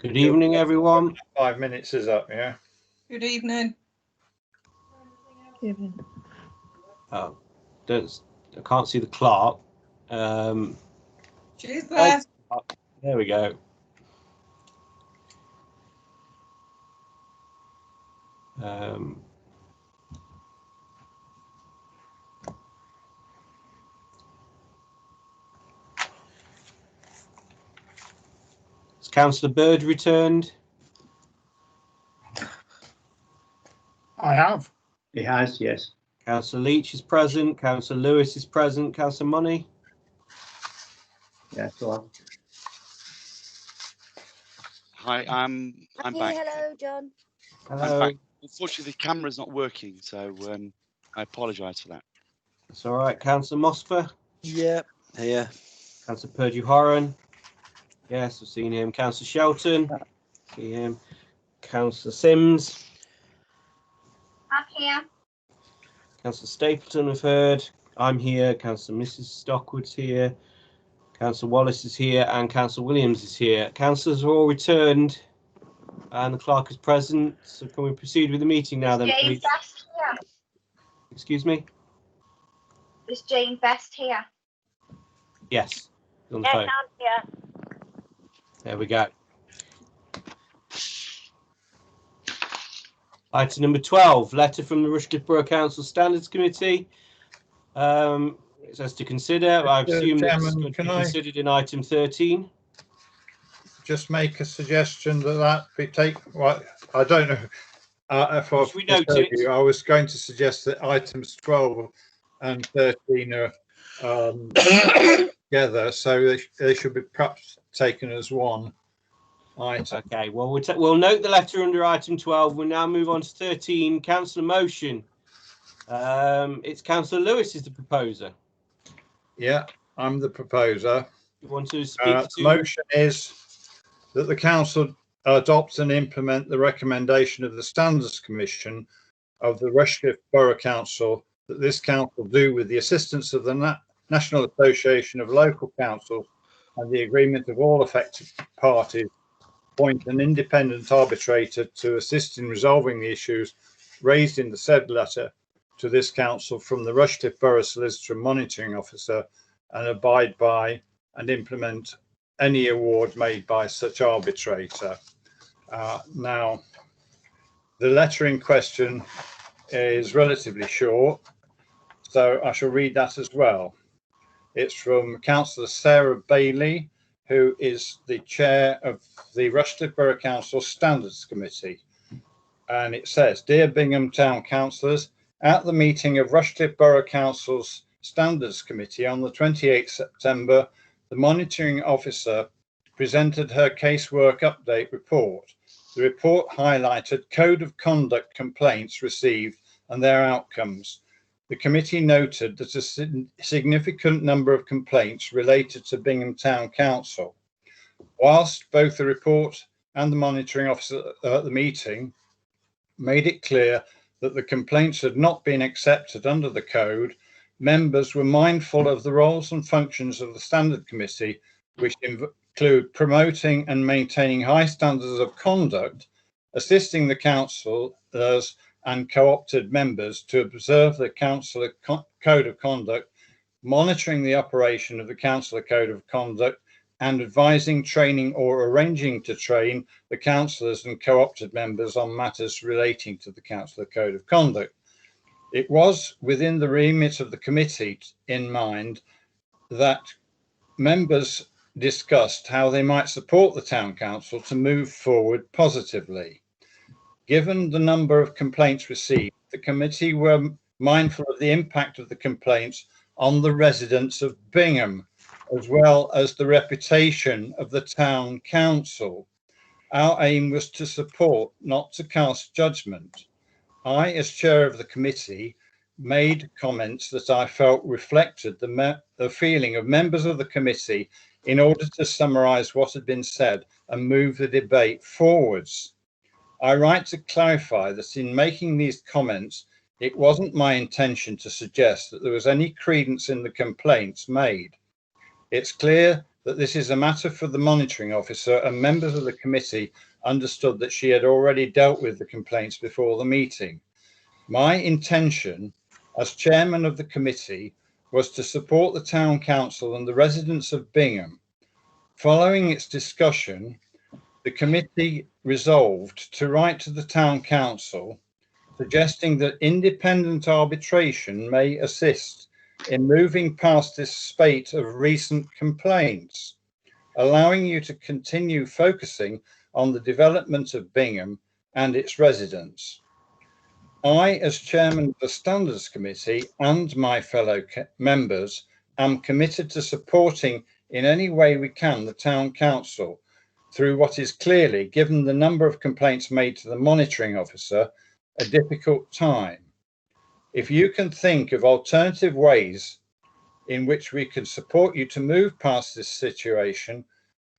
Good evening, everyone.
5 minutes is up, yeah.
Good evening.
Evening.
Oh, I can't see the clock.
She's there.
There we go. Has Councillor Bird returned?
I have.
He has, yes.
Councillor Leach is present. Councillor Lewis is present. Councillor Money?
Yeah, go on.
Hi, I'm back.
Hello, John.
Hello.
I'm back. Unfortunately, the camera's not working, so I apologise for that.
That's all right. Councillor Mosfer?
Yep, here.
Councillor Purdue Horan? Yes, I've seen him. Councillor Shelton? See him. Councillor Sims?
I'm here.
Councillor Stapleton, we've heard. I'm here. Councillor Mrs. Stockwood's here. Councillor Wallace is here, and Councillor Williams is here. Councillors are all returned, and the clerk is present. So can we proceed with the meeting now, then,
Jane
please?
Best here.
Excuse me?
Is Jane Best here?
Yes. On the
Yes,
phone.
I'm here.
There we go. Item number 12, letter from the Rushcliffe Borough Council Standards Committee. It says to consider. I assume that's
Chairman,
going to be
can I-
considered in item 13.
Just make a suggestion that be well, I don't know. If I've
we note
misheard
it?
you, I was going to suggest that items 12 and 13 are together, so they should be perhaps taken as one item.
Okay, well, we'll note the letter under item 12. We'll now move on to 13, councillor motion. It's Councillor Lewis is the proposer.
Yeah, I'm the proposer.
You want to speak to?
Motion is that the council adopt and implement the recommendation of the Standards Commission of the Rushcliffe Borough Council, that this council do, with the assistance of the National Association of Local Councils and the agreement of all affected parties, appoint an independent arbitrator to assist in resolving the issues raised in the said letter to this council from the Rushcliffe Borough Solicitor and Monitoring Officer, and abide by and implement any award made by such arbitrator. Now, the letter in question is relatively short, so I shall read that as well. It's from Councillor Sarah Bailey, who is the chair of the Rushcliffe Borough Council Standards Committee. And it says, Dear Bingham Town Councillors, at the meeting of Rushcliffe Borough Council's Standards Committee on the 28th September, the monitoring officer presented her casework update report. The report highlighted code of conduct complaints received and their outcomes. The committee noted that a significant number of complaints related to Bingham Town Council. Whilst both the report and the monitoring officer at the meeting made it clear that the complaints had not been accepted under the code, members were mindful of the roles and functions of the Standard Committee, which include promoting and maintaining high standards of conduct, assisting the councillors and co-opted members to observe the councillor code of conduct, monitoring the operation of the councillor code of conduct, and advising, training or arranging to train the councillors and co-opted members on matters relating to the councillor code of conduct. It was within the remit of the committee in mind that members discussed how they might support the town council to move forward positively. Given the number of complaints received, the committee were mindful of the impact of the complaints on the residents of Bingham, as well as the reputation of the town council. Our aim was to support, not to cast judgment. I, as chair of the committee, made comments that I felt reflected the feeling of members of the committee in order to summarise what had been said and move the debate forwards. I write to clarify that in making these comments, it wasn't my intention to suggest that there was any credence in the complaints made. It's clear that this is a matter for the monitoring officer, and members of the committee understood that she had already dealt with the complaints before the meeting. My intention as chairman of the committee was to support the town council and the residents of Bingham. Following its discussion, the committee resolved to write to the town council suggesting that independent arbitration may assist in moving past this spate of recent complaints, allowing you to continue focusing on the development of Bingham and its residents. I, as chairman of the Standards Committee, and my fellow members, am committed to supporting in any way we can the town council through what is clearly, given the number of complaints made to the monitoring officer, a difficult time. If you can think of alternative ways in which we can support you to move past this situation,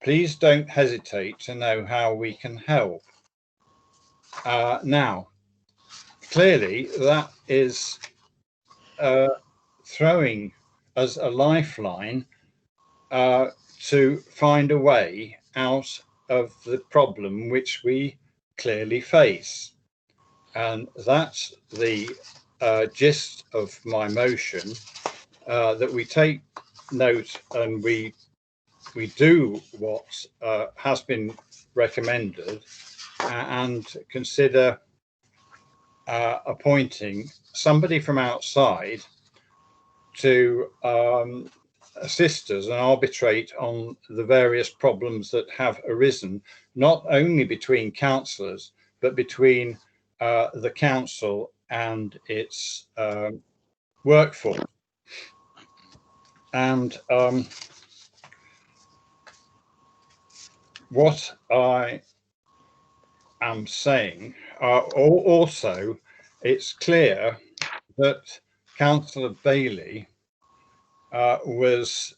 please don't hesitate to know how we can help. Now, clearly that is throwing us a lifeline to find a way out of the problem which we clearly face. And that's the gist of my motion, that we take note and we do what has been recommended and consider appointing somebody from outside to assist us and arbitrate on the various problems that have arisen, not only between councillors, but between the council and its workforce. And what I am saying, also, it's clear that Councillor Bailey was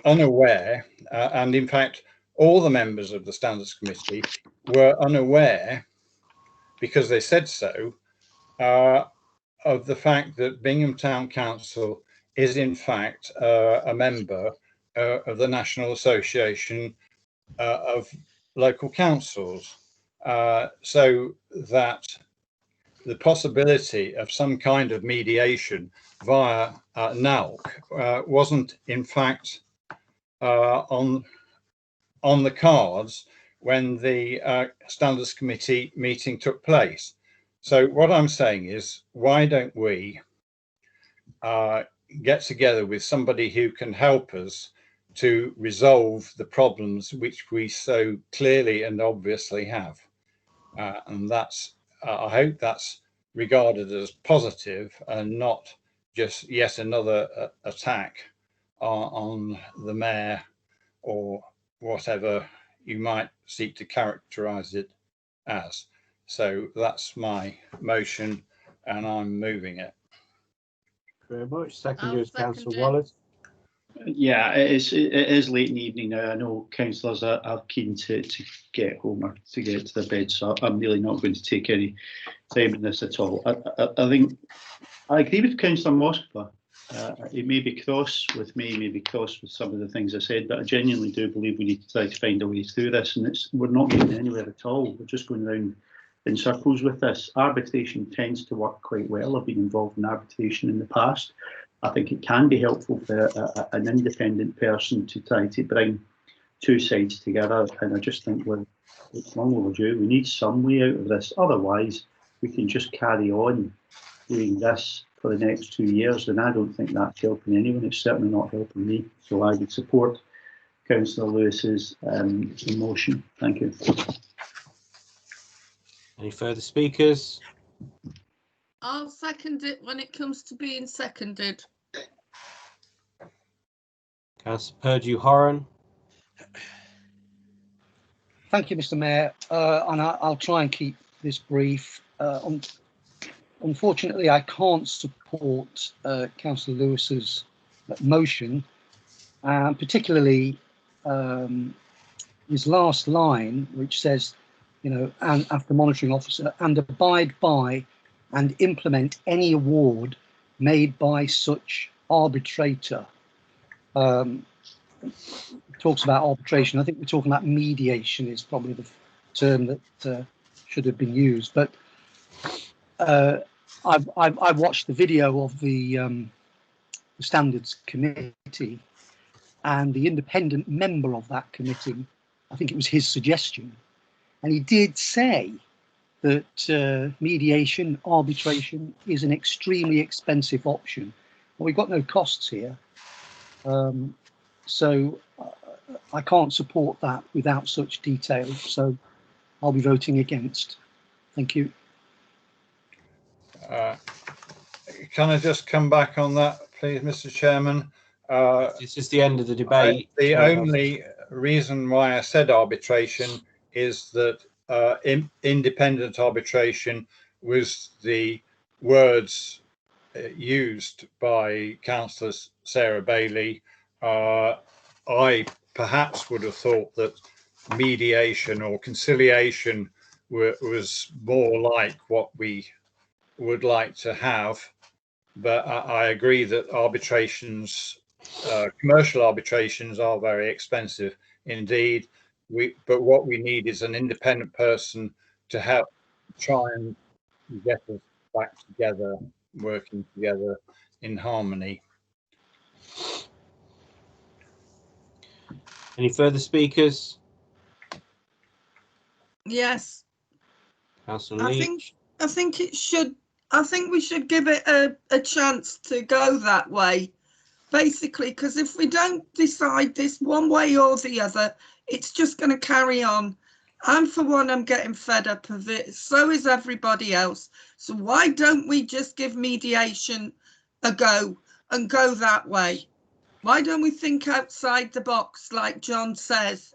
unaware, and in fact, all the members of the Standards Committee were unaware, because they said so, of the fact that Bingham Town Council is in fact a member of the National Association of Local Councils, so that the possibility of some kind of mediation via NALC wasn't in fact on the cards when the Standards Committee meeting took place. So what I'm saying is, why don't we get together with somebody who can help us to resolve the problems which we so clearly and obviously have, and that's I hope that's regarded as positive and not just yet another attack on the mayor or whatever you might seek to characterize it as. So that's my motion and I'm moving it.
Very much. Second is Councillor Wallace.
Yeah, it is late in the evening now. I know councillors are keen to get home or to get to their bed, so I'm really not going to take any time in this at all. I think I agree with Councillor Moskva. He may be cross with me, maybe cross with some of the things I said, but I genuinely do believe we need to try to find a way through this, and we're not getting anywhere at all. We're just going around in circles with this. Arbitration tends to work quite well. I've been involved in arbitration in the past. I think it can be helpful for an independent person to try to bring two sides together, and I just think it's long overdue. We need some way out of this. Otherwise, we can just carry on doing this for the next 2 years, and I don't think that's helping anyone. It's certainly not helping me. So I would support Councillor Lewis's motion. Thank you.
Any further speakers?
I'll second it when it comes to being seconded.
Councillor Purdue-Horan.
Thank you, Mr. Mayor, and I'll try and keep this brief. Unfortunately, I can't support Councillor Lewis's motion, particularly his last line, which says, you know, and after monitoring officer, and abide by and implement any award made by such arbitrator. talks about arbitration. I think we're talking about mediation is probably the term that should have been used. But I've watched the video of the Standards Committee, and the independent member of that committee, I think it was his suggestion, and he did say that mediation, arbitration is an extremely expensive option. Well, we've got no costs here. So I can't support that without such detail. So I'll be voting against. Thank you.
Can I just come back on that, please, Mr. Chairman?
It's just the end of the debate.
The only reason why I said arbitration is that independent arbitration was the words used by Councillor Sarah Bailey. I perhaps would have thought that mediation or conciliation was more like what we would like to have, but I agree that arbitrations, commercial arbitrations, are very expensive indeed. But what we need is an independent person to help try and get us back together, working together in harmony.
Any further speakers?
Yes.
Councillor Leach.
I think it should. I think we should give it a chance to go that way, basically, because if we don't decide this one way or the other, it's just going to carry on. And for one, I'm getting fed up of it. So is everybody else. So why don't we just give mediation a go and go that way? Why don't we think outside the box, like John says?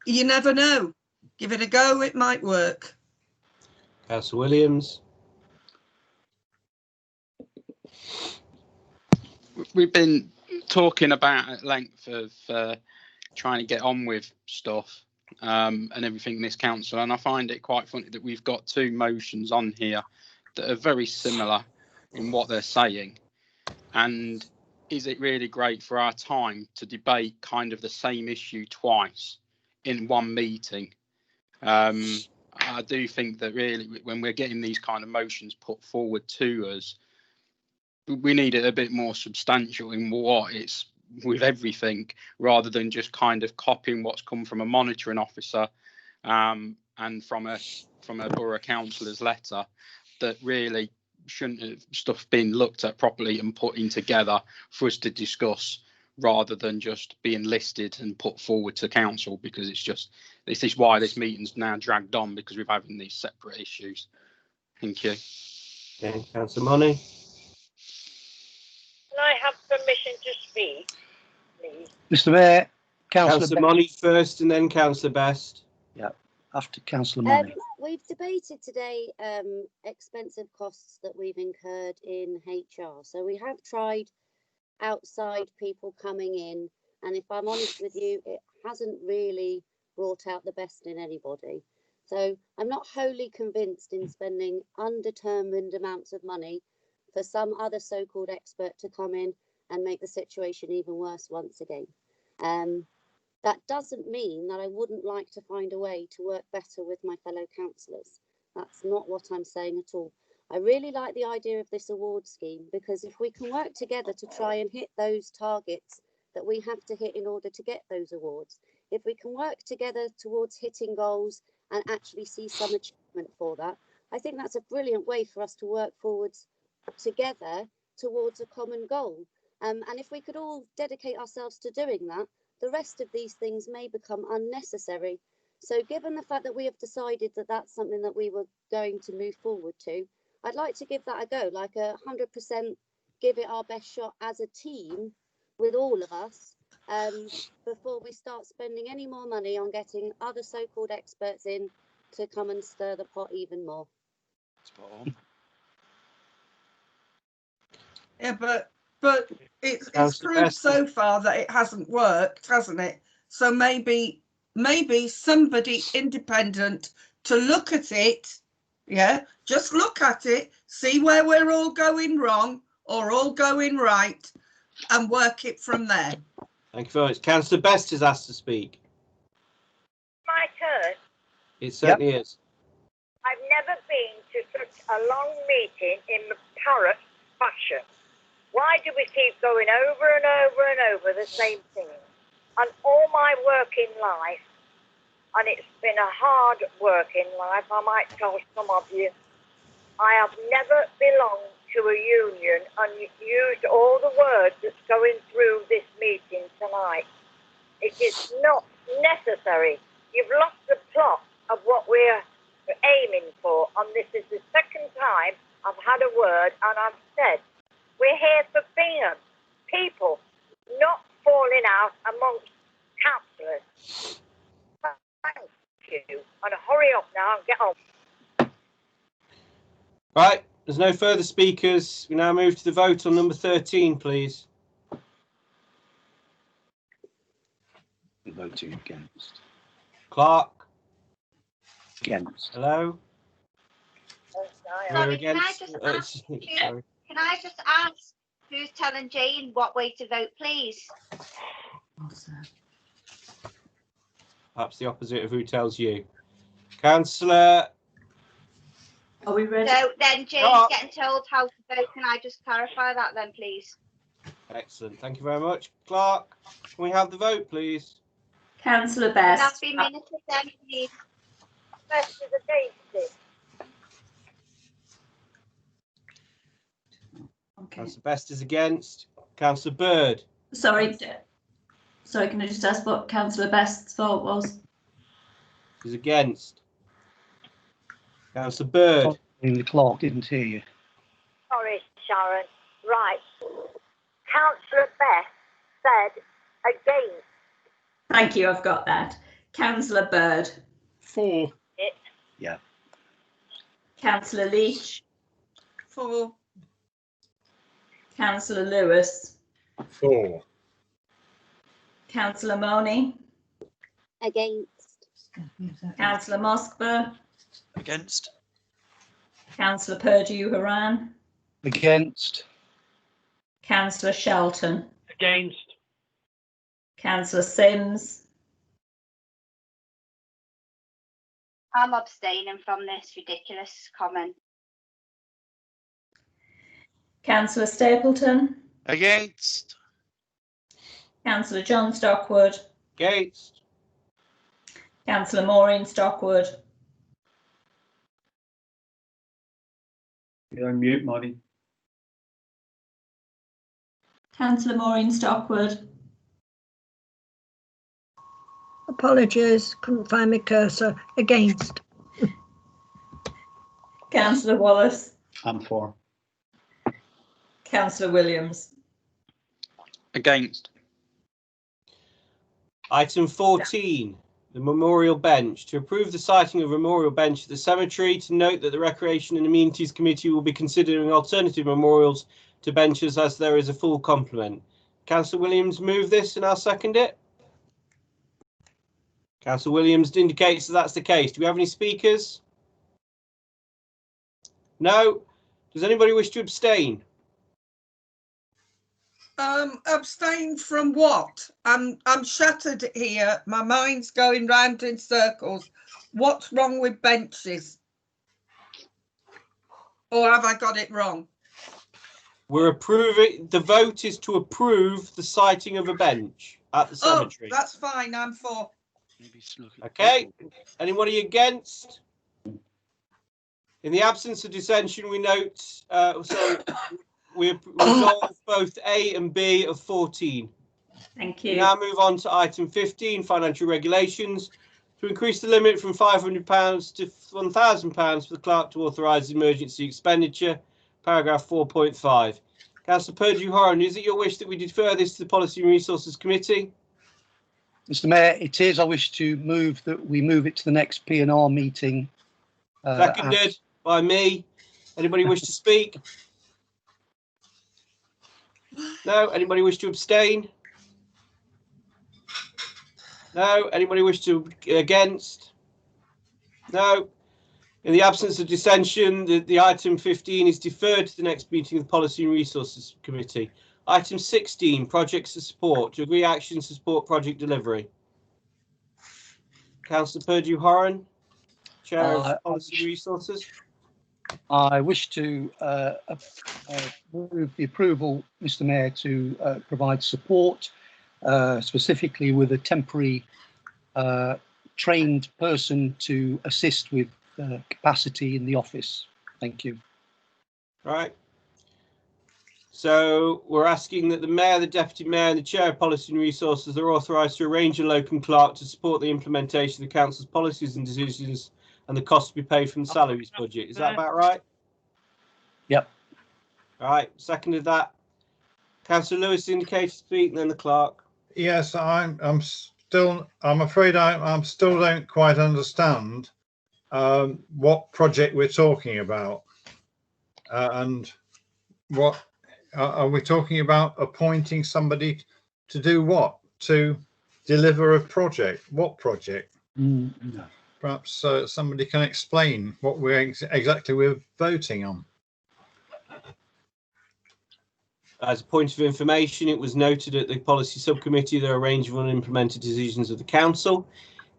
You never know. Give it a go, it might work.
Councillor Williams.
We've been talking about at length of trying to get on with stuff and everything in this council, and I find it quite funny that we've got two motions on here that are very similar in what they're saying. And is it really great for our time to debate kind of the same issue twice in one meeting? I do think that really when we're getting these kind of motions put forward to us, we need it a bit more substantial in what it's with everything, rather than just kind of copying what's come from a monitoring officer and from a borough councillor's letter that really shouldn't have stuff been looked at properly and putting together for us to discuss, rather than just being listed and put forward to council, because it's just, this is why this meeting's now dragged on, because we're having these separate issues. Thank you.
Okay, Councillor Money.
Can I have permission to speak, please?
Mr. Mayor,
Councillor Money first and then Councillor Best.
Yeah, after Councillor Money.
We've debated today expensive costs that we've incurred in HR. So we have tried outside people coming in, and if I'm honest with you, it hasn't really brought out the best in anybody. So I'm not wholly convinced in spending undetermined amounts of money for some other so-called expert to come in and make the situation even worse once again. That doesn't mean that I wouldn't like to find a way to work better with my fellow councillors. That's not what I'm saying at all. I really like the idea of this award scheme, because if we can work together to try and hit those targets that we have to hit in order to get those awards, if we can work together towards hitting goals and actually see some achievement for that, I think that's a brilliant way for us to work forwards together towards a common goal. And if we could all dedicate ourselves to doing that, the rest of these things may become unnecessary. So given the fact that we have decided that that's something that we were going to move forward to, I'd like to give that a go, like 100% give it our best shot as a team with all of us, before we start spending any more money on getting other so-called experts in to come and stir the pot even more.
Spot on.
Yeah, but it's proved so far that it hasn't worked, hasn't it? So maybe somebody independent to look at it, yeah, just look at it, see where we're all going wrong or all going right, and work it from there.
Thank you very much. Councillor Best has asked to speak.
My turn.
It certainly is.
I've never been to such a long meeting in the parrot fashion. Why do we keep going over and over and over the same thing? And all my working life, and it's been a hard working life, I might tell some of you, I have never belonged to a union and used all the words that's going through this meeting tonight. It is not necessary. You've lost the plot of what we're aiming for, and this is the second time I've had a word and I've said we're here for Bingham people, not falling out amongst councillors. Thank you, and hurry up now and get on.
Right, there's no further speakers. We now move to the vote on number 13, please.
Voting against.
Clark.
Against.
Hello.
Sorry,
Against.
can I just ask who's telling Jane what way to vote, please?
Perhaps the opposite of who tells you. Councillor.
Are we ready?
So then Jane's getting told how to vote. Can I just clarify that then, please?
Excellent. Thank you very much. Clark, can we have the vote, please?
Councillor
That's
Best.
been minuted then, please.
Best is against it.
Councillor Best is against. Councillor Bird.
Sorry, can I just ask what Councillor Best's vote was?
Is against. Councillor Bird.
The clerk didn't hear you.
Sorry, Sharon. Right. Councillor Best said against
Thank you, I've got that. Councillor Bird.
For.
it.
Yeah.
Councillor Leach.
For.
Councillor Lewis.
For.
Councillor Money.
Against.
Councillor Moskva.
Against.
Councillor Purdue Haran.
Against.
Councillor Shelton.
Against.
Councillor Sims.
I'm abstaining from this ridiculous comment.
Councillor Stapleton.
Against.
Councillor John Stockwood.
Against.
Councillor Maureen Stockwood.
You're on mute, Maureen.
Councillor Maureen Stockwood.
Apologies, couldn't find my cursor. Against.
Councillor Wallace.
I'm for.
Councillor Williams.
Against.
Item 14, the memorial bench. To approve the siting of a memorial bench at the cemetery, to note that the Recreation and Amenities Committee will be considering alternative memorials to benches as there is a full complement. Councillor Williams move this and I'll second it. Councillor Williams indicates that that's the case. Do we have any speakers? No. Does anybody wish to abstain?
Abstain from what? I'm shattered here. My mind's going round in circles. What's wrong with benches? Or have I got it wrong?
We're approving. The vote is to approve the siting of a bench at the cemetery.
Oh, that's fine. I'm for.
Okay. Anybody against? In the absence of dissension, we note. We resolve both A and B of 14.
Thank you.
We now move on to item 15, financial regulations, to increase the limit from £500 to £1,000 for the clerk to authorise emergency expenditure, paragraph 4.5. Councillor Purdue Horan, is it your wish that we defer this to the Policy and Resources Committee?
Mr. Mayor, it is. I wish to move that we move it to the next P&R meeting.
Seconded by me. Anybody wish to speak? No. Anybody wish to abstain? No. Anybody wish to against? No. In the absence of dissension, the item 15 is deferred to the next meeting of the Policy and Resources Committee. Item 16, projects to support. To agree actions to support project delivery. Councillor Purdue-Horan, Chair of Policy and Resources.
I wish to move the approval, Mr. Mayor, to provide support, specifically with a temporary trained person to assist with capacity in the office. Thank you.
Right. So we're asking that the Mayor, the Deputy Mayor and the Chair of Policy and Resources are authorised to arrange a locum clerk to support the implementation of the Council's policies and decisions and the cost to be paid from the salaries budget. Is that about right? Yep. All right, seconded that. Councillor Lewis indicated to speak, and then the clerk.
Yes, I'm afraid I still don't quite understand what project we're talking about, and what are we talking about? Appointing somebody to do what? To deliver a project? What project?
No.
Perhaps somebody can explain what exactly we're voting on.
As a point of information, it was noted at the policy subcommittee there are a range of unimplemented decisions of the council.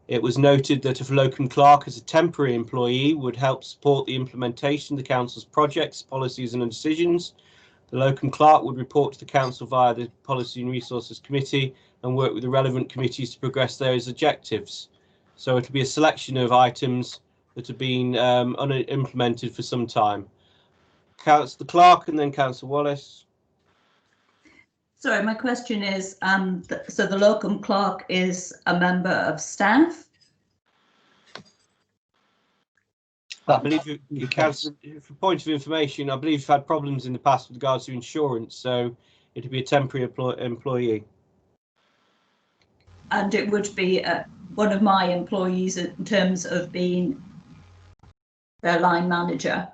It was noted that if a locum clerk as a temporary employee would help support the implementation of the council's projects, policies and decisions, the locum clerk would report to the council via the Policy and Resources Committee and work with the relevant committees to progress those objectives. So it'll be a selection of items that have been unimplemented for some time. Councillor Clark and then Councillor Wallace.
Sorry, my question is, so the locum clerk is a member of staff?
I believe, for point of information, I believe you've had problems in the past with regards to insurance, so it'd be a temporary employee.
And it would be one of my employees in terms of being their line manager.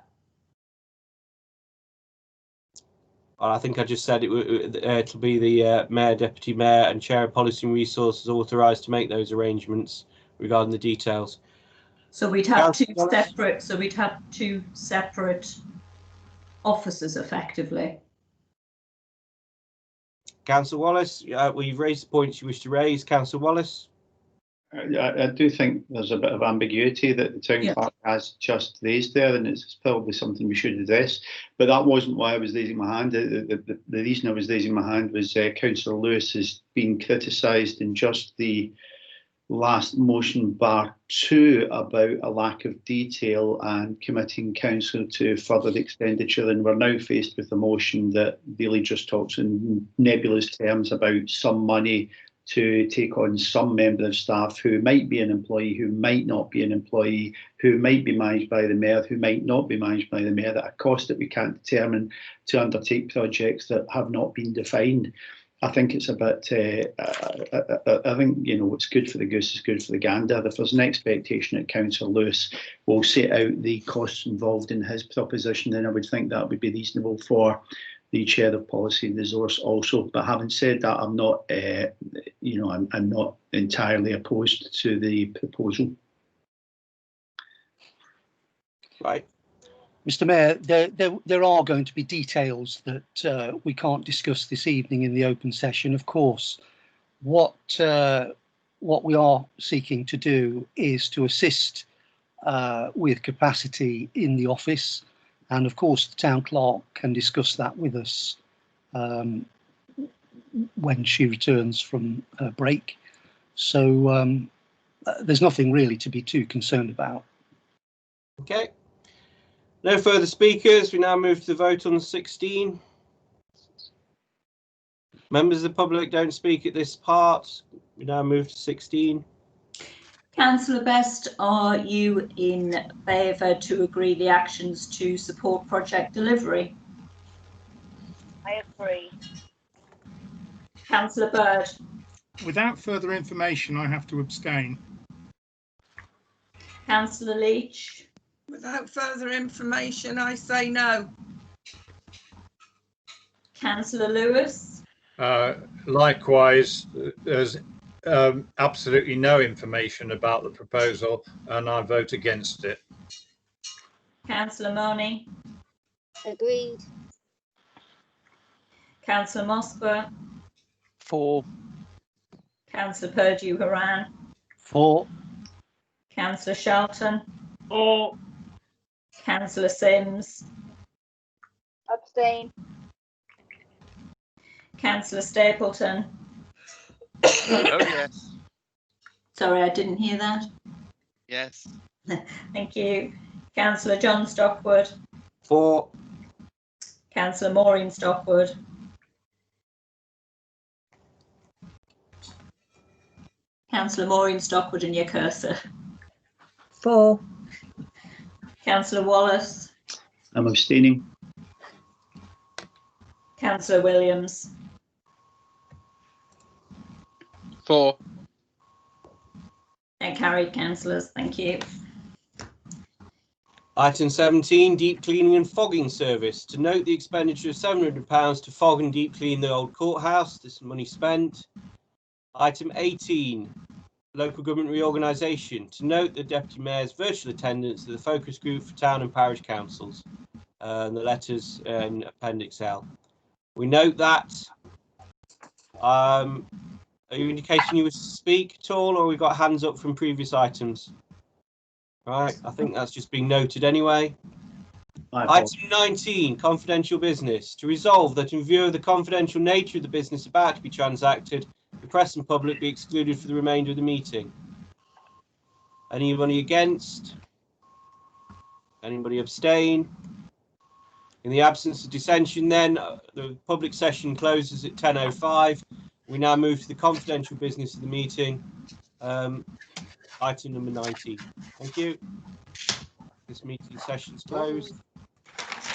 Well, I think I just said it'll be the Mayor, Deputy Mayor and Chair of Policy and Resources authorised to make those arrangements regarding the details.
So we'd have two separate officers effectively.
Councillor Wallace, we've raised the points you wish to raise. Councillor Wallace.
I do think there's a bit of ambiguity that the town clerk has just raised there, and it's probably something we should address. But that wasn't why I was raising my hand. The reason I was raising my hand was Councillor Lewis has been criticised in just the last motion bar 2 about a lack of detail and committing council to further expenditure, and we're now faced with a motion that really just talks in nebulous terms about some money to take on some member of staff who might be an employee, who might not be an employee, who might be managed by the mayor, who might not be managed by the mayor, at a cost that we can't determine, to undertake projects that have not been defined. I think it's a bit, I think, you know, what's good for the goose is good for the gander. If there's an expectation that Councillor Lewis will set out the costs involved in his proposition, then I would think that would be reasonable for the Chair of Policy and Resource also. But having said that, I'm not, you know, I'm not entirely opposed to the proposal.
Right.
Mr. Mayor, there are going to be details that we can't discuss this evening in the open session. Of course, what we are seeking to do is to assist with capacity in the office, and of course the town clerk can discuss that with us when she returns from her break. So there's nothing really to be too concerned about.
Okay. No further speakers. We now move to the vote on 16. Members of the public don't speak at this part. We now move to 16.
Councillor Best, are you in favour to agree the actions to support project delivery?
I agree.
Councillor Bird.
Without further information, I have to abstain.
Councillor Leach.
Without further information, I say no.
Councillor Lewis.
Likewise, there's absolutely no information about the proposal, and I vote against it.
Councillor Money.
Agreed.
Councillor Moscow,
4,
Councillor Purdue Haran,
4,
Councillor Shelton,
4,
Councillor Sims,
Abstain.
Councillor Stapleton.
Oh, yes.
Sorry, I didn't hear that.
Yes.
Thank you. Councillor John Stockwood,
4,
Councillor Maureen Stockwood, Councillor Maureen Stockwood and your cursor,
4,
Councillor Wallace,
I'm abstaining.
Councillor Williams,
4,
and carried, councillors. Thank you.
Item 17, deep cleaning and fogging service. To note the expenditure of £700 to fog and deep clean the old courthouse. This money spent. Item 18, local government reorganisation. To note the Deputy Mayor's virtual attendance at the focus group for town and parish councils. The letters in Appendix L. We note that. Are you indicating you wish to speak at all, or we got hands up from previous items? Right, I think that's just been noted anyway. Item 19, confidential business. To resolve that in view of the confidential nature of the business about to be transacted, the press and public be excluded for the remainder of the meeting. Anybody against? Anybody abstain? In the absence of dissension then, the public session closes at 10:05. We now move to the confidential business of the meeting. Item number 19. Thank you. This meeting session is closed.